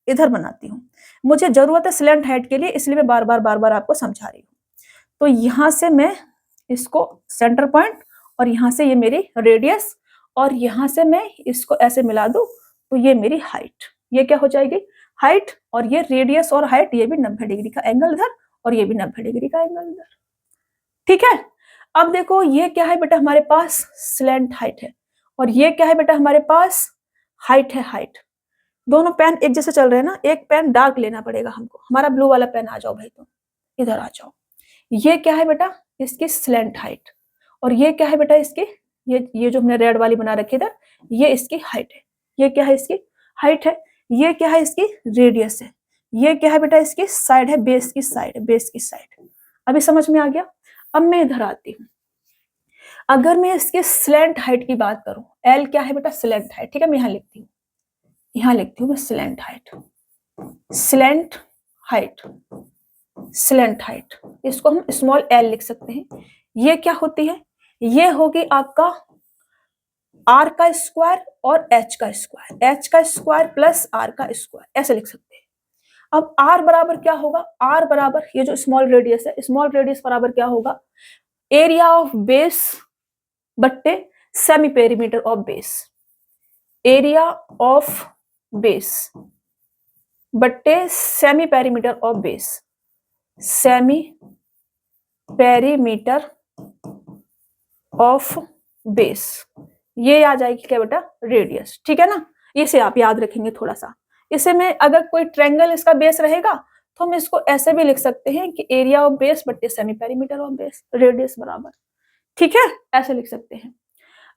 इधर बनाती हूँ, मुझे जरूरत है स्लैंट हाइट के लिए, इसलिए मैं बार बार आपको समझा रही हूँ। तो यहाँ से मैं इसको सेंटर पॉइंट, और यहाँ से ये मेरी रेडियस, और यहाँ से मैं इसको ऐसे मिला दूं, तो ये मेरी हाइट, ये क्या हो जाएगी, हाइट, और ये रेडियस और हाइट, ये भी 90 डिग्री का एंगल इधर, और ये भी 90 डिग्री का एंगल इधर, ठीक है। अब देखो ये क्या है बेटा, हमारे पास स्लैंट हाइट है, और ये क्या है बेटा, हमारे पास हाइट है, हाइट। दोनों पेन एक जैसे चल रहे हैं ना, एक पेन डार्क लेना पड़ेगा हमको, हमारा ब्लू वाला पेन आ जाओ भाई, तुम इधर आ जाओ। ये क्या है बेटा, इसकी स्लैंट हाइट, और ये क्या है बेटा, इसकी ये जो हमने रेड वाली बना रखी था, ये इसकी हाइट है, ये क्या है, इसकी हाइट है। ये क्या है, इसकी रेडियस है। ये क्या है बेटा, इसकी साइड है, बेस की साइड है, बेस की साइड। अभी समझ में आ गया। अब मैं इधर आती हूँ, अगर मैं इसके स्लैंट हाइट की बात करूं, एल क्या है बेटा, स्लैंट हाइट, ठीक है। मैं यहाँ लिखती हूँ, यहाँ लिखती हूँ मैं slant height, slant height, slant height, इसको हम स्मॉल एल लिख सकते हैं। ये क्या होती है, ये होगी आपका आर का स्क्वायर और एच का स्क्वायर, एच का स्क्वायर प्लस आर का स्क्वायर, ऐसे लिख सकते हैं। अब आर बराबर क्या होगा, आर बराबर ये जो स्मॉल रेडियस है, स्मॉल रेडियस बराबर क्या होगा, एरिया ऑफ बेस बट्टे semi perimeter of base, area of base बट्टे semi perimeter of base, semi perimeter of base, ये आ जाएगी क्या बेटा, रेडियस, ठीक है ना। इसे आप याद रखेंगे थोड़ा सा। इसे में अगर कोई ट्रायंगल इसका बेस रहेगा, तो हम इसको ऐसे भी लिख सकते हैं कि एरिया ऑफ बेस बट्टे semi perimeter of base, radius बराबर, ठीक है, ऐसे लिख सकते हैं।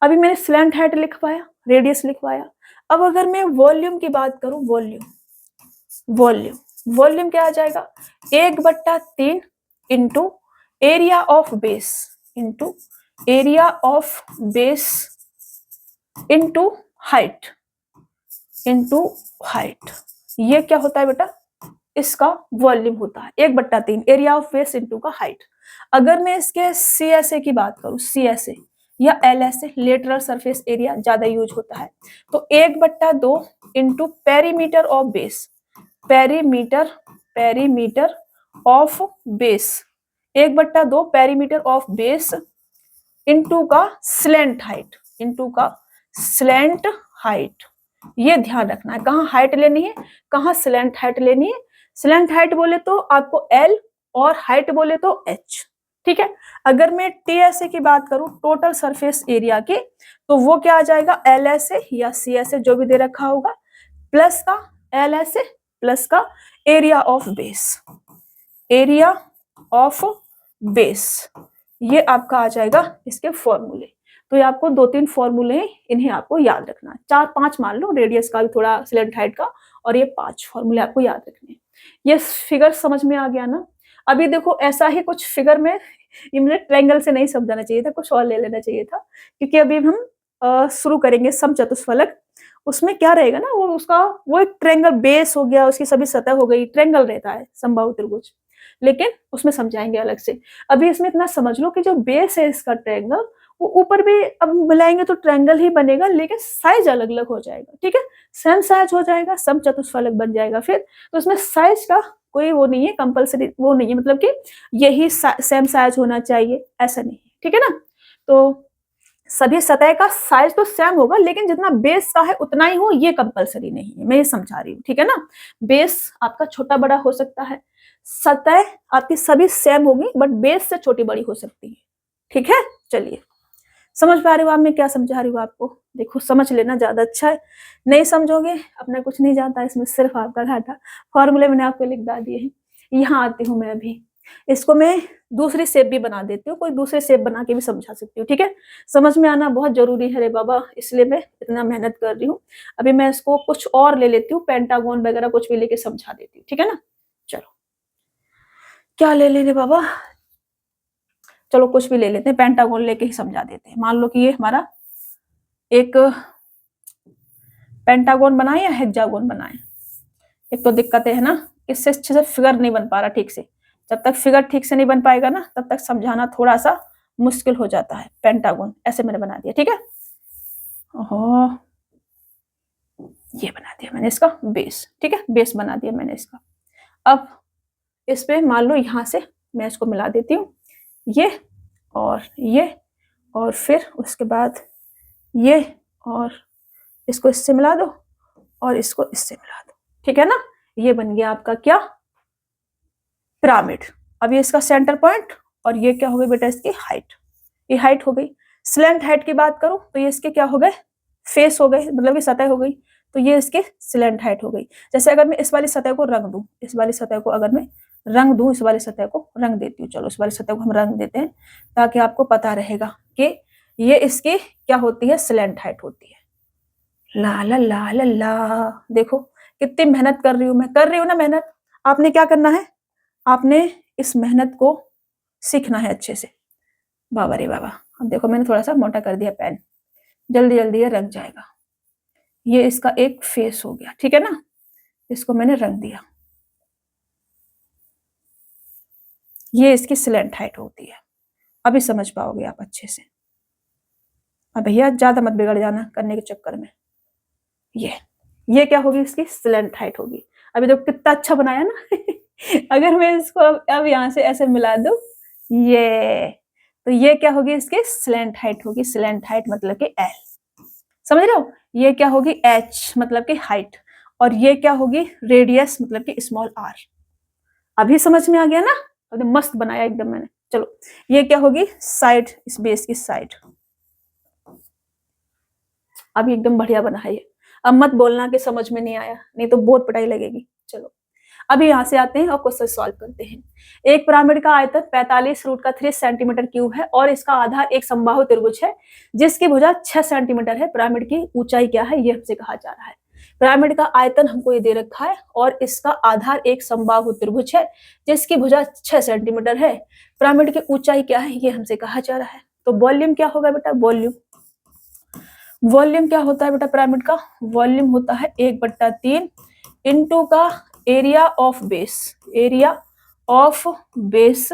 अभी मैंने स्लैंट हाइट लिखवाया, रेडियस लिखवाया। अब अगर मैं वॉल्यूम की बात करूं, वॉल्यूम क्या आ जाएगा, 1/3 into area of base into area of base into height, ये क्या होता है बेटा, इसका वॉल्यूम होता है 1/3 एरिया ऑफ बेस इंटू का हाइट। अगर मैं इसके CSA की बात करूं, CSA या LSA, लेटरल सरफेस एरिया ज्यादा यूज होता है, तो 1/2 into perimeter of base, perimeter of base, 1/2 perimeter of base into का स्लैंट हाइट, ये ध्यान रखना है, कहाँ हाइट लेनी है, कहाँ स्लैंट हाइट लेनी है। स्लैंट हाइट बोले तो आपको L, और हाइट बोले तो H, ठीक है। अगर मैं TSA की बात करूं, टोटल सरफेस एरिया की, तो वो क्या आ जाएगा, एल एस ए या सी एस ए जो भी दे रखा होगा, प्लस का एल एस ए प्लस का area of base, area of base, ये आपका आ जाएगा इसके फॉर्मूले। तो ये आपको 2-3 फॉर्मूले हैं, इन्हें आपको याद रखना है। 4-5 मान लो, रेडियस का भी थोड़ा, सिलेंट हाइट का, और ये 5 फॉर्मूले आपको याद रखने हैं। ये फिगर समझ में आ गया ना। अभी देखो ऐसा ही कुछ फिगर में, ये मुझे ट्रायंगल से नहीं समझाना चाहिए था, कुछ और ले लेना चाहिए था, क्योंकि अभी हम शुरू करेंगे समचतुष्फलक। उसमें क्या रहेगा ना, वो उसका वो एक ट्रायंगल बेस हो गया, उसकी सभी सतह हो गई, ट्रायंगल रहता है समबाहु त्रिभुज, लेकिन उसमें समझाएंगे अलग से। अभी इसमें इतना समझ लो कि जो बेस है इसका ट्रायंगल, वो ऊपर भी अब मिलाएंगे तो ट्रायंगल ही बनेगा, लेकिन साइज अलग अलग हो जाएगा, ठीक है, सेम साइज हो जाएगा, समचतुष्फलक बन जाएगा फिर। तो उसमें साइज का कोई वो नहीं है, कंपलसरी वो नहीं है, मतलब कि यही सेम साइज होना चाहिए ऐसा नहीं है, ठीक है ना। तो सभी सतह का साइज तो सेम होगा, लेकिन जितना बेस का है उतना ही हो, ये कंपलसरी नहीं है, मैं ये समझा रही हूँ, ठीक है ना। बेस आपका छोटा बड़ा हो सकता है, सतह आपकी सभी सेम होगी, बट बेस से छोटी बड़ी हो सकती है, ठीक है। चलिए, समझ पा रहे हो आप मैं क्या समझा रही हूँ आपको? देखो समझ लेना, ज्यादा अच्छा है। नहीं समझोगे अपना कुछ नहीं जाता, इसमें सिर्फ आपका घाटा। फॉर्मूले मैंने आपको लिख दिए हैं। यहाँ आती हूँ मैं अभी, इसको मैं दूसरी शेप भी बना देती हूँ, कोई दूसरी शेप बना के भी समझा सकती हूँ, ठीक है। समझ में आना बहुत जरूरी है रे बाबा, इसलिए मैं इतना मेहनत कर रही हूँ। अभी मैं इसको कुछ और ले लेती हूँ, पेंटागन वगैरह कुछ भी लेके समझा देती हूँ, ठीक है ना। चलो, क्या ले ले रे बाबा, चलो कुछ भी ले लेते हैं, पेंटागन लेके ही समझा देते हैं। मान लो कि ये हमारा एक पेंटागन बनाए या हेक्सागन बनाए। एक तो दिक्कत है ना, इससे अच्छे से फिगर नहीं बन पा रहा ठीक से। जब तक फिगर ठीक से नहीं बन पाएगा ना, तब तक समझाना थोड़ा सा मुश्किल हो जाता है। पेंटागन ऐसे मैंने बना दिया, ठीक है। ओहो, ये बना दिया मैंने इसका बेस, ठीक है, बेस बना दिया मैंने इसका। अब इस पे मान लो यहाँ से मैं इसको मिला देती हूँ, ये और फिर उसके बाद ये, और इसको इससे मिला दो और इसको इससे मिला दो, ठीक है ना। ये बन गया आपका क्या, पिरामिड। अब ये इसका सेंटर पॉइंट, और ये क्या हो गई बेटा, इसकी हाइट, ये हाइट हो गई। स्लैंट हाइट की बात करूं तो ये इसके क्या हो गए, फेस हो गए, मतलब कि सतह हो गई, तो ये इसके स्लैंट हाइट हो गई। जैसे अगर मैं इस वाली सतह को रंग दूं, इस वाली सतह को अगर मैं रंग दूं, इस वाली सतह को रंग देती हूँ, चलो इस वाली सतह को हम रंग देते हैं, ताकि आपको पता रहेगा कि ये इसकी क्या होती है, स्लैंट हाइट होती है। ला ला ला ला ला, देखो कितनी मेहनत कर रही हूँ मैं, कर रही हूँ ना मेहनत। आपने क्या करना है, आपने इस मेहनत को सीखना है अच्छे से। बाबा रे बाबा, अब देखो मैंने थोड़ा सा मोटा कर दिया पेन, जल्दी जल्दी ये रंग जाएगा। ये इसका एक फेस हो गया, ठीक है ना, इसको मैंने रंग दिया। ये इसकी स्लैंट हाइट होती है, अभी समझ पाओगे आप अच्छे से। अब भैया ज्यादा मत बिगड़ जाना करने के चक्कर में। ये क्या होगी, इसकी स्लैंट हाइट होगी। अभी देखो कितना अच्छा बनाया ना। अगर मैं इसको अब यहाँ से ऐसे मिला दूं, ये तो ये क्या होगी, इसकी स्लैंट हाइट होगी। स्लैंट हाइट मतलब कि एल, समझ रहे हो। ये क्या होगी, एच मतलब कि हाइट, और ये क्या होगी, रेडियस मतलब कि स्मॉल आर। अभी समझ में आ गया ना, अभी मस्त बनाया एकदम मैंने। चलो, ये क्या होगी, साइड, इस बेस की साइड। अभी एकदम बढ़िया बना है ये। अब मत बोलना कि समझ में नहीं आया, नहीं तो बहुत पिटाई लगेगी। चलो, अभी यहाँ से आते हैं और क्वेश्चन सॉल्व करते हैं। एक पिरामिड का आयतन 45√3 सेंटीमीटर क्यूब है और इसका आधार एक समबाहु त्रिभुज है जिसकी भुजा 6 सेंटीमीटर है। पिरामिड की ऊंचाई क्या है, ये हमसे कहा जा रहा है। पिरामिड का आयतन हमको ये दे रखा है और इसका आधार एक समबाहु त्रिभुज है जिसकी भुजा 6 सेंटीमीटर है। पिरामिड की ऊंचाई क्या है, ये हमसे कहा जा रहा है। तो वॉल्यूम क्या होगा बेटा, वॉल्यूम क्या होता है बेटा पिरामिड का, वॉल्यूम होता है 1/3 इंटू का area of base, area of base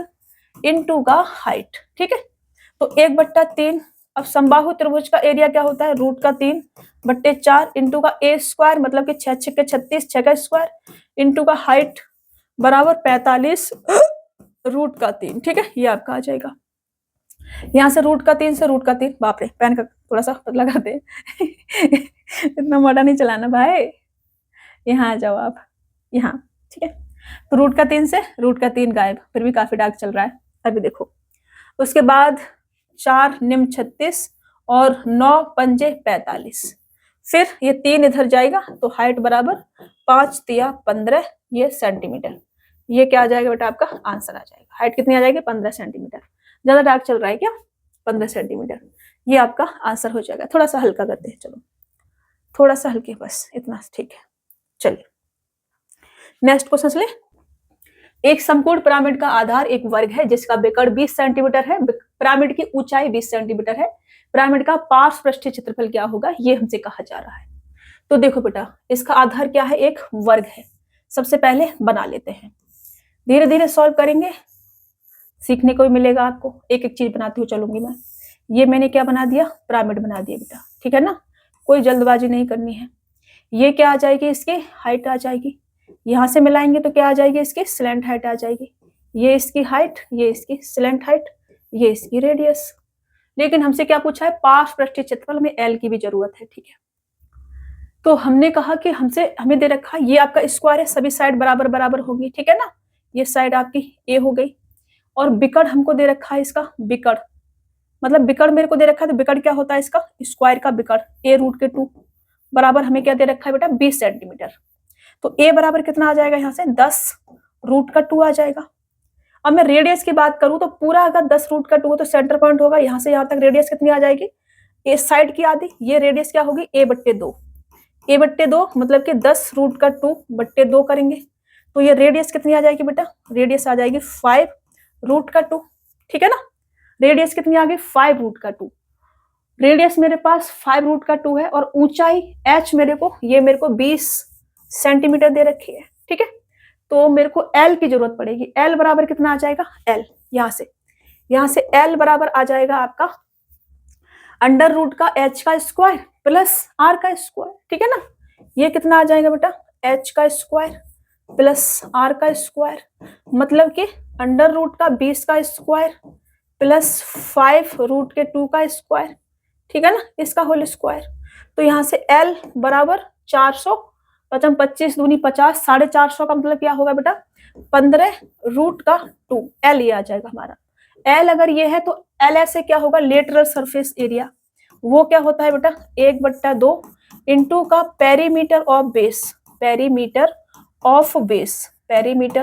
into का हाइट, ठीक है। तो 1/3, अब समबाहु त्रिभुज का एरिया क्या होता है, √3/4 इंटू का ए स्क्वायर, मतलब कि 6 6 36, 6 का स्क्वायर इंटू का हाइट बराबर 45√3, ठीक है। ये आपका आ जाएगा। यहाँ से √3 से √3, बाप रे पेन का थोड़ा सा पतला कर दे। इतना मोटा नहीं चलाना भाई। यहाँ आ जाओ आप, यहाँ, ठीक है। तो √3 से √3 गायब, फिर भी काफी डार्क चल रहा है। अभी देखो, उसके बाद 4 निम्न 36 और 9 पंजे 45। फिर ये 3 इधर जाएगा तो हाइट बराबर 5 तिया 15 ये सेंटीमीटर। ये क्या आ जाएगा बेटा, आपका आंसर आ जाएगा। हाइट कितनी आ जाएगी, 15 सेंटीमीटर। ज्यादा डार्क चल रहा है क्या, 15 सेंटीमीटर। ये आपका आंसर हो जाएगा। थोड़ा सा हल्का करते हैं, चलो थोड़ा सा हल्के, बस इतना ठीक है। चलिए नेक्स्ट क्वेश्चन ले। एक समकोण पिरामिड का आधार एक वर्ग है जिसका विकर्ण 20 सेंटीमीटर है। पिरामिड की ऊंचाई 20 सेंटीमीटर है। पिरामिड का पार्श्व पृष्ठीय क्षेत्रफल क्या होगा, ये हमसे कहा जा रहा है। तो देखो बेटा, इसका आधार क्या है, एक वर्ग है। सबसे पहले बना लेते हैं, धीरे धीरे सॉल्व करेंगे, सीखने को भी मिलेगा आपको। एक एक चीज बनाती हूँ चलूंगी मैं। ये मैंने क्या बना दिया, पिरामिड बना दिया बेटा, ठीक है ना, कोई जल्दबाजी नहीं करनी है। ये क्या आ जाएगी, इसकी हाइट आ जाएगी। यहां से मिलाएंगे तो क्या आ जाएगी, इसकी स्लैंट हाइट आ जाएगी। ये इसकी हाइट, ये इसकी स्लैंट हाइट, ये इसकी रेडियस। लेकिन हमसे क्या पूछा है, पार्श्व पृष्ठीय क्षेत्रफल में एल की भी जरूरत है, ठीक है। तो हमने कहा कि हमें दे रखा ये आपका स्क्वायर है, सभी साइड बराबर बराबर होगी, ठीक है ना। ये साइड आपकी ए हो गई, और विकर्ण हमको दे रखा है इसका विकर्ण, मतलब विकर्ण मेरे को दे रखा है। तो विकर्ण क्या होता है इसका, स्क्वायर का विकर्ण, ए रूट के 2 बराबर हमें क्या दे रखा है बेटा, 20 सेंटीमीटर। तो ए बराबर कितना आ जाएगा, यहाँ से 10 रूट का 2 आ जाएगा। अब मैं रेडियस की बात करूं तो पूरा अगर 10 रूट का 2 तो सेंटर पॉइंट होगा, यहां से यहां तक रेडियस कितनी आ जाएगी, इस साइड की आधी। ये रेडियस क्या होगी, a/2। a/2 मतलब कि 10 रूट का 2/2 करेंगे तो ये रेडियस कितनी आ जाएगी बेटा, रेडियस आ जाएगी 5 रूट का 2, ठीक है ना। रेडियस कितनी आ गई, 5 रूट का 2। रेडियस मेरे पास 5 रूट का 2 है, और ऊंचाई h मेरे को 20 सेंटीमीटर दे रखी है, ठीक है। तो मेरे को L की जरूरत पड़ेगी। L बराबर कितना आ जाएगा, L यहां से L बराबर आ जाएगा आपका अंडर रूट का h का स्क्वायर प्लस r का स्क्वायर, ठीक है ना। ये कितना आ जाएगा बेटा, h का स्क्वायर प्लस r का स्क्वायर, मतलब कि अंडर रूट का 20 का स्क्वायर प्लस 5 रूट के 2 का स्क्वायर, ठीक है ना, इसका होल स्क्वायर। तो यहाँ से L बराबर 400, 25 दूनी 50, 450 का मतलब क्या होगा बेटा, 15 रूट का 2। L ये आ जाएगा हमारा। L अगर ये है तो L ऐसे क्या होगा, लेटरल सरफेस एरिया। वो क्या होता है बेटा, 1/2 इंटू का perimeter of base, perimeter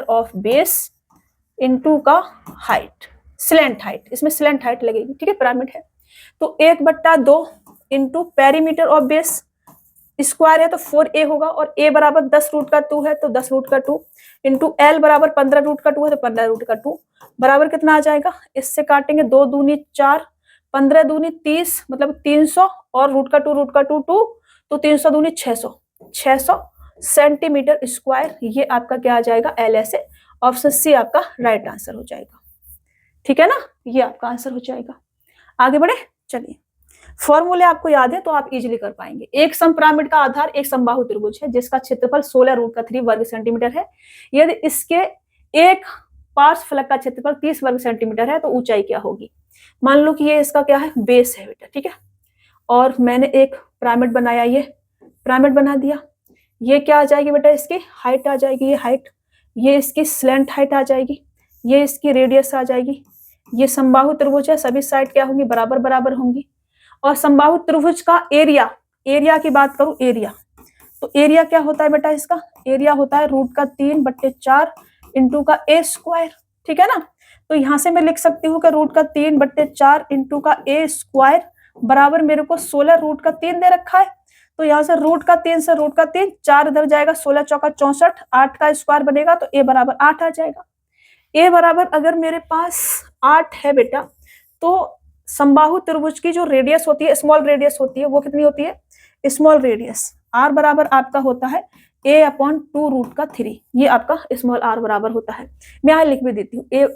of base into का हाइट, स्लैंट हाइट, इसमें स्लैंट हाइट लगेगी, ठीक है, पिरामिड है। तो 1/2 into perimeter of base, square है तो 4a होगा, और a बराबर 10 रूट का 2 है तो 10 रूट का 2 इंटू L बराबर 15 रूट का 2 है तो 15 रूट का 2 बराबर कितना आ जाएगा, इससे काटेंगे 2 दूनी 4, 15 दूनी 30 मतलब 300, और रूट का 2 2 तो 300 दूनी 600 सेंटीमीटर स्क्वायर। ये आपका क्या आ जाएगा, L ऐसे। ऑप्शन सी आपका राइट आंसर हो जाएगा, ठीक है ना, ये आपका आंसर हो जाएगा। आगे बढ़े, चलिए फॉर्मूले आपको याद है तो आप इजीली कर पाएंगे। एक समपिरामिड का आधार एक समबाहु त्रिभुज है जिसका क्षेत्रफल 16 रूट का 3 वर्ग सेंटीमीटर है। यदि इसके एक पार्श्व फलक का क्षेत्रफल 30 वर्ग सेंटीमीटर है तो ऊंचाई क्या होगी। मान लो कि ये इसका क्या है, बेस है बेटा, ठीक है। और मैंने एक पिरामिड बनाया, ये पिरामिड बना दिया। ये क्या आ जाएगी बेटा, इसकी हाइट आ जाएगी, ये हाइट, ये इसकी स्लैंट हाइट आ जाएगी, ये इसकी रेडियस आ जाएगी। ये समबाहु त्रिभुज है, सभी साइड क्या होंगी, बराबर बराबर होंगी। और समबाहु त्रिभुज का एरिया, एरिया की बात करूं, एरिया तो एरिया क्या होता है बेटा, इसका एरिया होता है रूट का 3/4 इंटू का ए स्क्वायर, ठीक है ना। तो यहां से मैं लिख सकती हूँ कि रूट का 3/4 इंटू का ए स्क्वायर बराबर मेरे को 16 रूट का 3 दे रखा है। तो यहाँ से रूट का 3 से रूट का 3, 4 इधर जाएगा, 16 चौका 64, 8 का स्क्वायर बनेगा तो ए बराबर 8 आ जाएगा। ए बराबर अगर मेरे पास 8 है बेटा, तो समबाहु त्रिभुज की जो रेडियस होती है, स्मॉल रेडियस होती है, वो कितनी होती है, स्मॉल रेडियस आर बराबर आपका होता है a/2 रूट का 3। ये आपका स्मॉल आर बराबर होता है। मैं यहाँ लिख भी देती हूँ, ए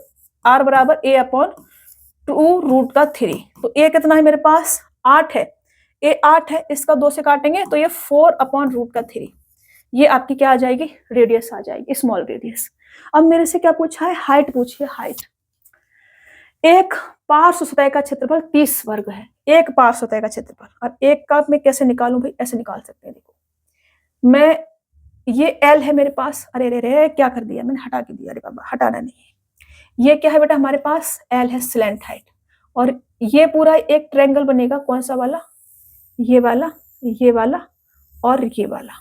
आर बराबर a/2 रूट का 3। तो ए कितना है मेरे पास, 8 है, ए 8 है, इसका 2 से काटेंगे तो ये 4/रूट का 3। ये आपकी क्या आ जाएगी, रेडियस आ जाएगी, स्मॉल रेडियस। अब मेरे से क्या पूछा है, हाइट पूछिए, हाइट। एक पार्श्व सतह का क्षेत्रफल 30 वर्ग है, एक पार्श्व सतह का क्षेत्रफल। और एक का मैं कैसे निकालूं भाई, ऐसे निकाल सकते हैं। देखो मैं, ये L है मेरे पास, अरे रे रे क्या कर दिया मैंने, हटा के दिया, अरे बाबा हटाना नहीं है। ये क्या है बेटा हमारे पास, L है स्लैंट हाइट, और ये पूरा एक ट्रायंगल बनेगा, कौन सा वाला, ये वाला, ये वाला और ये वाला,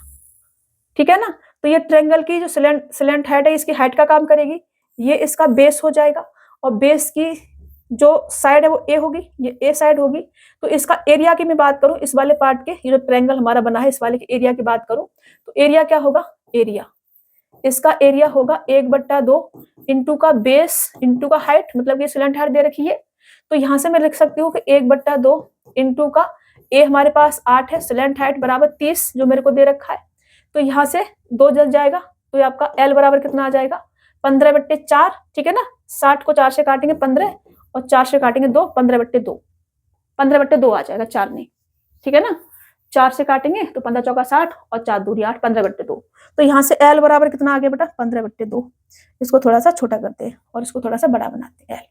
ठीक है ना। तो ये ट्रायंगल की जो स्लेंट हाइट है इसकी हाइट का काम करेगी, ये इसका बेस हो जाएगा और बेस की जो साइड है वो ए होगी, ये ए साइड होगी। तो इसका एरिया की मैं बात करूं, इस वाले पार्ट के, ये जो ट्रायंगल हमारा बना है इस वाले के एरिया की बात करूं तो एरिया क्या होगा, एरिया, इसका एरिया होगा 1/2 इंटू का बेस इंटू का हाइट, मतलब ये स्लेंट हाइट दे रखी है तो यहां से मैं लिख सकती हूँ कि 1/2 इंटू का ए हमारे पास 8 है, स्लेंट हाइट बराबर 30 जो मेरे को दे रखा है। तो यहाँ से 2 जल जाएगा तो ये आपका एल बराबर कितना आ जाएगा, 15/4, ठीक है ना। 60 को 4 से काटेंगे 15 और 4 से काटेंगे 2, 15/2, 15/2 आ जाएगा, 4 नहीं, ठीक है ना। 4 से काटेंगे तो 15 चौका 60 और 4 दूरी 8, 15/2। तो यहाँ से एल बराबर कितना आ गया बेटा, 15/2। इसको थोड़ा सा छोटा करते हैं और इसको थोड़ा सा बड़ा बनाते हैं एल।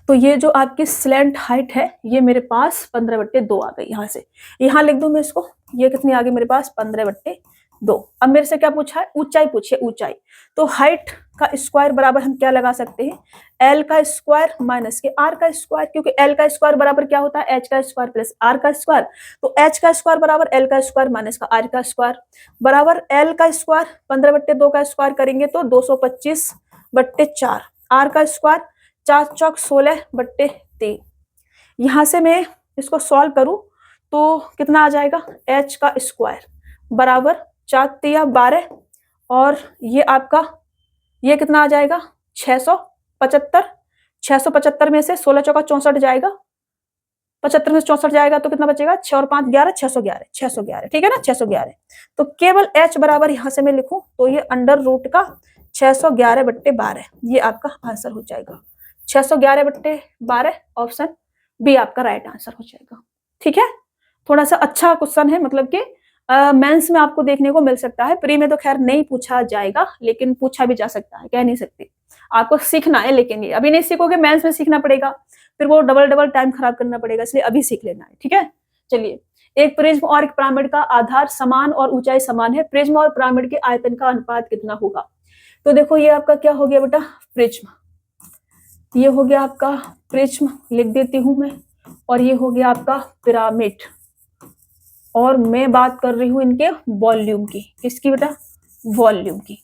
तो ये जो आपकी स्लेंट हाइट है ये मेरे पास 15/2 आ गई। यहाँ से यहाँ लिख दूं मैं इसको, ये कितनी आ गई मेरे पास, 15/2। अब मेरे से क्या पूछा है, ऊंचाई पूछिए, ऊंचाई। तो हाइट का स्क्वायर बराबर हम क्या लगा सकते हैं, एल का स्क्वायर माइनस के आर का स्क्वायर, क्योंकि एल का स्क्वायर बराबर क्या होता है, एच का स्क्वायर प्लस आर का स्क्वायर। तो एच का स्क्वायर बराबर एल का स्क्वायर माइनस का आर का स्क्वायर बराबर एल का स्क्वायर 15/2 का स्क्वायर करेंगे तो 225/4, आर का स्क्वायर 4 चौक 16/3। यहां से मैं इसको सॉल्व करूं तो कितना आ जाएगा, एच का स्क्वायर बराबर 4 तिया 12 और ये आपका ये कितना आ जाएगा 675। 675 में से 16 चौका 64 जाएगा, 75 में से 64 जाएगा तो कितना बचेगा, 6 और 5 11, 611, 611, ठीक है ना, 611। तो केवल एच बराबर यहां से मैं लिखूं तो ये अंडर रूट का 611/12, ये आपका आंसर हो जाएगा। 611/12 ऑप्शन बी आपका राइट आंसर हो जाएगा, ठीक है। थोड़ा सा अच्छा क्वेश्चन है, मतलब कि मेंस में आपको देखने को मिल सकता है, प्री में तो खैर नहीं पूछा जाएगा लेकिन पूछा भी जा सकता है, कह नहीं सकते। आपको सीखना है लेकिन ये अभी नहीं सीखोगे, मेंस में सीखना पड़ेगा, फिर वो डबल टाइम खराब करना पड़ेगा, इसलिए अभी सीख लेना है, ठीक है। चलिए, एक प्रिज्म और एक पिरामिड का आधार समान और ऊंचाई समान है, प्रिज्म और पिरामिड के आयतन का अनुपात कितना होगा। तो देखो ये आपका क्या हो गया बेटा, प्रिज्म, ये हो गया आपका प्रिज्म, लिख देती हूं मैं, और ये हो गया आपका पिरामिड। और मैं बात कर रही हूं इनके वॉल्यूम की, किसकी बेटा, वॉल्यूम की।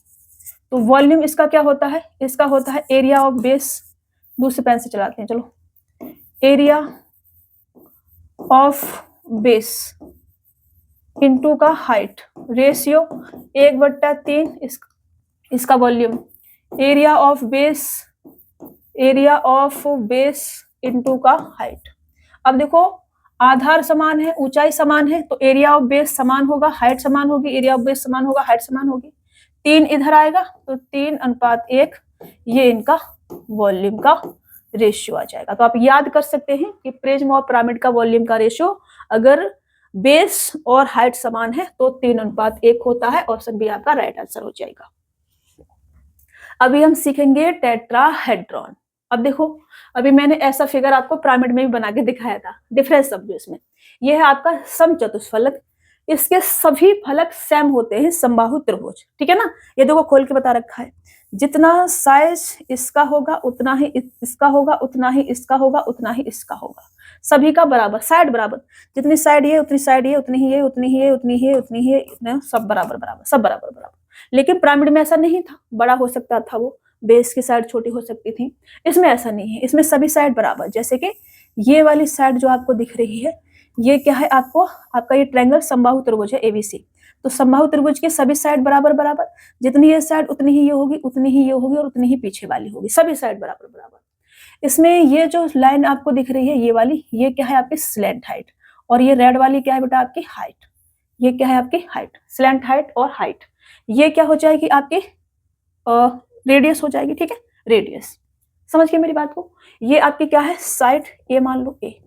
तो वॉल्यूम इसका क्या होता है, इसका होता है एरिया ऑफ बेस, दूसरे पेन से चलाते हैं, चलो, एरिया ऑफ बेस इनटू का हाइट, रेशियो 1/3 इसका volume, area of base into का हाइट। अब देखो आधार समान है, ऊंचाई समान है, तो एरिया ऑफ बेस समान होगा, हाइट समान होगी, एरिया ऑफ बेस समान होगा, हाइट समान होगी। 3 इधर आएगा तो 3:1, ये इनका वॉल्यूम का रेशियो आ जाएगा। तो आप याद कर सकते हैं कि प्रिज्म और पिरामिड का वॉल्यूम का रेशियो अगर बेस और हाइट समान है तो 3:1 होता है, ऑप्शन बी आपका राइट आंसर हो जाएगा। अभी हम सीखेंगे टेट्राहेड्रॉन। अब देखो, अभी मैंने ऐसा फिगर आपको पिरामिड में भी बना के दिखाया था, डिफरेंस समझो इसमें। यह है आपका समचतुष्फलक, इसके सभी फलक सेम होते हैं, समबाहु त्रिभुज, ठीक है ना। ये देखो खोल के बता रखा है, जितना साइज इसका होगा उतना ही इसका होगा, उतना ही इसका होगा, उतना ही इसका होगा, सभी का बराबर, साइड बराबर, जितनी साइड ये उतनी साइड ये, उतनी ही ये उतनी ही ये उतनी ही ये उतनी ही ये, सब बराबर बराबर, सब बराबर बराबर। लेकिन पिरामिड में ऐसा नहीं था, बड़ा हो सकता था वो, बेस की साइड छोटी हो सकती थी, इसमें ऐसा नहीं है, इसमें सभी साइड बराबर। जैसे कि ये वाली साइड जो आपको दिख रही है ये क्या है, आपको आपका ये ट्रायंगल समबाहु त्रिभुज है एबीसी, तो समबाहु त्रिभुज के सभी साइड बराबर बराबर, जितनी ये साइड उतनी ही ये होगी, उतनी ही ये होगी और उतनी ही पीछे वाली होगी, सभी साइड बराबर बराबर। इसमें ये जो लाइन आपको दिख रही है ये वाली, ये क्या है आपकी स्लेंट हाइट, और ये रेड वाली क्या है बेटा आपकी हाइट, ये क्या है आपकी हाइट, स्लेंट हाइट और हाइट। ये क्या हो जाएगी आपकी रेडियस हो जाएगी, ठीक है, रेडियस, समझ गए मेरी बात को। ये आपकी क्या है, साइड ए मान लो ए।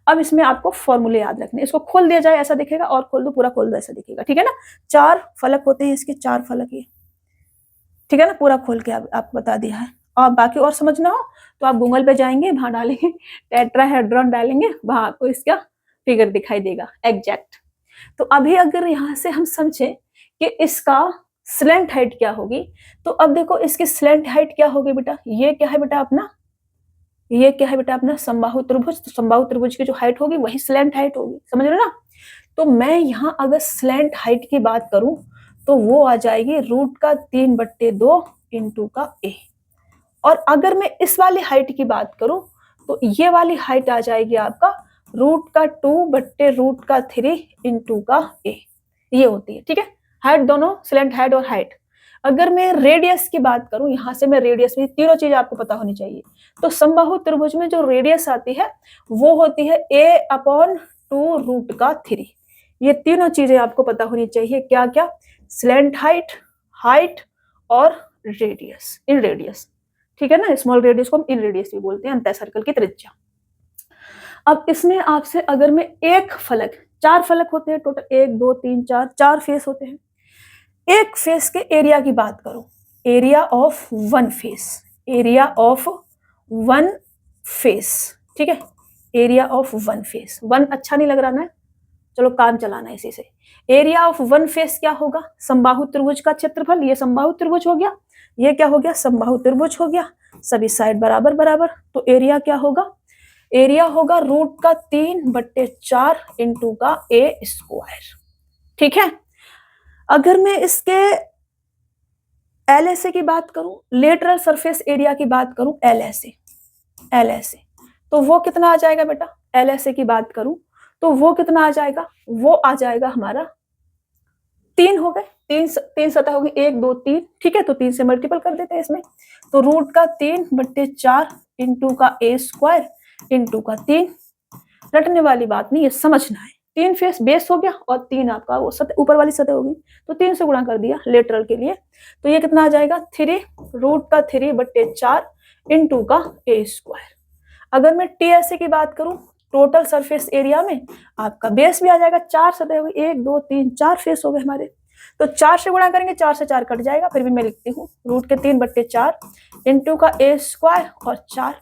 अब इसमें आपको फॉर्मूले याद रखने, इसको खोल दिया जाए ऐसा दिखेगा, और खोल दो पूरा खोल दो ऐसा दिखेगा, ठीक है ना। 4 फलक होते हैं इसके, 4 फलक ये, ठीक है ना, पूरा खोल के आपको बता दिया है। और बाकी और समझना हो तो आप गूगल पे जाएंगे, वहां डालेंगे टेट्राहेड्रॉन डालेंगे, वहां आपको इसका फिगर दिखाई देगा एग्जैक्ट। तो अभी अगर यहाँ से हम समझें कि इसका स्लेंट हाइट क्या होगी, तो अब देखो इसकी स्लेंट हाइट क्या होगी बेटा, ये क्या है बेटा अपना ये क्या है बेटा अपना समबाहु त्रिभुज। तो समबाहु त्रिभुज की जो हाइट होगी वही स्लैंट हाइट होगी, समझ रहे हो ना। तो मैं यहाँ अगर स्लैंट हाइट की बात करूं तो वो आ जाएगी √3/2 इंटू का ए। और अगर मैं इस वाली हाइट की बात करूं तो ये वाली हाइट आ जाएगी आपका √2/√3 इंटू का ए। ये होती है, ठीक है, हाइट दोनों, स्लैंट हाइट और हाइट। अगर मैं रेडियस की बात करूं, यहां से मैं रेडियस में तीनों चीज आपको पता होनी चाहिए। तो समबाहु त्रिभुज में जो रेडियस आती है वो होती है a/2√3। ये तीनों चीजें आपको पता होनी चाहिए, क्या क्या, स्लैंट हाइट, हाइट और रेडियस, इन रेडियस, ठीक है ना। स्मॉल रेडियस को हम इन रेडियस भी बोलते हैं, अंतः सर्कल की त्रिज्या। अब इसमें आपसे अगर मैं एक फलक, 4 फलक होते हैं टोटल, 1 2 3 4, 4 फेस होते हैं। एक फेस के एरिया की बात करूं, area of one face, area of one face, ठीक है, area of one face. One अच्छा नहीं लग रहा ना, चलो काम चलाना है इसी से। एरिया ऑफ वन फेस क्या होगा, समबाहु त्रिभुज का क्षेत्रफल। ये समबाहु त्रिभुज हो गया, ये क्या हो गया, समबाहु त्रिभुज हो गया, सभी साइड बराबर बराबर। तो एरिया क्या होगा, एरिया होगा √3/4 इंटू का ए स्क्वायर, ठीक है। अगर मैं इसके LSA की बात करूं, लेटरल सरफेस एरिया की बात करूं, LSA, तो वो कितना आ जाएगा बेटा, LSA की बात करूं तो वो कितना आ जाएगा, वो आ जाएगा हमारा 3 हो गए, तीन सतह होगी, 1 2 3, ठीक है। तो 3 से मल्टीपल कर देते हैं इसमें, तो √3/4 इंटू का ए स्क्वायर इंटू का 3। रटने वाली बात नहीं है, समझना है। 3 फेस बेस हो गया और 3 आपका वो सतह, ऊपर वाली सतह होगी, तो 3 से गुणा कर दिया लेटरल के लिए। तो ये कितना आ जाएगा, 3√3/4 इंटू का ए स्क्वायर। अगर मैं TSA की बात करूं, टोटल सरफेस एरिया में आपका बेस भी आ जाएगा, 4 सतह होगी, 1 2 3 4 फेस हो गए हमारे। तो 4 से गुणा करेंगे, 4 से 4 कट जाएगा, फिर भी मैं लिखती हूँ √3/4 इंटू का ए स्क्वायर और 4।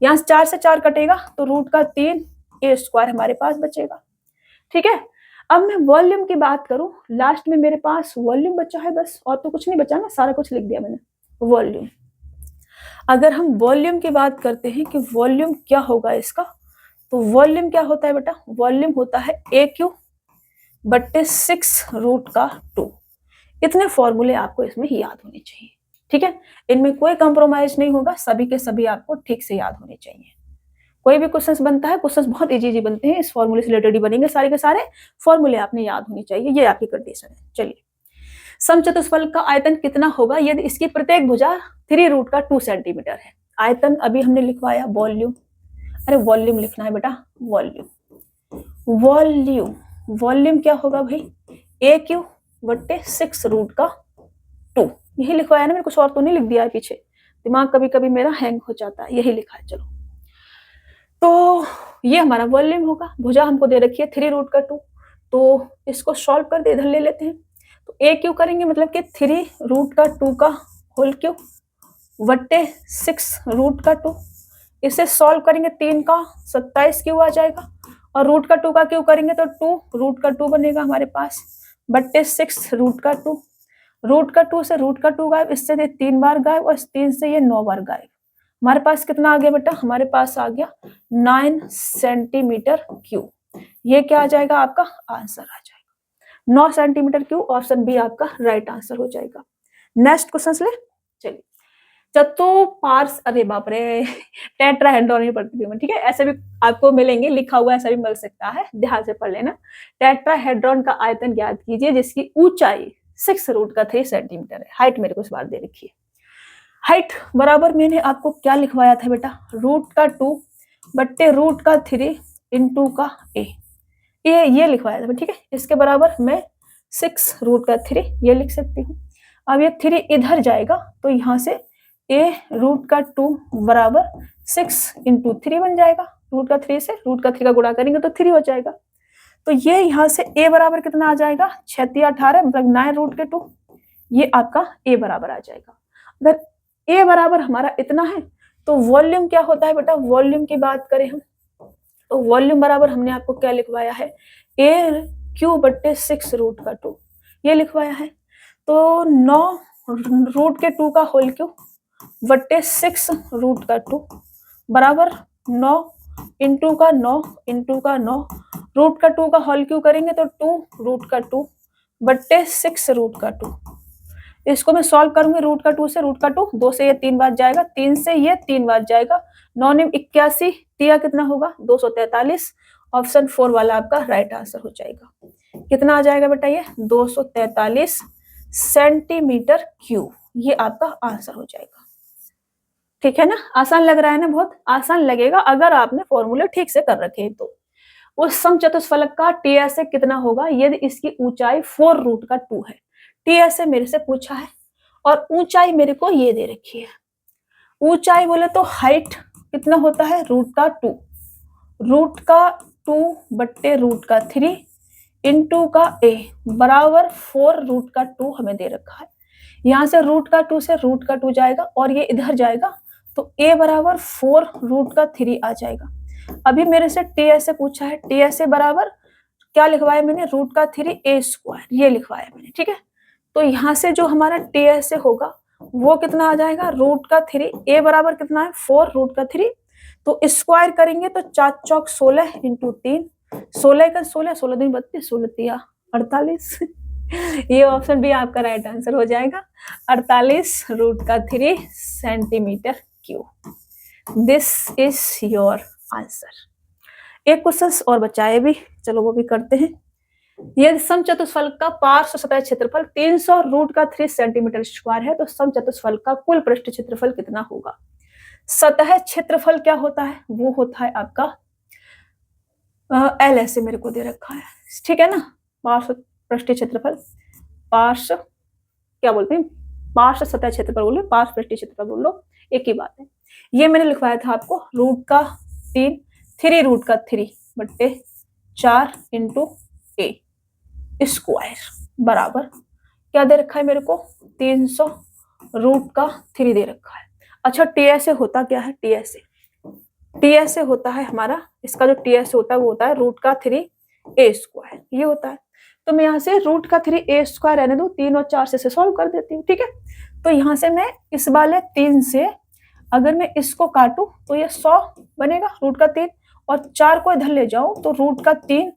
यहाँ से 4 से 4 कटेगा तो √3 ए स्क्वायर हमारे पास बचेगा, ठीक है। अब मैं वॉल्यूम की बात करूं, लास्ट में मेरे पास वॉल्यूम बचा है बस, और तो कुछ नहीं बचा ना, सारा कुछ लिख दिया मैंने। वॉल्यूम, अगर हम वॉल्यूम की बात करते हैं कि वॉल्यूम क्या होगा इसका, तो वॉल्यूम क्या होता है बेटा, वॉल्यूम होता है AQ/6√2। इतने फॉर्मूले आपको इसमें याद होने चाहिए, ठीक है। इनमें कोई कंप्रोमाइज नहीं होगा, सभी के सभी आपको ठीक से याद होने चाहिए। कोई भी क्वेश्चंस बनता है, क्वेश्चंस बहुत इजी बनते हैं, इस फॉर्मूले से रिलेटेड ही बनेंगे, सारे के सारे फॉर्मूले आपने याद होने चाहिए, ये आपकी कंडीशन है। चलिए, समचतुष्फलक का आयतन कितना होगा यदि इसकी प्रत्येक भुजा 3√2 सेंटीमीटर है। आयतन अभी हमने लिखवाया, वॉल्यूम, अरे वॉल्यूम लिखना है बेटा, वॉल्यूम, वॉल्यूम, वॉल्यूम क्या होगा भाई, AQ/6√2, यही लिखवाया ना मैंने, कुछ और तो नहीं लिख दिया है पीछे, दिमाग कभी कभी मेरा हैंग हो जाता है, यही लिखा है। चलो, तो ये हमारा वॉल्यूम होगा, भुजा हमको दे रखी है 3√2, तो इसको सॉल्व कर दे, इधर ले लेते हैं। तो AQ करेंगे मतलब कि 3√2 का होल क्यूब बट्टे 6√2, इसे सॉल्व करेंगे, 3 का 27 क्यूब आ जाएगा, और √2 का क्यूब करेंगे तो 2√2 बनेगा हमारे पास, बट्टे 6√2। √2 से √2 गायब, इससे 3 बार गायब, और 3 से ये 9 बार गायब। हमारे पास कितना आ गया बेटा, हमारे पास आ गया 9 सेंटीमीटर क्यूब। ये क्या आ जाएगा, आपका आंसर आ जाएगा 9 सेंटीमीटर क्यूब। ऑप्शन बी आपका राइट आंसर हो जाएगा। नेक्स्ट क्वेश्चन ले, चलिए, चतुपार्श्व, अरे बाप रे, टेट्राहेड्रॉन में पढ़ती हूँ मैं, ठीक है, ऐसे भी आपको मिलेंगे, लिखा हुआ ऐसा भी मिल सकता है, ध्यान से पढ़ लेना। टेट्राहेड्रॉन का आयतन ज्ञात कीजिए जिसकी ऊंचाई 6√3 सेंटीमीटर है। हाइट मेरे को इस बार दे रखी है, हाइट बराबर मैंने आपको क्या लिखवाया था बेटा, √2 बट्टे √3 इंटू का ए, ये लिखवाया था, ठीक है। इसके बराबर मैं 6√3 ये लिख सकती हूँ। अब ये 3 इधर जाएगा तो यहाँ से A√2 बराबर 6 इंटू 3 बन जाएगा, √3 से √3 का गुणा करेंगे तो 3 हो जाएगा। तो ये यहाँ से A बराबर कितना आ जाएगा, 6×3 मतलब 9√2, ये आपका A बराबर आ जाएगा। अगर A बराबर हमारा इतना है तो वॉल्यूम क्या होता है बेटा, वॉल्यूम की बात करें हम तो वॉल्यूम बराबर हमने आपको क्या लिखवाया है, AQ/6√2 ये लिखवाया है। तो 9√2 का होल क्यूब बट्टे 6√2 बराबर 9 इंटू का 9 इंटू का 9, रूट का 2 का होल क्यों करेंगे तो 2 रूट का 2 बट्टे 6 रूट का 2। इसको मैं सॉल्व करूंगी, रूट का 2 से रूट का 2, 2 से ये 3 बार जाएगा, 3 से ये 3 बार जाएगा, 9 ने 81, दिया कितना होगा 243। ऑप्शन 4 वाला आपका राइट आंसर हो जाएगा। कितना आ जाएगा बेटा ये 243 सेंटीमीटर क्यूब, ये आपका आंसर हो जाएगा। ठीक है ना, आसान लग रहा है ना, बहुत आसान लगेगा अगर आपने फॉर्मूले ठीक से कर रखे हैं तो। उस समचतुष्फलक का टीएसए कितना होगा यदि इसकी ऊंचाई 4 रूट का 2 है। टीएसए मेरे से पूछा है और ऊंचाई मेरे को ये दे रखी है। ऊंचाई बोले तो हाइट कितना होता है रूट का 2, रूट का 2 बट्टे रूट का 3 इंटू का ए बराबर 4 रूट का 2 हमें दे रखा है। यहाँ से रूट का 2 से रूट का 2 जाएगा और ये इधर जाएगा तो ए बराबर 4 रूट का 3 आ जाएगा। अभी मेरे से टीएसए पूछा है, टीएसए बराबर क्या लिखवाया मैंने रूट का 3 ए स्क्वायर, ये लिखवाया मैंने। ठीक है, तो यहाँ से जो हमारा टीएसए होगा वो कितना आ जाएगा रूट का 3, ए बराबर कितना है 4 रूट का 3, तो स्क्वायर करेंगे तो 4 चौक 16 इंटू 3, 16 का 16, 16 दूनी 32, 16 तिया 48। ये ऑप्शन भी आपका राइट आंसर हो जाएगा, 48 रूट का 3 centimetre cube. This is your answer. एक क्वेश्चन और बचाए भी, चलो वो भी करते हैं। यदि समचतुष्फलक का पार्श्व सतह क्षेत्रफल 300 रूट का 3 सेंटीमीटर स्क्वायर है तो समचतुष्फलक का कुल पृष्ठ क्षेत्रफल कितना होगा। सतह क्षेत्रफल क्या होता है, वो होता है आपका एल ऐसे मेरे को दे रखा है। ठीक है ना, पार्श्व पृष्ठीय क्षेत्रफल, पार्श्व क्या बोलते हैं, पार्श्व सतह क्षेत्रफल बोलो, पार्श्व पृष्ठीय क्षेत्रफल बोलो, एक ही बात है। ये मैंने लिखवाया था आपको रूट का 3 रूट का 3 बट्टे 4 इंटू ए स्क्वायर बराबर क्या दे रखा है मेरे को 300 रूट का 3 दे रखा है। अच्छा टीएसए होता क्या है, टीएसए होता है हमारा, इसका जो टीएसए होता है वो होता है रूट का 3 ए स्क्वायर, ये होता है। तो मैं यहाँ से रूट का 3 ए स्क्वायर रहने दूं, 3 और 4 से सॉल्व कर देती हूँ। ठीक है, तो यहाँ से मैं इस वाले 3 से अगर मैं इसको काटूं तो ये 100 बनेगा रूट का 3, और 4 को इधर ले जाऊं तो रूट का 3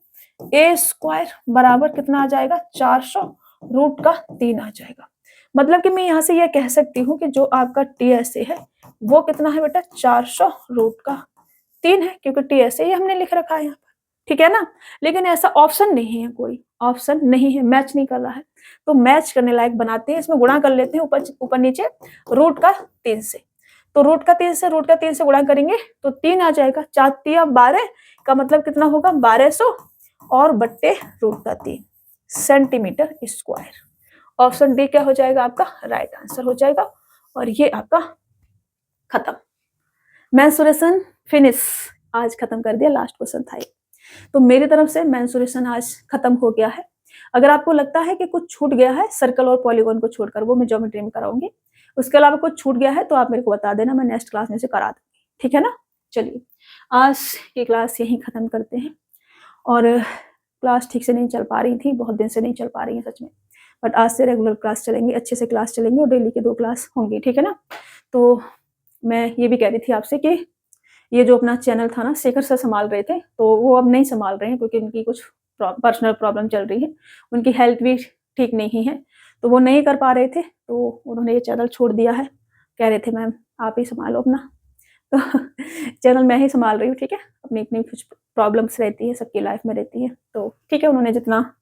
ए स्क्वायर बराबर कितना आ जाएगा 400 रूट का 3 आ जाएगा। मतलब कि मैं यहाँ से ये कह सकती हूँ कि जो आपका टीएसए है वो कितना है बेटा 400 रूट का 3 है, क्योंकि टीएसए ये हमने लिख रखा है यहाँ पर। ठीक है ना, लेकिन ऐसा ऑप्शन नहीं है, कोई ऑप्शन नहीं है, मैच नहीं कर रहा है, तो मैच करने लायक बनाते हैं, इसमें गुणा कर लेते हैं ऊपर नीचे रूट का 3 से। तो रूट का 3 से गुणा करेंगे तो 3 आ जाएगा, 4 तिया 12 का मतलब कितना होगा 1200 और बट्टे रूट का 3 सेंटीमीटर स्क्वायर। ऑप्शन डी क्या हो जाएगा आपका राइट आंसर हो जाएगा। और ये आपका खत्म, मेंसुरेशन फिनिश, आज खत्म कर दिया, लास्ट क्वेश्चन था ये। तो मेरी तरफ से मेंसुरेशन आज खत्म हो गया है। अगर आपको लगता है कि कुछ छूट गया है सर्कल और पॉलीगॉन को छोड़कर, वो मैं ज्योमेट्री में कराऊंगी, उसके अलावा कुछ छूट गया है तो आप मेरे को बता देना, मैं नेक्स्ट क्लास में से करा दूंगी। ठीक है ना, चलिए आज की क्लास यहीं खत्म करते हैं। और क्लास ठीक से नहीं चल पा रही थी, बहुत दिन से नहीं चल पा रही है सच में, बट आज से रेगुलर क्लास चलेंगी, अच्छे से क्लास चलेंगी और डेली के 2 क्लास होंगी। ठीक है ना, तो मैं ये भी कह रही थी आपसे कि ये जो अपना चैनल था ना शेखर सर संभाल रहे थे, तो वो अब नहीं संभाल रहे हैं क्योंकि उनकी कुछ पर्सनल प्रॉब्लम चल रही है, उनकी हेल्थ भी ठीक नहीं है, तो वो नहीं कर पा रहे थे, तो उन्होंने ये चैनल छोड़ दिया है। कह रहे थे मैम आप ही संभालो अपना, तो चैनल मैं ही संभाल रही हूँ। ठीक है, अपनी अपनी कुछ प्रॉब्लम्स रहती है, सबकी लाइफ में रहती है, तो ठीक है, उन्होंने जितना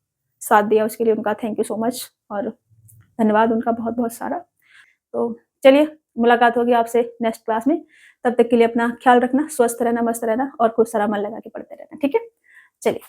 साथ दिया उसके लिए उनका थैंक यू सो मच और धन्यवाद उनका बहुत बहुत सारा। तो चलिए मुलाकात होगी आपसे नेक्स्ट क्लास में, तब तक के लिए अपना ख्याल रखना, स्वस्थ रहना, मस्त रहना और खुश सारा मन लगा के पढ़ते रहना। ठीक है, चलिए।